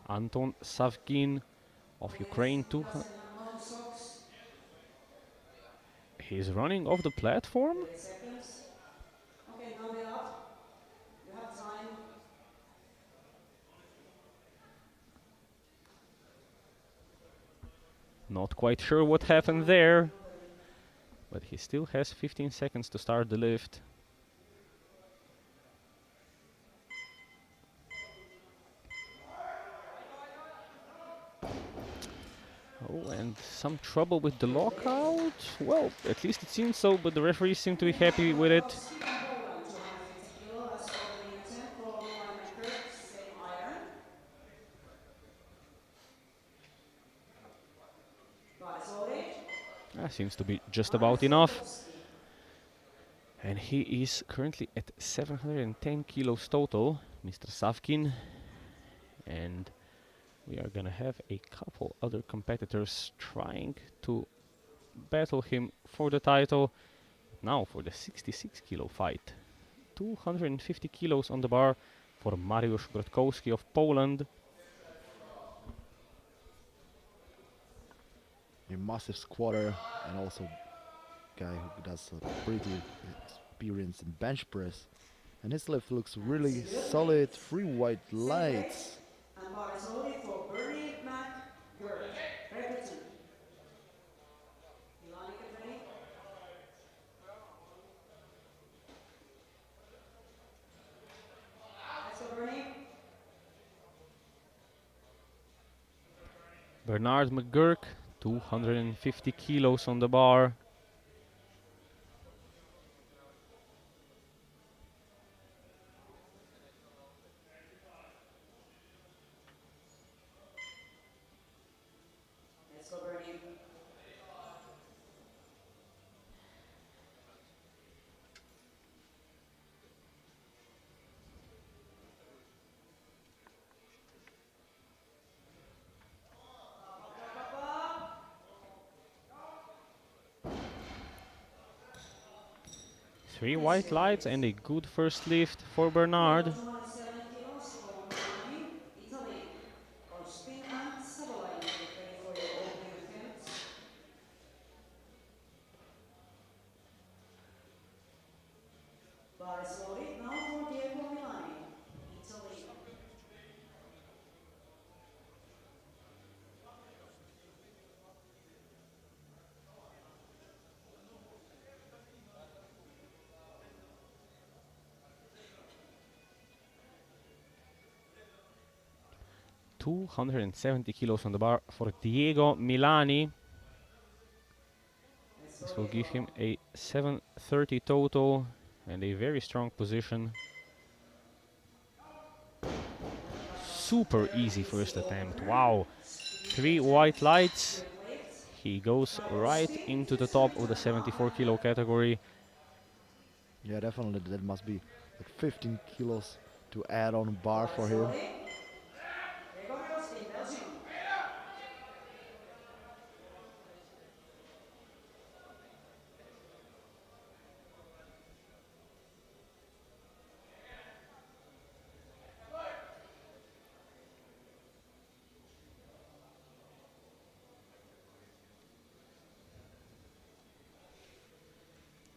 Anton Savkin of Ukraine. He's running off the platform. 30 seconds. Okay, now we're up. You have time. Not quite sure what happened there, but he still has 15 seconds to start the lift. Oh, and some trouble with the lockout. Well, at least it seems so, but the referees seem to be happy with it. Seems to be just about enough. And he is currently at 710 kilos total, Mr. Savkin. And we are gonna have a couple other competitors trying to battle him for the title. Now for the 66 kilo fight. 250 kilos on the bar for Mariusz Brodkowski of Poland. A massive squatter and also guy who does a pretty experience in bench press. And his lift looks really solid. 3 white lights. And bar is loaded for Bernie McGurk. Everton. Milani, get ready. Let's go, Bernie. Bernard McGurk, 250 kilos on the bar. Let's go, Bernie. Three white lights and a good first lift for Bernard. Bar is loaded now for Diego Milani, Italy. 270 kilos on the bar for Diego Milani. This will give him a 730 total and a very strong position. Super easy first attempt. Wow. 3 white lights. He goes right into the top of the 74 kilo category. Yeah, definitely that must be like 15 kilos to add on bar for him.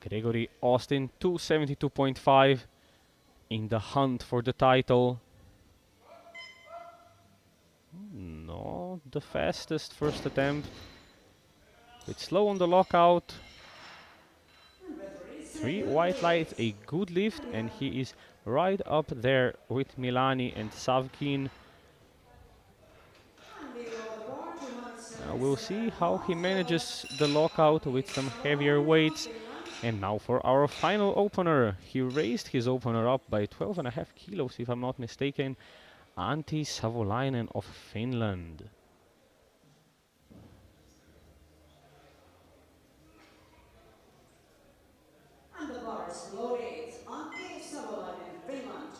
Gregory Austin, 272.5 in the hunt for the title. Not the fastest first attempt. Bit slow on the lockout. 3 white lights, a good lift, and he is right up there with Milani and Savkin. We'll see how he manages the lockout with some heavier weights. And now for our final opener. He raised his opener up by 12.5 kilos, if I'm not mistaken. Antti Savolainen of Finland. And the bar is loaded. Antti Savolainen, Finland.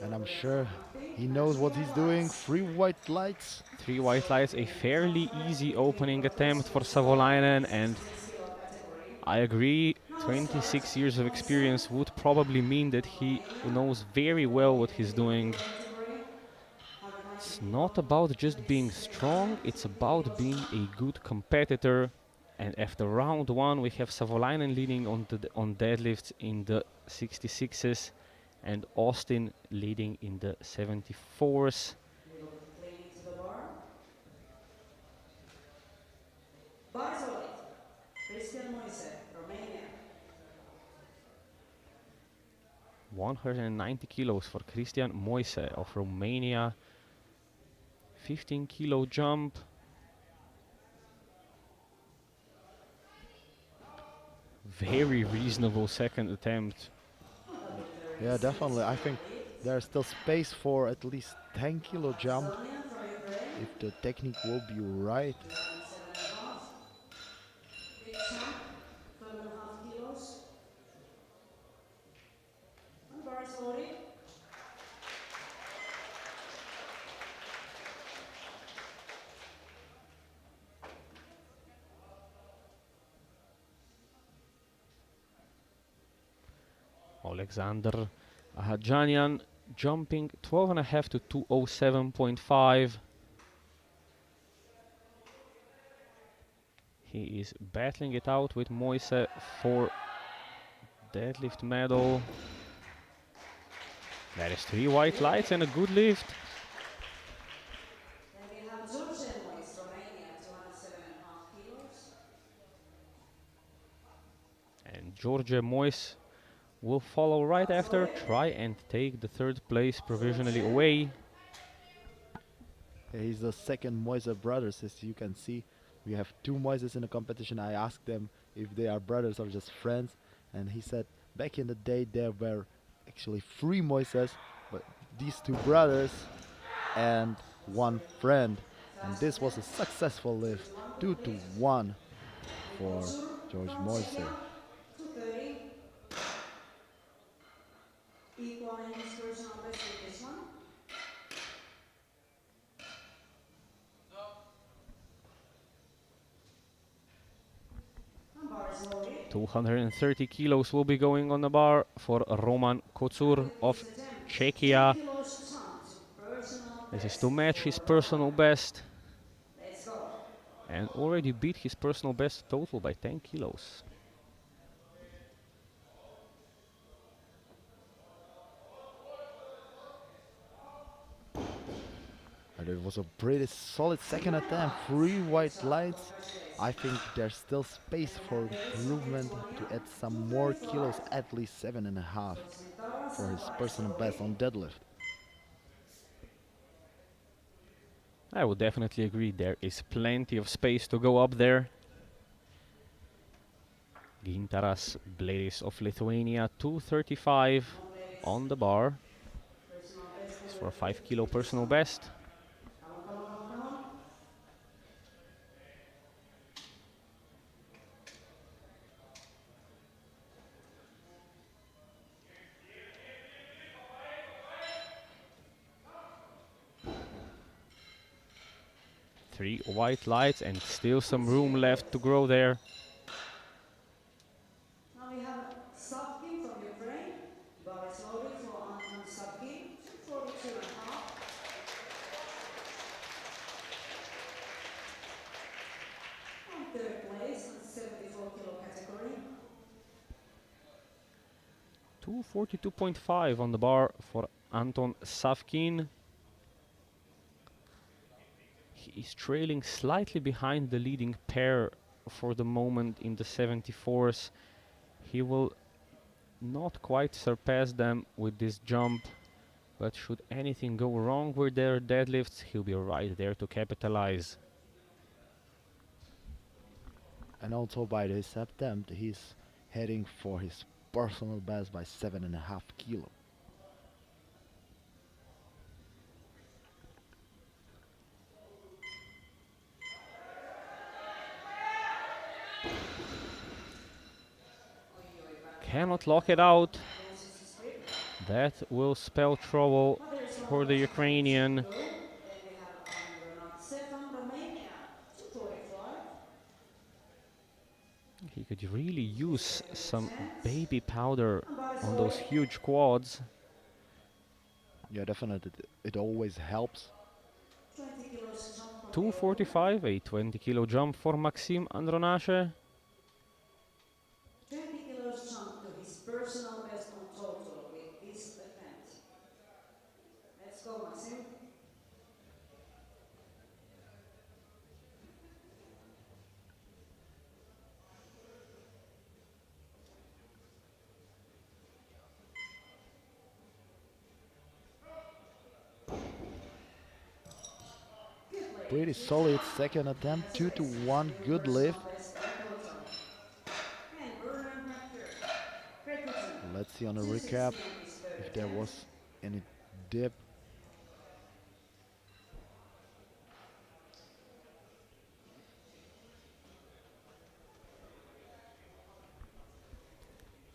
And I'm sure he knows what he's doing. 3 white lights. 3 white lights, a fairly easy opening attempt for Savolainen, and I agree, 26 years of experience would probably mean that he knows very well what he's doing. It's not about just being strong, it's about being a good competitor. And after round one, we have Savolainen leading on deadlifts in the 66s and Austin leading in the 74s. Leaning to the bar. Barzoli, Christian Moise, Romania. 190 kilos for Christian Moise of Romania. 15 kilo jump. Very reasonable second attempt. Yeah, definitely. I think there's still space for at least 10 kilo jump if the technique will be right. Big jump, 12.5 kilos. And Barzoli. Alexander Ahajanian jumping 12.5 to 207.5. He is battling it out with Moise for deadlift medal. That is 3 white lights and a good lift. Then we have George Moise, Romania, 207.5 kilos. And George Moise will follow right after, try and take the third place provisionally away. He's the second Moise brothers, as you can see. We have 2 Moises in the competition. I asked them if they are brothers or just friends, and he said back in the day there were actually 3 Moises, but these 2 brothers and 1 friend. And this was a successful lift, 2-1 for George Moise. 230. Equaling his personal best with this one. And Barzoli. 230 kilos will be going on the bar for Roman Kocur of Czechia. This is to match his personal best. Let's go. And already beat his personal best total by 10 kilos. And it was a pretty solid second attempt, 3 white lights. I think there's still space for improvement to add some more kilos, at least 7.5 for his personal best on deadlift. I would definitely agree, there is plenty of space to go up there. Gintaras Bledis of Lithuania, 235 on the bar. It's for a 5 kilo personal best. Come on, come on, come on, come on. Three white lights and still some room left to grow there. Now we have Savkin from Ukraine. Barzoli for Anton Savkin, 242.5. On third place in 74 kilo category. 242.5 on the bar for Anton Savkin. He is trailing slightly behind the leading pair for the moment in the 74s. He will not quite surpass them with this jump, but should anything go wrong with their deadlifts, he'll be right there to capitalize. And also by this attempt, he's heading for his personal best by 7.5 kilo. Cannot lock it out. That will spell trouble for the Ukrainian. Then we have Andronatse from Romania, 245. He could really use some 10. baby powder And on those Barisori, huge quads. Yeah, definitely. It always helps. 20 kilos jump from 245, a 20 kilo jump for Maxim Andronache. 20 kilos jump to his personal best on total with this event. Let's go, Maxim. Pretty solid second attempt. 2-1. Good lift. Let's see on the recap if there was any dip.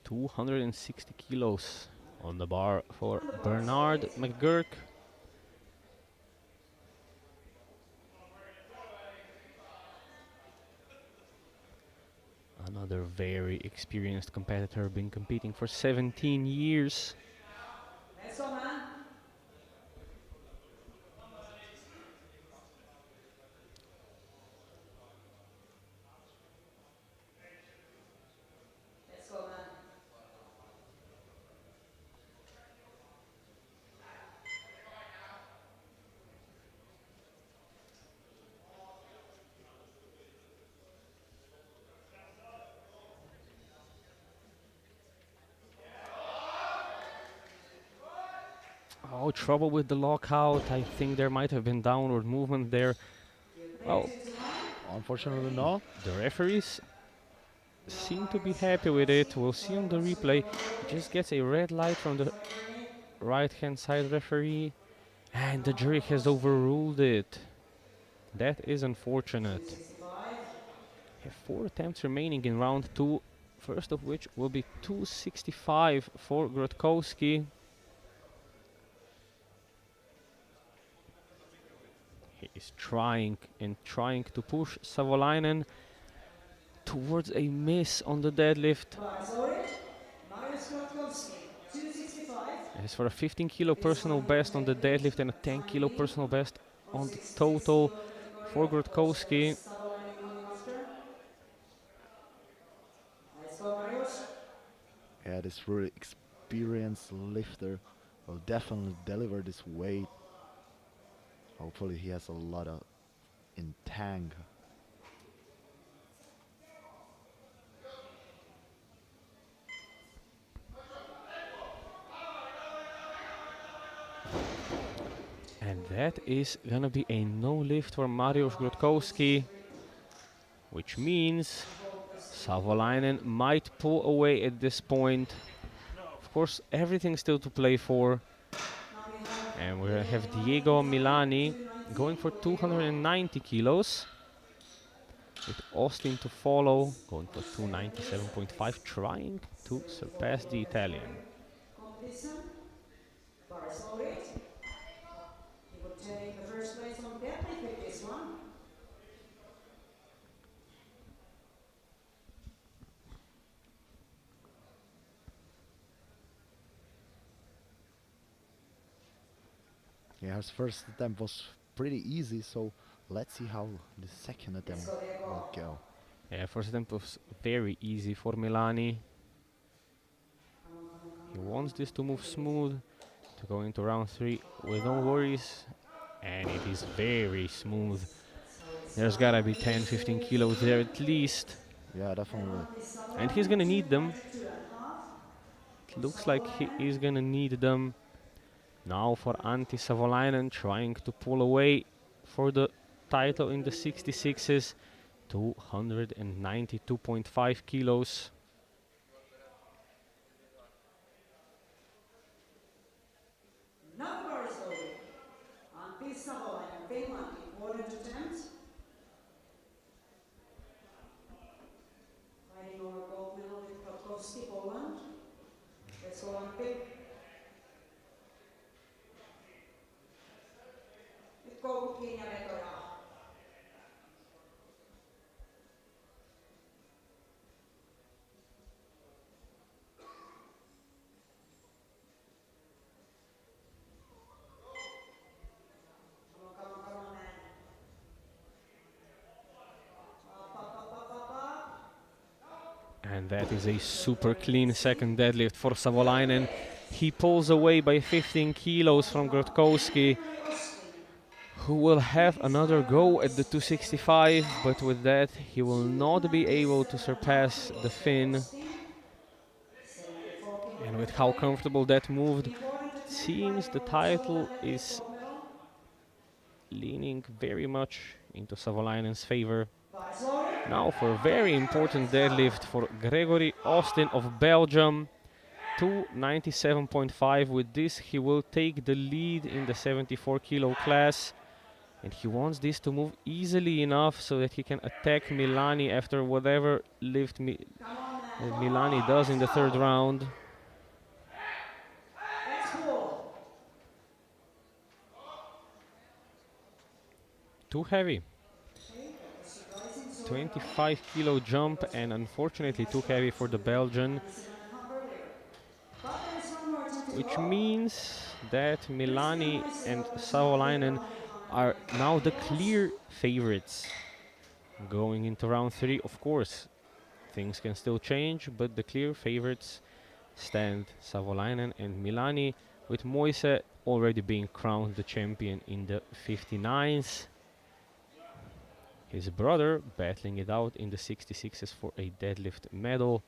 260 kilos on the bar for Bernard McGurk. Another very experienced competitor, been competing for 17 years. Let's go, man. Let's go, man. Oh, trouble with the lockout. I think there might have been downward movement there. Well, Unfortunately, no. the referees seem to be happy with it. We'll see on the replay. He just gets a red light from the right-hand side referee, and the jury has overruled it. That is unfortunate. We have 4 attempts remaining in round 2, first of which will be 265 for Grotkowski. He is trying to push Savolainen towards a miss on the deadlift. As for a 15 kilo personal best on the deadlift and a 10 kilo personal best on the total for Grotkowski. Yeah, this really experienced lifter will definitely deliver this weight. Hopefully he has a lot of in tank. And that is gonna be a no lift for Mariusz Grotkowski, which means Savolainen might pull away at this point. Of course, everything still to play for. And we have Diego Milani going for 290 kilos. With Austin to follow, going for 297.5, trying to surpass the Italian. He would take the first place on deadlift with this one. Yeah, his first attempt was pretty easy, so let's see how the second attempt will go. Yeah, first attempt was very easy for Milani. He wants this to move smooth, to go into round 3 with no worries, and it is very smooth. There's gotta be 10-15 kilos there at least, Yeah, definitely. and he's gonna need them. It looks like he is gonna need them. Now for Antti Savolainen, trying to pull away for the title in the 66s, 292.5 kilos. Now Barisori. Antti Savolainen, Finland, important attempt. Fighting over gold medal with Grotkowski, Poland. Let's go, Antti. pukkiin ja vetoja. Come on, come on, man. And that is a super clean second deadlift for Savolainen. He pulls away by 15 kilos from Grotkowski, who will have another go at the 265, but with that he will not be able to surpass the Finn. And with how comfortable that moved, it seems the title is leaning very much into Savolainen's favor. Now for a very important deadlift for Gregory Austin of Belgium. 297.5. With this he will take the lead in the 74 kilo class, and he wants this to move easily enough so that he can attack Milani after whatever lift Milani does in the third round. Too heavy. 25 kilo jump, and unfortunately too heavy for the Belgian, which means that Milani and Savolainen are now the clear favorites going into round 3. Of course, things can still change, but the clear favorites stand Savolainen and Milani, with Moise already being crowned the champion in the 59s. His brother battling it out in the 66s for a deadlift medal.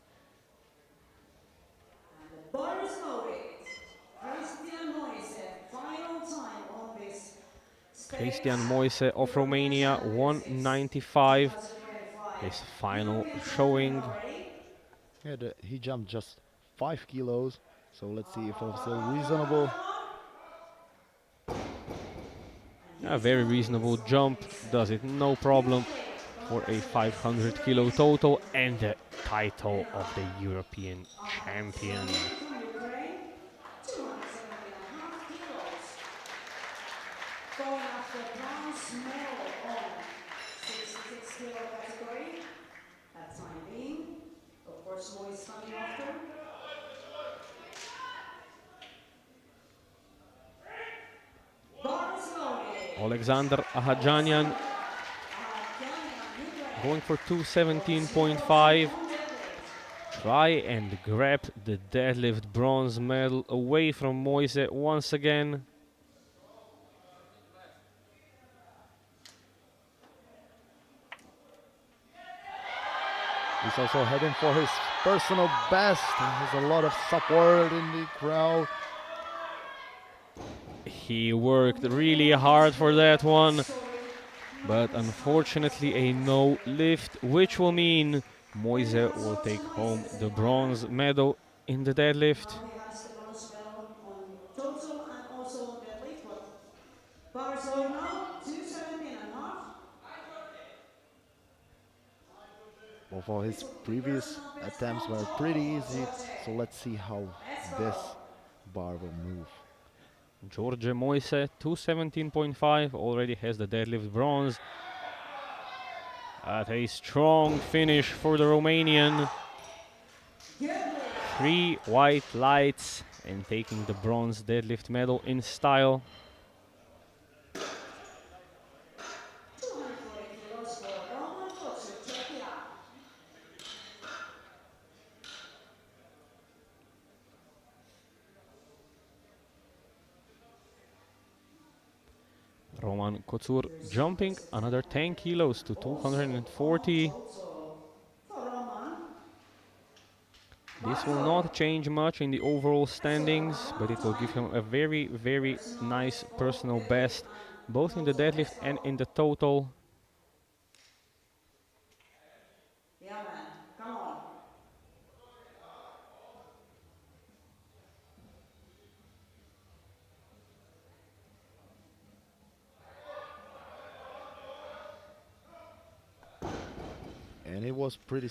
Christian Moise of Romania, 195. His final showing. Yeah, he jumped just 5 kilos, so let's see if it's still reasonable. A very reasonable jump, does it no problem for a 500 kilo total and the title of the European champion. Going after bronze medal on 66 kilo category. That time being, of course, Moise coming after. Alexander Ahadjanian going for 217.5. Try and grab the deadlift bronze medal away from Moise once again. He's also heading for his personal best. There's a lot of support in the crowd. He worked really hard for that one, but unfortunately a no lift, which will mean Moise will take home the bronze medal in the deadlift. Now he has the bronze medal on total and also on deadlift, but bar so now 217.5. Both of his previous attempts were pretty easy, so let's see how this bar will move. George Moise, 217.5, already has the deadlift bronze. At a strong finish for the Romanian. 3 white lights and taking the bronze deadlift medal in style. Roman Kotsur jumping another 10 kilos to 240. This will not change much in the overall standings, but it will give him a very, very nice personal best, both in the deadlift and in the total. Yeah, man, come on. And it was pretty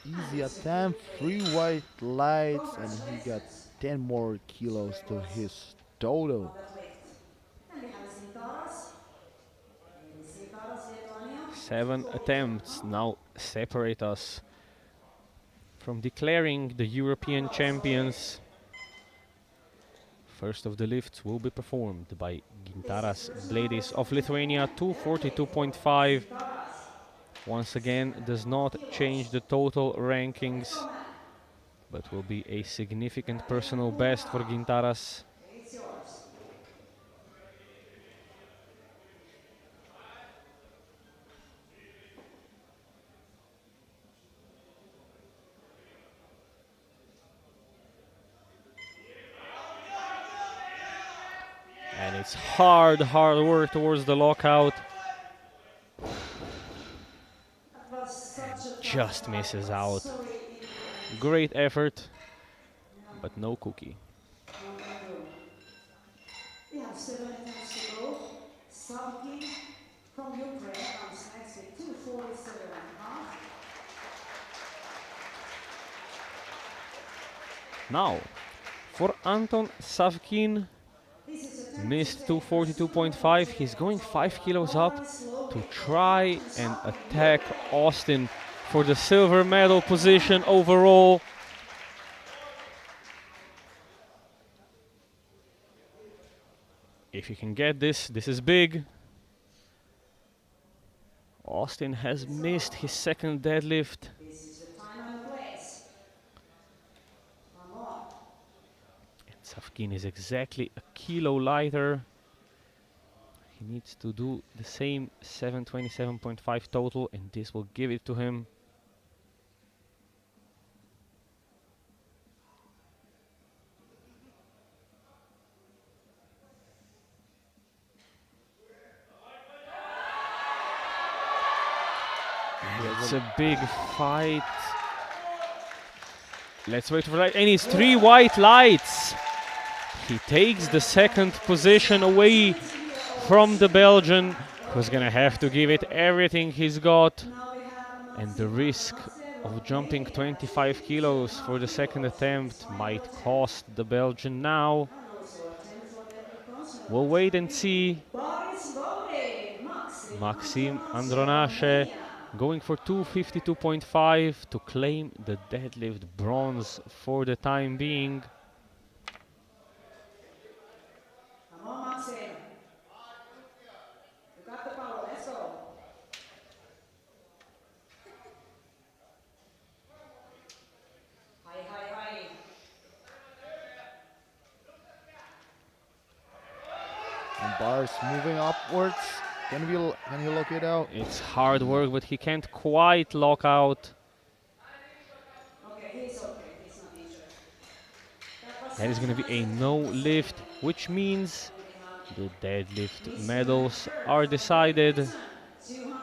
easy attempt, 3 white lights, and he got 10 more kilos to his total. 7 attempts now separate us from declaring the European champions. First of the lifts will be performed by Gintaras Bledis of Lithuania, 242.5. Once again, does not change the total rankings, but will be a significant personal best for Gintaras. It's yours. And it's hard work towards the lockout. That was such a Just tough misses fight. out. Sorry in the end. Great effort, but no cookie. No, no, no. We have 7 attempts to go. Savkin from Ukraine comes next with 247.5. Now, for Anton Savkin, This is attempt missed to take 242.5. He's going 5 kilos up to try and attack Austin for the silver medal position overall. If he can get this, this is big. Austin has missed his second deadlift. This is the time and place. Come on. And Savkin is exactly a kilo lighter. He needs to do the same 727.5 total, and this will give it to him. It's a big fight. Let's wait for light. And it's 3 white lights. He takes the second position away from the Belgian, who's gonna have to give it everything he's got. Now we have And the risk of jumping 25 kilos for the second attempt might cost the Belgian now. We'll wait and see. Boris voted. Maxim Andronache going for 252.5 to claim the deadlift bronze for the time being. Come on, Maxim. You got the power. Let's go. Hi, hi, hi. And bars moving upwards. Can he lock it out? It's hard work, but he can't quite lock out. Okay, he's okay. He's not injured. That is going to be a no lift, which means the deadlift medals are decided.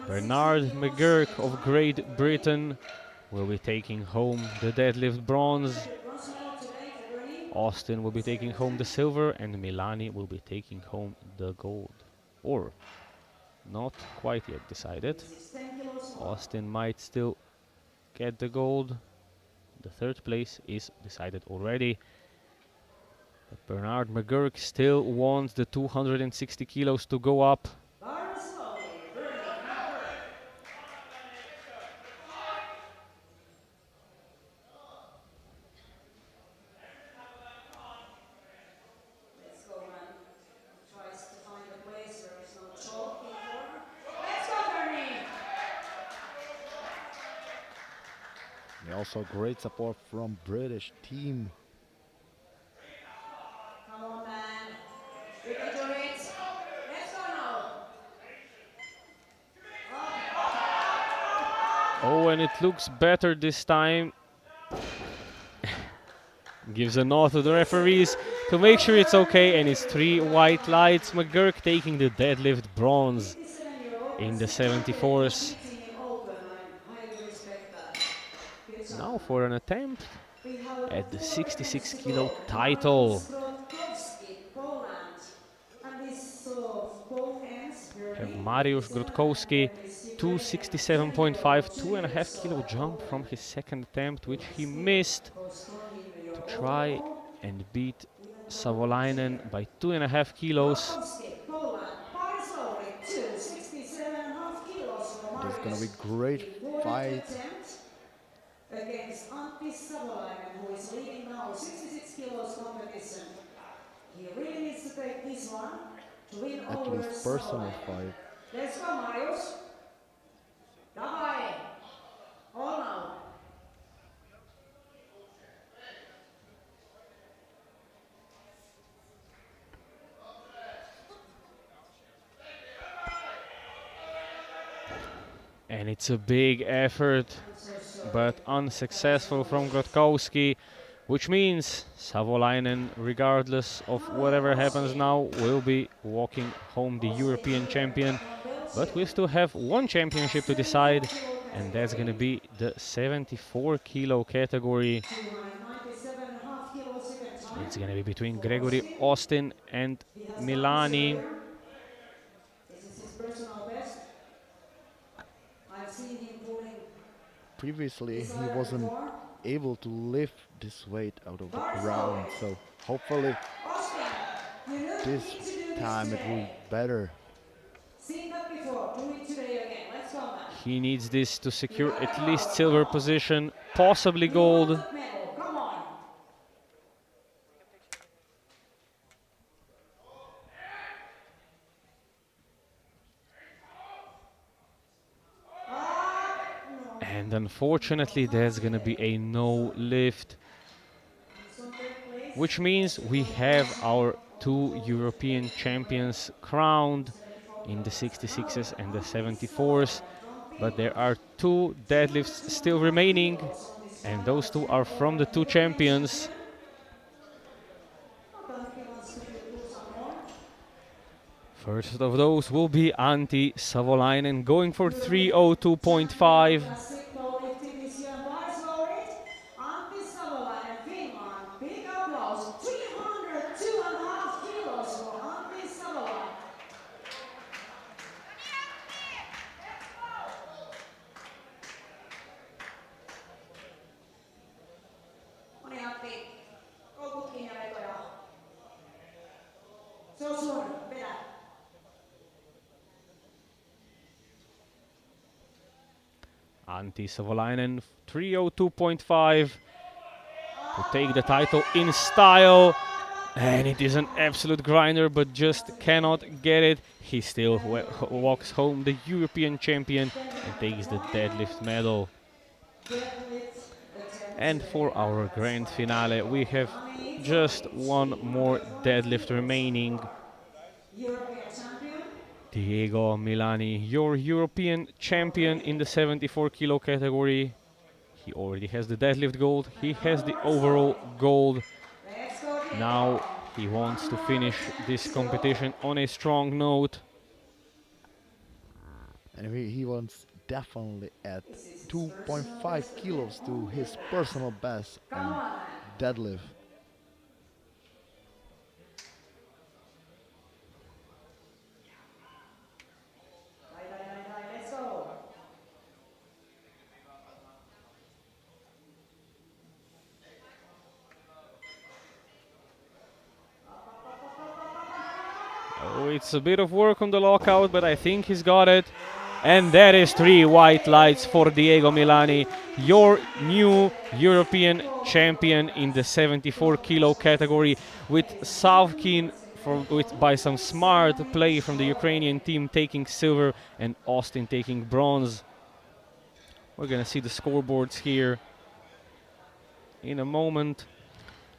Bernard McGurk of Great Britain will be taking home the deadlift bronze. Austin will be taking home the silver, and Milani will be taking home the gold. Or not quite yet decided. Austin might still get the gold. The third place is decided already. But Bernard McGurk still wants the 260 kilos to go up. Let's go, man. Tries to find a place where there's no chalk in the corner. Let's go, Bernie! And also great support from British team. Come on, man. We can do it. Let's go now. Oh, and it looks better this time. Gives a nod to the referees to make sure it's okay, and it's 3 white lights. McGurk taking the deadlift bronze in the 74s. Now for an attempt at the 66 kilo title. We have Mariusz Grotkowski, 267.5, 2.5 kilo jump from his second attempt, which he missed, to try and beat Savolainen by 2.5 kilos. This gonna be great fight. Against Antti Savolainen, who is leading now 66 kilos competition. He really needs to take this one to win At over least personal Savolainen. fight. Let's go, Marius. Давай. All now. And it's a big effort, but unsuccessful from Grotkowski, which means Savolainen, regardless of whatever happens now, will be walking home the European champion. But we still have one championship to decide, and that's going to be the 74 kilo category. It's going to be between Gregory Austin and Milani. Previously, he wasn't able to lift this weight out of the ground, so hopefully this time it will be better. He needs this to secure at least silver position, possibly gold. And unfortunately, there's gonna be a no lift, which means we have our two European champions crowned in the 66s and the 74s. But there are two deadlifts still remaining, and those two are from the two champions. First of those will be Antti Savolainen, going for 302.5. Antti Savolainen, 302.5 to take the title in style. And it is an absolute grinder, but just cannot get it. He still walks home the European champion and takes the deadlift medal. And for our grand finale, we have just one more deadlift remaining. Diego Milani, your European champion in the 74 kilo category. He already has the deadlift gold, he has the overall gold. Now he wants to finish this competition on a strong note. And he wants definitely add 2.5 kilos to his personal best on deadlift. Oh, it's a bit of work on the lockout, but I think he's got it. And that is 3 white lights for Diego Milani, your new European champion in the 74 kilo category, with Savkin by some smart play from the Ukrainian team taking silver and Austin taking bronze. We're gonna see the scoreboards here in a moment.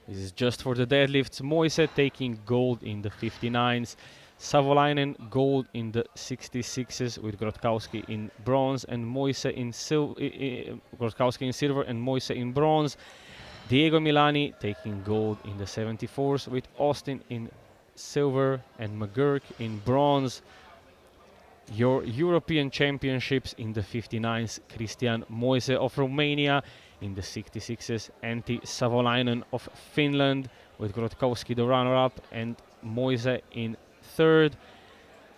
This is just for the deadlifts. Moise taking gold in the 59s. Savolainen gold in the 66s with Grotkowski in bronze and Moise in Grotkowski in silver and Moise in bronze. Diego Milani taking gold in the 74s with Austin in silver and McGurk in bronze. Your European championships in the 59s, Christian Moise of Romania. In the 66s, Antti Savolainen of Finland with Grotkowski the runner-up and Moise in third.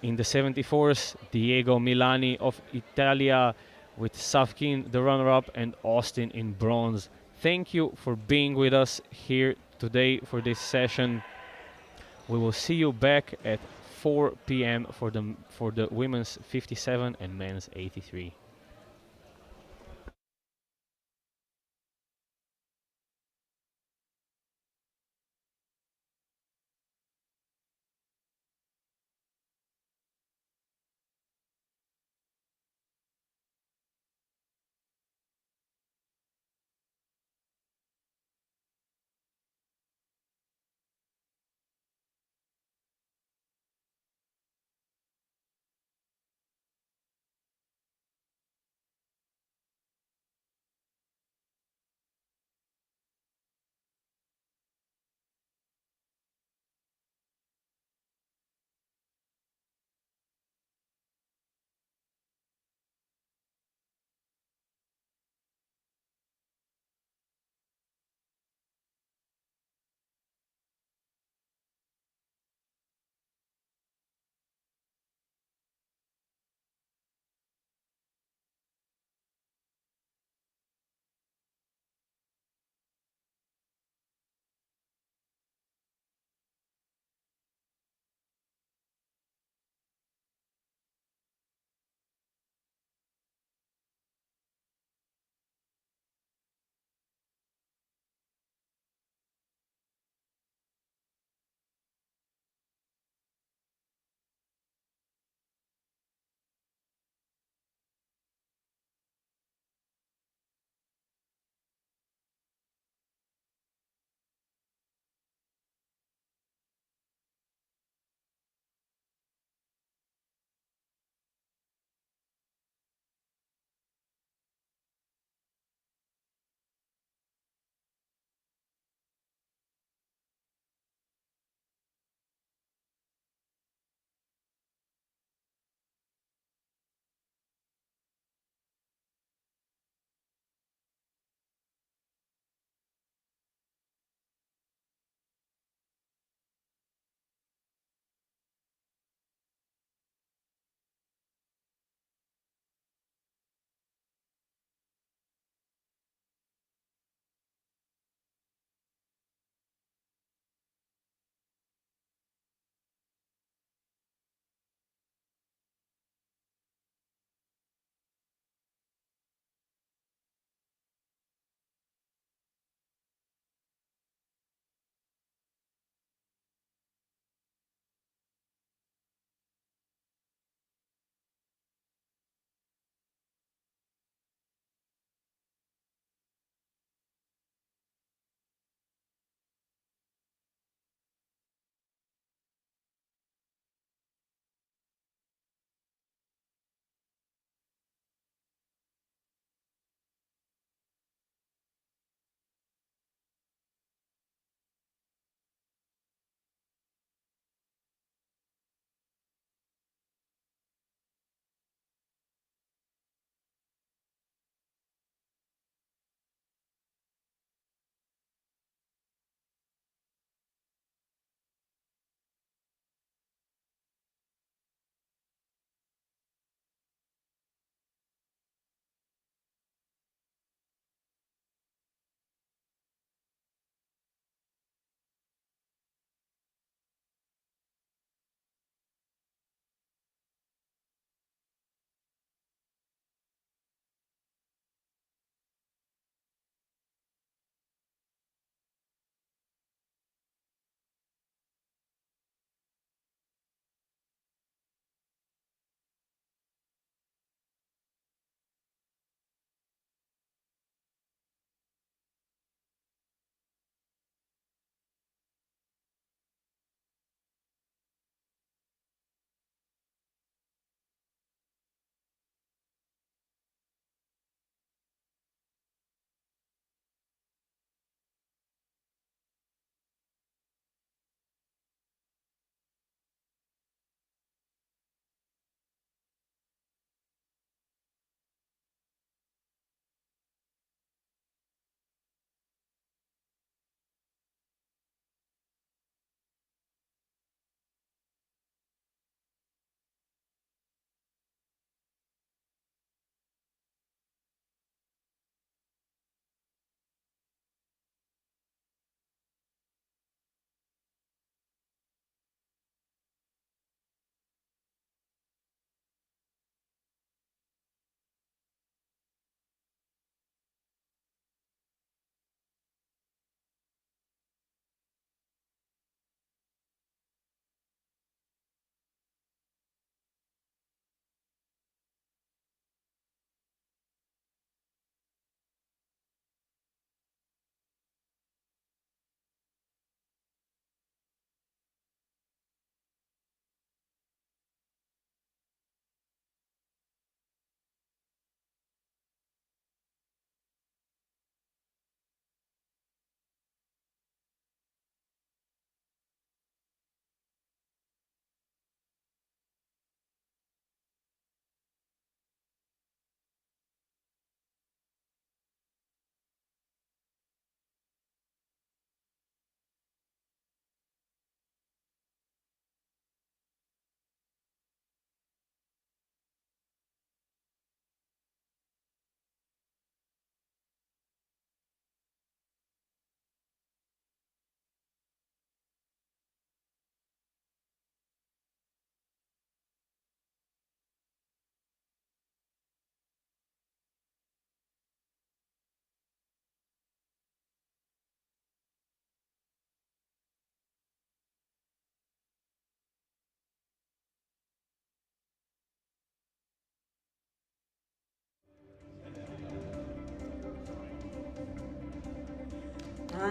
In the 74s, Diego Milani of Italia with Savkin the runner-up and Austin in bronze. Thank you for being with us here today for this session. We will see you back at 4 p.m. for the women's 57 and men's 83.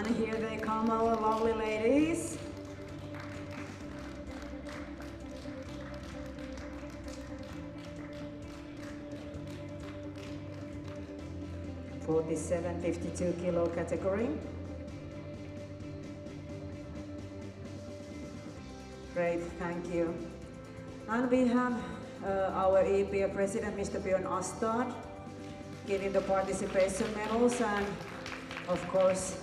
And here they come, our lovely ladies. (47, 52 kilo category. Great, thank you. And we have our EPA President, Mr. Björn Astad, getting the participation medals, and of course,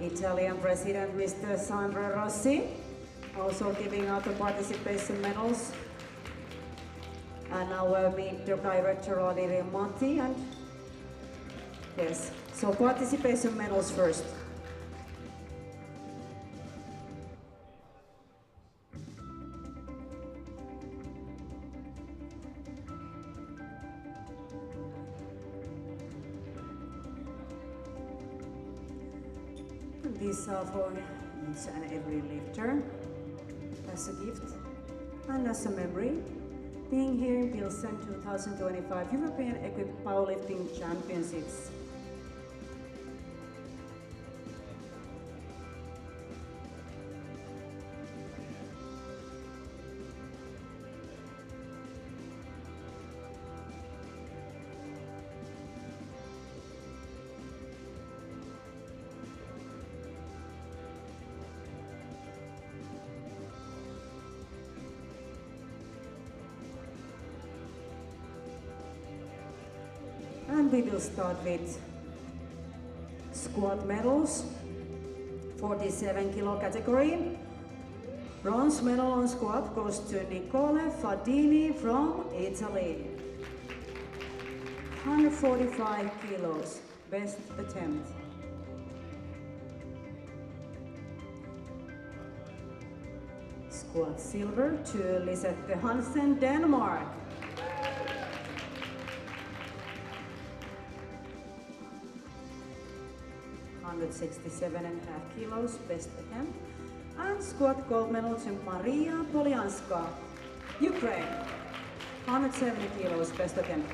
Italian President, Mr. Sandro Rossi, also giving out the participation medals. And our meet director, Adire Monti, and yes, so participation medals first. These are for each and every lifter as a gift and as a memory. Being here in Pilsen 2025 European Equipped Powerlifting Championships. And we will start with squat medals, 47 kilo category. Bronze medal on squat goes to Nicole Fadini from Italy. 145 kilos, best attempt. Squat silver to Lisette Hansen, Denmark. 167.5 kilos, best attempt. And squat gold medal to Maria Polyanska, Ukraine. 170 kilos, best attempt.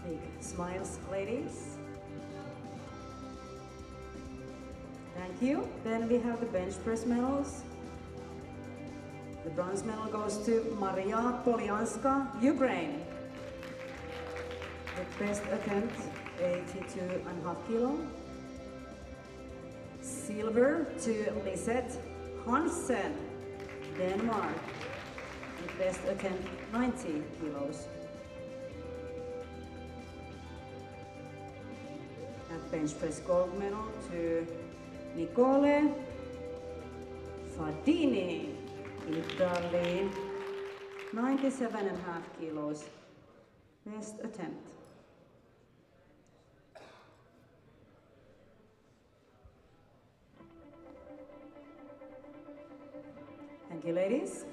Big smiles, ladies. Thank you. Then we have the bench press medals. The bronze medal goes to Maria Polyanska, Ukraine. The best attempt, 82.5 kilo. Silver to Lisette Hansen, Denmark. The best attempt, 90 kilos. And bench press gold medal to Nicole Fadini, Italy, 97.5 kilos, best attempt. Thank you, ladies.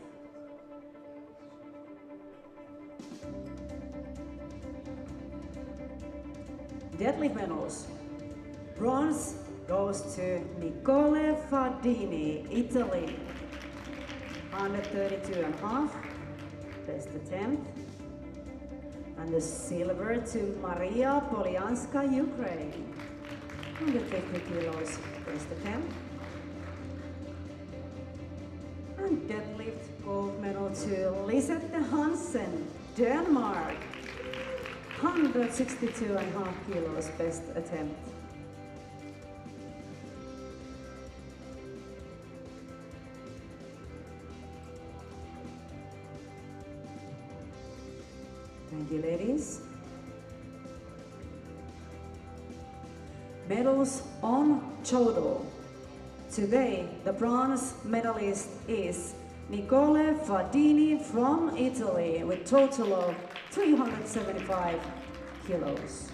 Deadlift medals. Bronze goes to Nicole Fadini, Italy. 132.5, best attempt. And the silver to Maria Polyanska, Ukraine. 150 kilos, best attempt. And deadlift gold medal to Lisette Hansen, Denmark. 162.5 kilos, best attempt. Thank you, ladies. Medals on total. Today, the bronze medalist is Nicole Fadini from Italy with total of 375 kilos.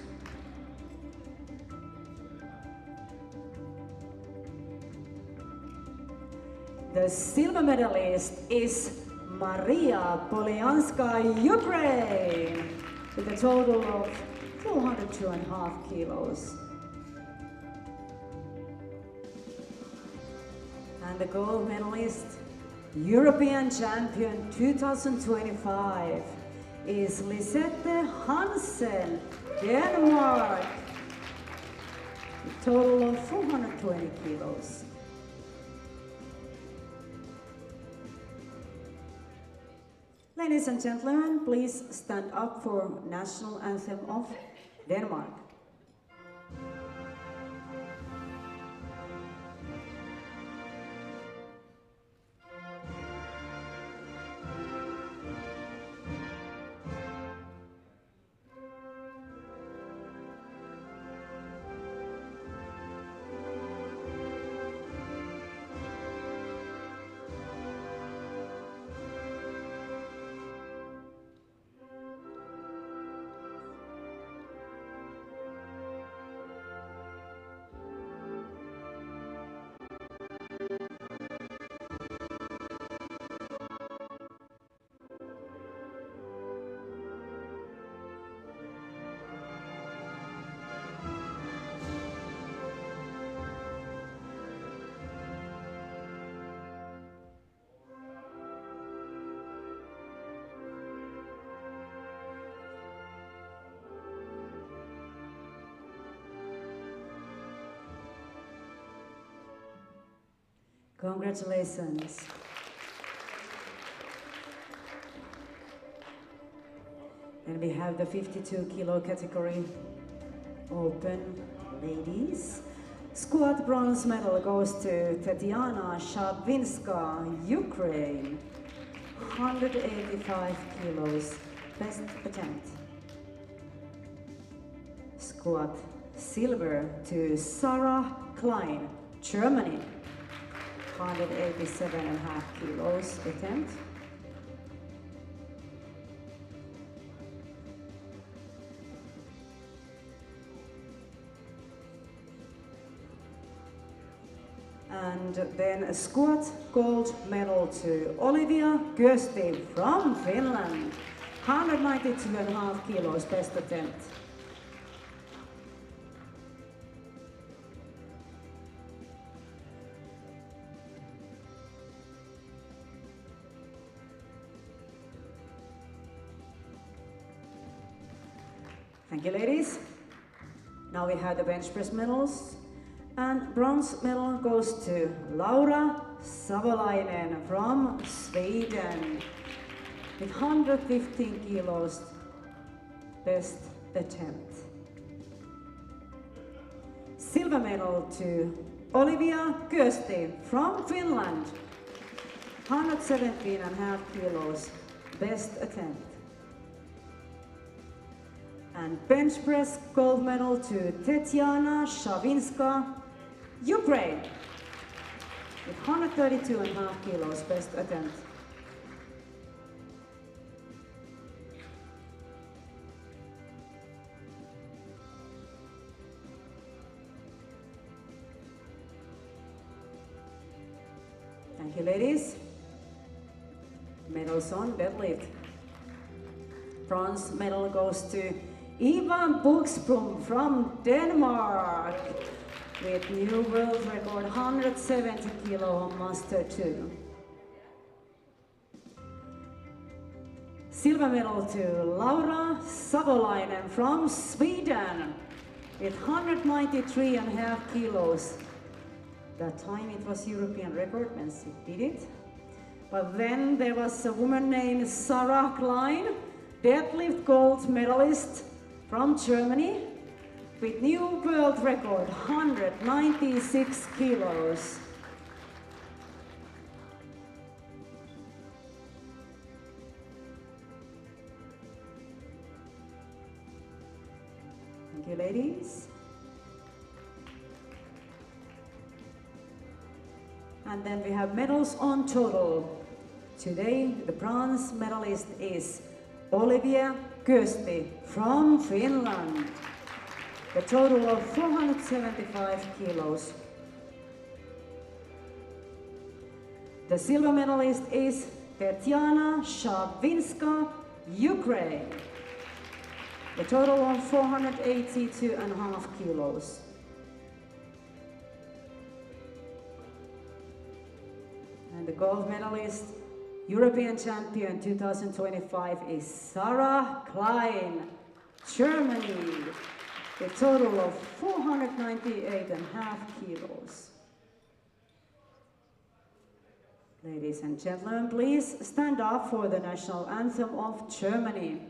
The silver medalist is Maria Polyanska, Ukraine, with a total of 402.5 kilos. And the gold medalist, European champion 2025, is Lisette Hansen, Denmark. A total of 420 kilos. Ladies and gentlemen, please stand up for National Anthem of Denmark. Congratulations. And we have the 52 kilo category open, ladies. Squat bronze medal goes to Tatiana Shabinska, Ukraine. 185 kilos, best attempt. Squat silver to Sarah Klein, Germany. 187.5 kilos attempt. And then a squat gold medal to Olivia Gösti from Finland. 192.5 kilos, best attempt. Thank you, ladies. Now we have the bench press medals. And bronze medal goes to Laura Savolainen from Sweden with 115 kilos, best attempt. Silver medal to Olivia Gösti from Finland, 117.5 kilos, best attempt. And bench press gold medal to Tetiana Shavinska, Ukraine, with 132.5 kilos, best attempt. Thank you, ladies. Medals on deadlift. Bronze medal goes to Ivan Buxbom from Denmark with new world record 170 kilo on Master 2. Silver medal to Laura Savolainen from Sweden with 193.5 kilos. That time it was European record, and she did it. But then there was a woman named Sarah Klein, deadlift gold medalist from Germany with new world record, 196 kilos. Thank you, ladies. And then we have medals on total. Today, the bronze medalist is Olivia Gösti from Finland. The total of 475 kilos. The silver medalist is Tetiana Shavinska, Ukraine. The total of 482.5 kilos. And the gold medalist, European champion 2025 is Sarah Klein, Germany, a total of 498.5 kilos. Ladies and gentlemen, please stand up for the national anthem of Germany.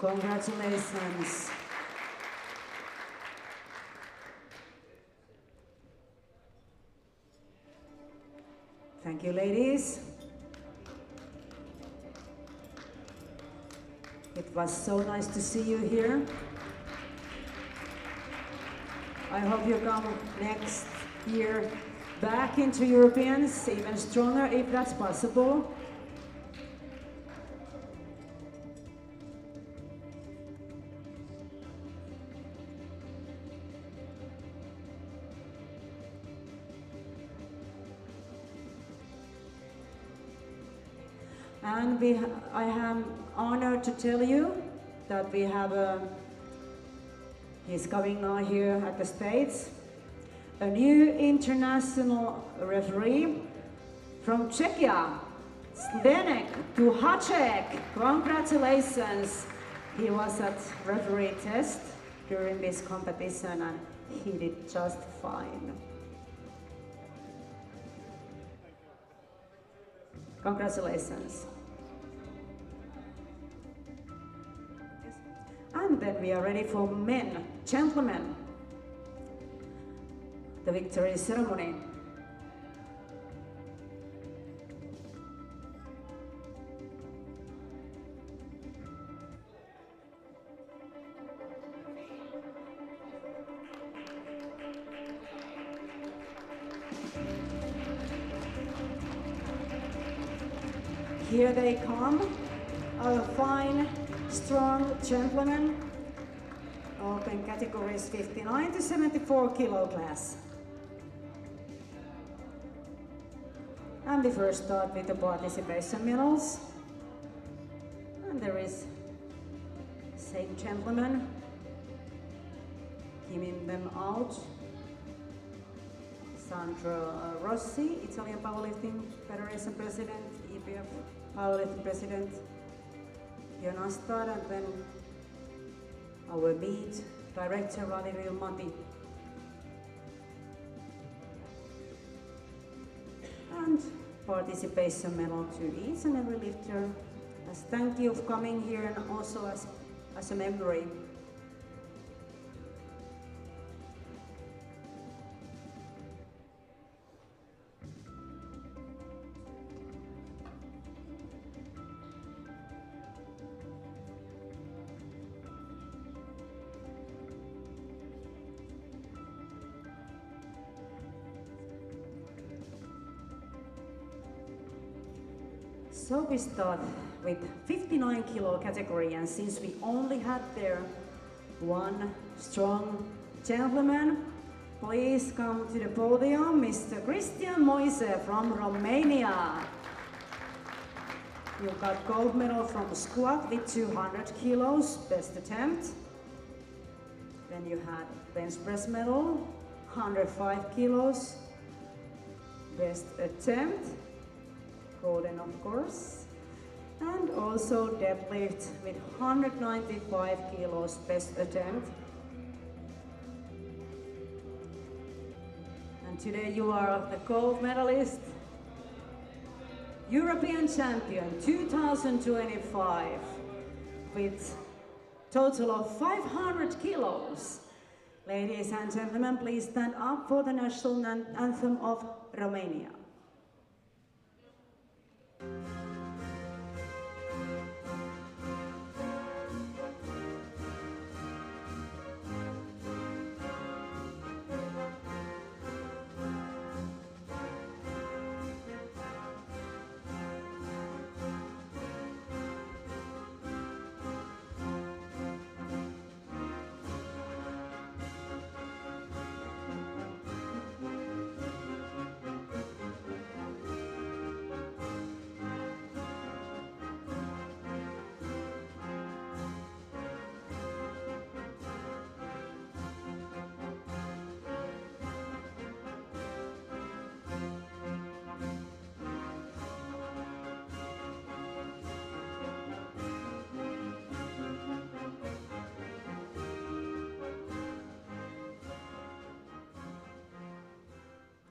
Congratulations. Thank you, ladies. It was so nice to see you here. I hope you come next year back into Europeans, even stronger if that's possible. And I am honored to tell you that we have he's coming now here at the States, a new international referee from Czechia, Zdenek Tuhacek. Congratulations! He was at referee test during this competition and he did just fine. Congratulations. And then we are ready for men, gentlemen, the victory ceremony. Here they come, our fine, strong gentlemen, open categories 59 to 74 kilo class. And we first start with the participation medals. And there is same gentleman giving them out. Sandro Rossi, Italian Powerlifting Federation President, EPF Powerlifting President, Jonastar, and then our lead director, Valerio Mati. And participation medal to each and every lifter as thank you for coming here and also as a memory. So we start with 59 kilo category, and since we only had there one strong gentleman, please come to the podium, Mr. Cristian Moise from Romania. You got gold medal from squat with 200 kilos, best attempt. Then you had bench press medal, 105 kilos, best attempt. Golden, of course, and also deadlift with 195 kilos, best attempt. And today you are the gold medalist. European champion 2025 with total of 500 kilos. Ladies and gentlemen, please stand up for the national anthem of Romania.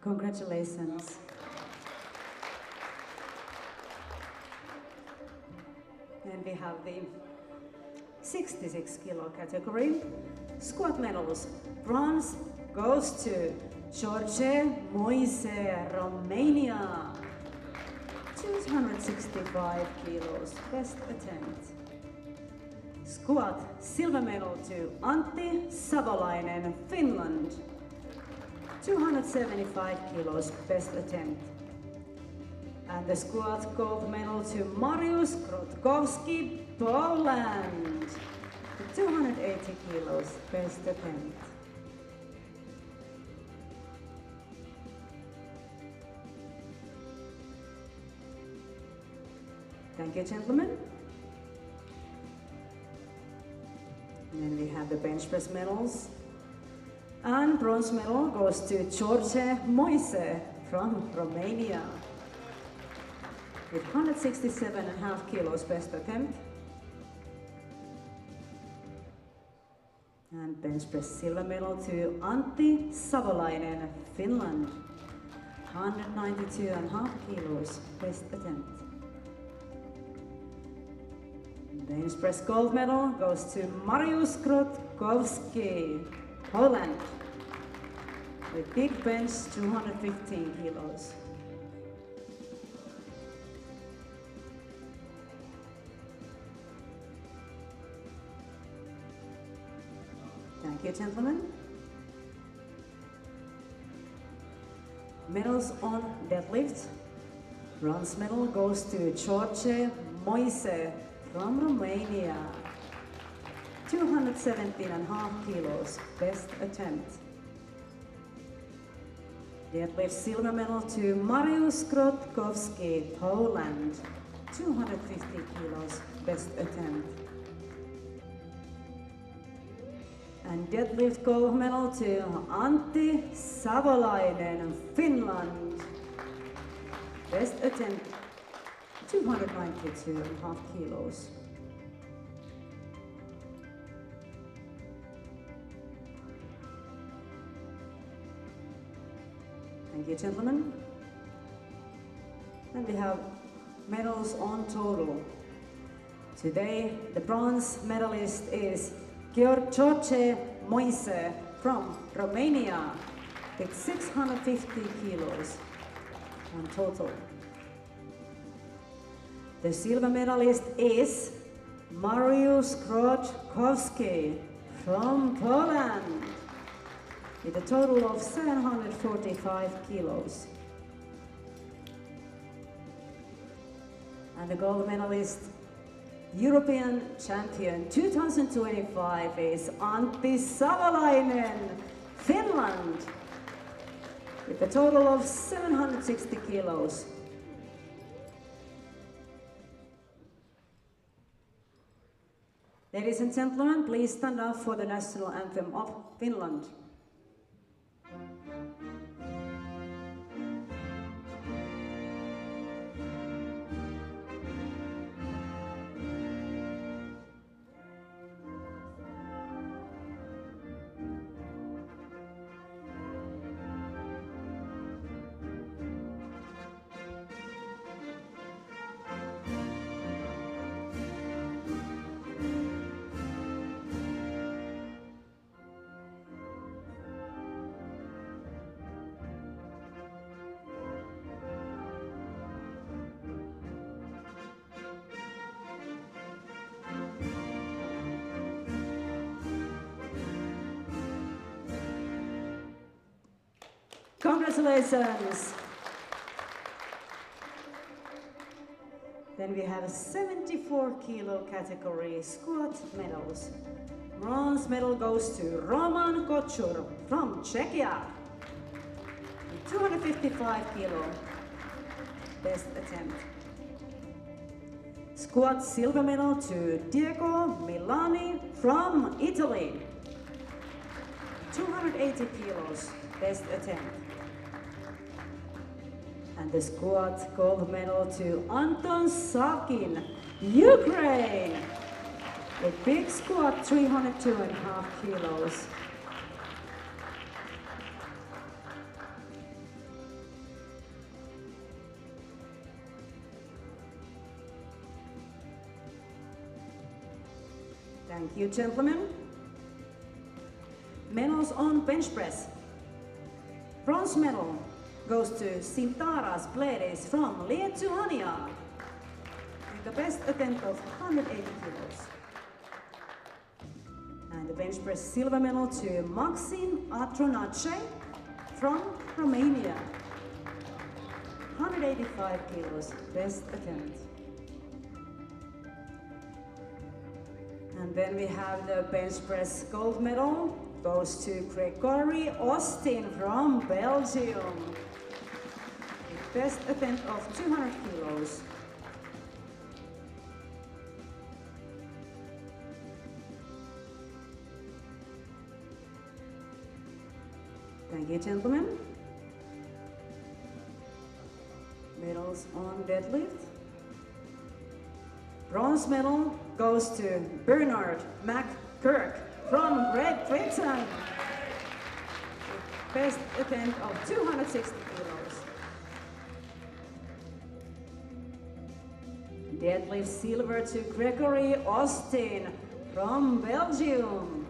Congratulations. And we have the 66 kilo category. Squat medals. Bronze goes to George Moise, Romania. 265 kilos, best attempt. Squat silver medal to Antti Savolainen, Finland. 275 kilos, best attempt. And the squat gold medal to Mariusz Krotkowski, Poland. 280 kilos, best attempt. Thank you, gentlemen. And then we have the bench press medals. And bronze medal goes to George Moise from Romania with 167.5 kilos, best attempt. And bench press silver medal to Antti Savolainen, Finland. 192.5 kilos, best attempt. Bench press gold medal goes to Mariusz Krotkowski, Poland, with big bench 215 kilos. Thank you, gentlemen. Medals on deadlift. Bronze medal goes to George Moise from Romania. 217.5 kilos, best attempt. Deadlift silver medal to Mariusz Krotkowski, Poland. 250 kilos, best attempt. And deadlift gold medal to Antti Savolainen, Finland. Best attempt, 292.5 kilos. Thank you, gentlemen. And we have medals on total. Today, the bronze medalist is George Moise from Romania with 650 kilos on total. The silver medalist is Mariusz Krotkowski from Poland with a total of 745 kilos. And the gold medalist, European champion 2025 is Antti Savolainen, Finland, with a total of 760 kilos. Ladies and gentlemen, please stand up for the national anthem of Finland. Congratulations! Then we have a 74 kilo category squat medals. Bronze medal goes to Roman Kočur from Czechia. 255 kilo, best attempt. Squat silver medal to Diego Milani from Italy. 280 kilos, best attempt. And the squat gold medal to Anton Savkin, Ukraine. A big squat, 302.5 kilos. Thank you, gentlemen. Medals on bench press. Bronze medal goes to Sintaras Bledes from Lithuania with the best attempt of 180 kilos. And the bench press silver medal to Maxim Atronace from Romania. 185 kilos, best attempt. And then we have the bench press gold medal goes to Gregory Austin from Belgium. Best attempt of 200 kilos. Thank you, gentlemen. Medals on deadlift. Bronze medal goes to Bernard McKirk from Great Britain. Best attempt of 260 kilos. Deadlift silver to Gregory Austin from Belgium.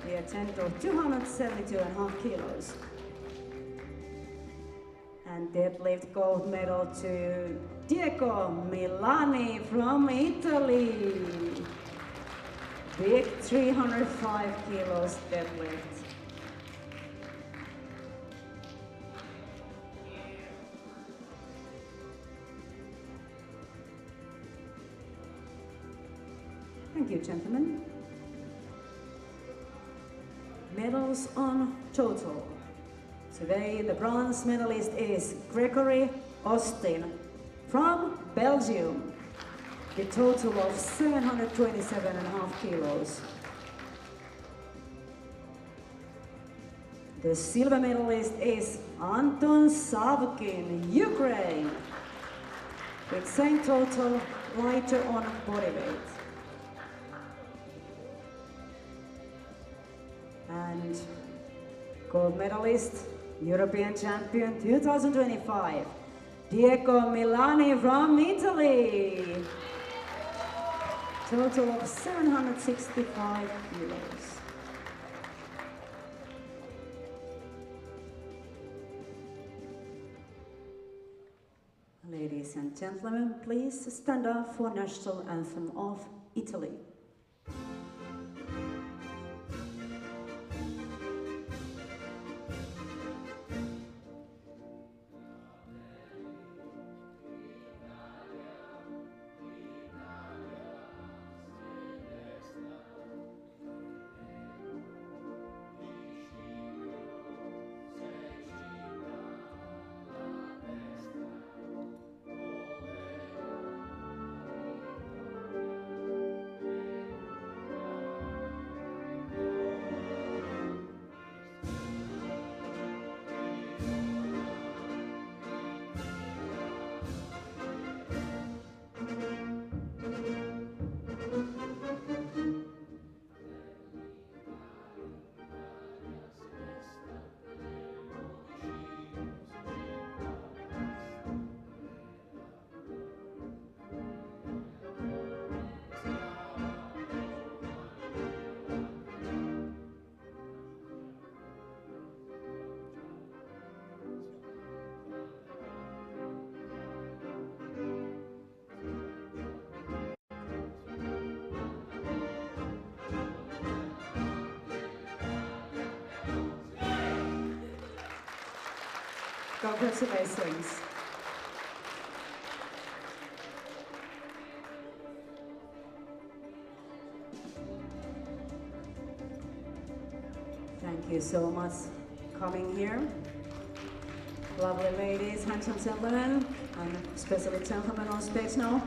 The attempt of 272.5 kilos. And deadlift gold medal to Diego Milani from Italy. Big 305 kilos deadlift. Thank you, gentlemen. Medals on total. Today the bronze medalist is Gregory Austin from Belgium. The total of 727.5 kilos. The silver medalist is Anton Savkin, Ukraine, with same total, lighter on body weight. And gold medalist, European champion 2025, Diego Milani from Italy. Total of 765 kilos. Ladies and gentlemen, please stand up for national anthem of Italy. Congratulations. Thank you so much coming here. Lovely ladies, handsome gentlemen, and especially gentlemen on stage now.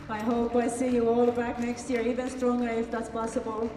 I hope I see you all back next year, even stronger if that's possible.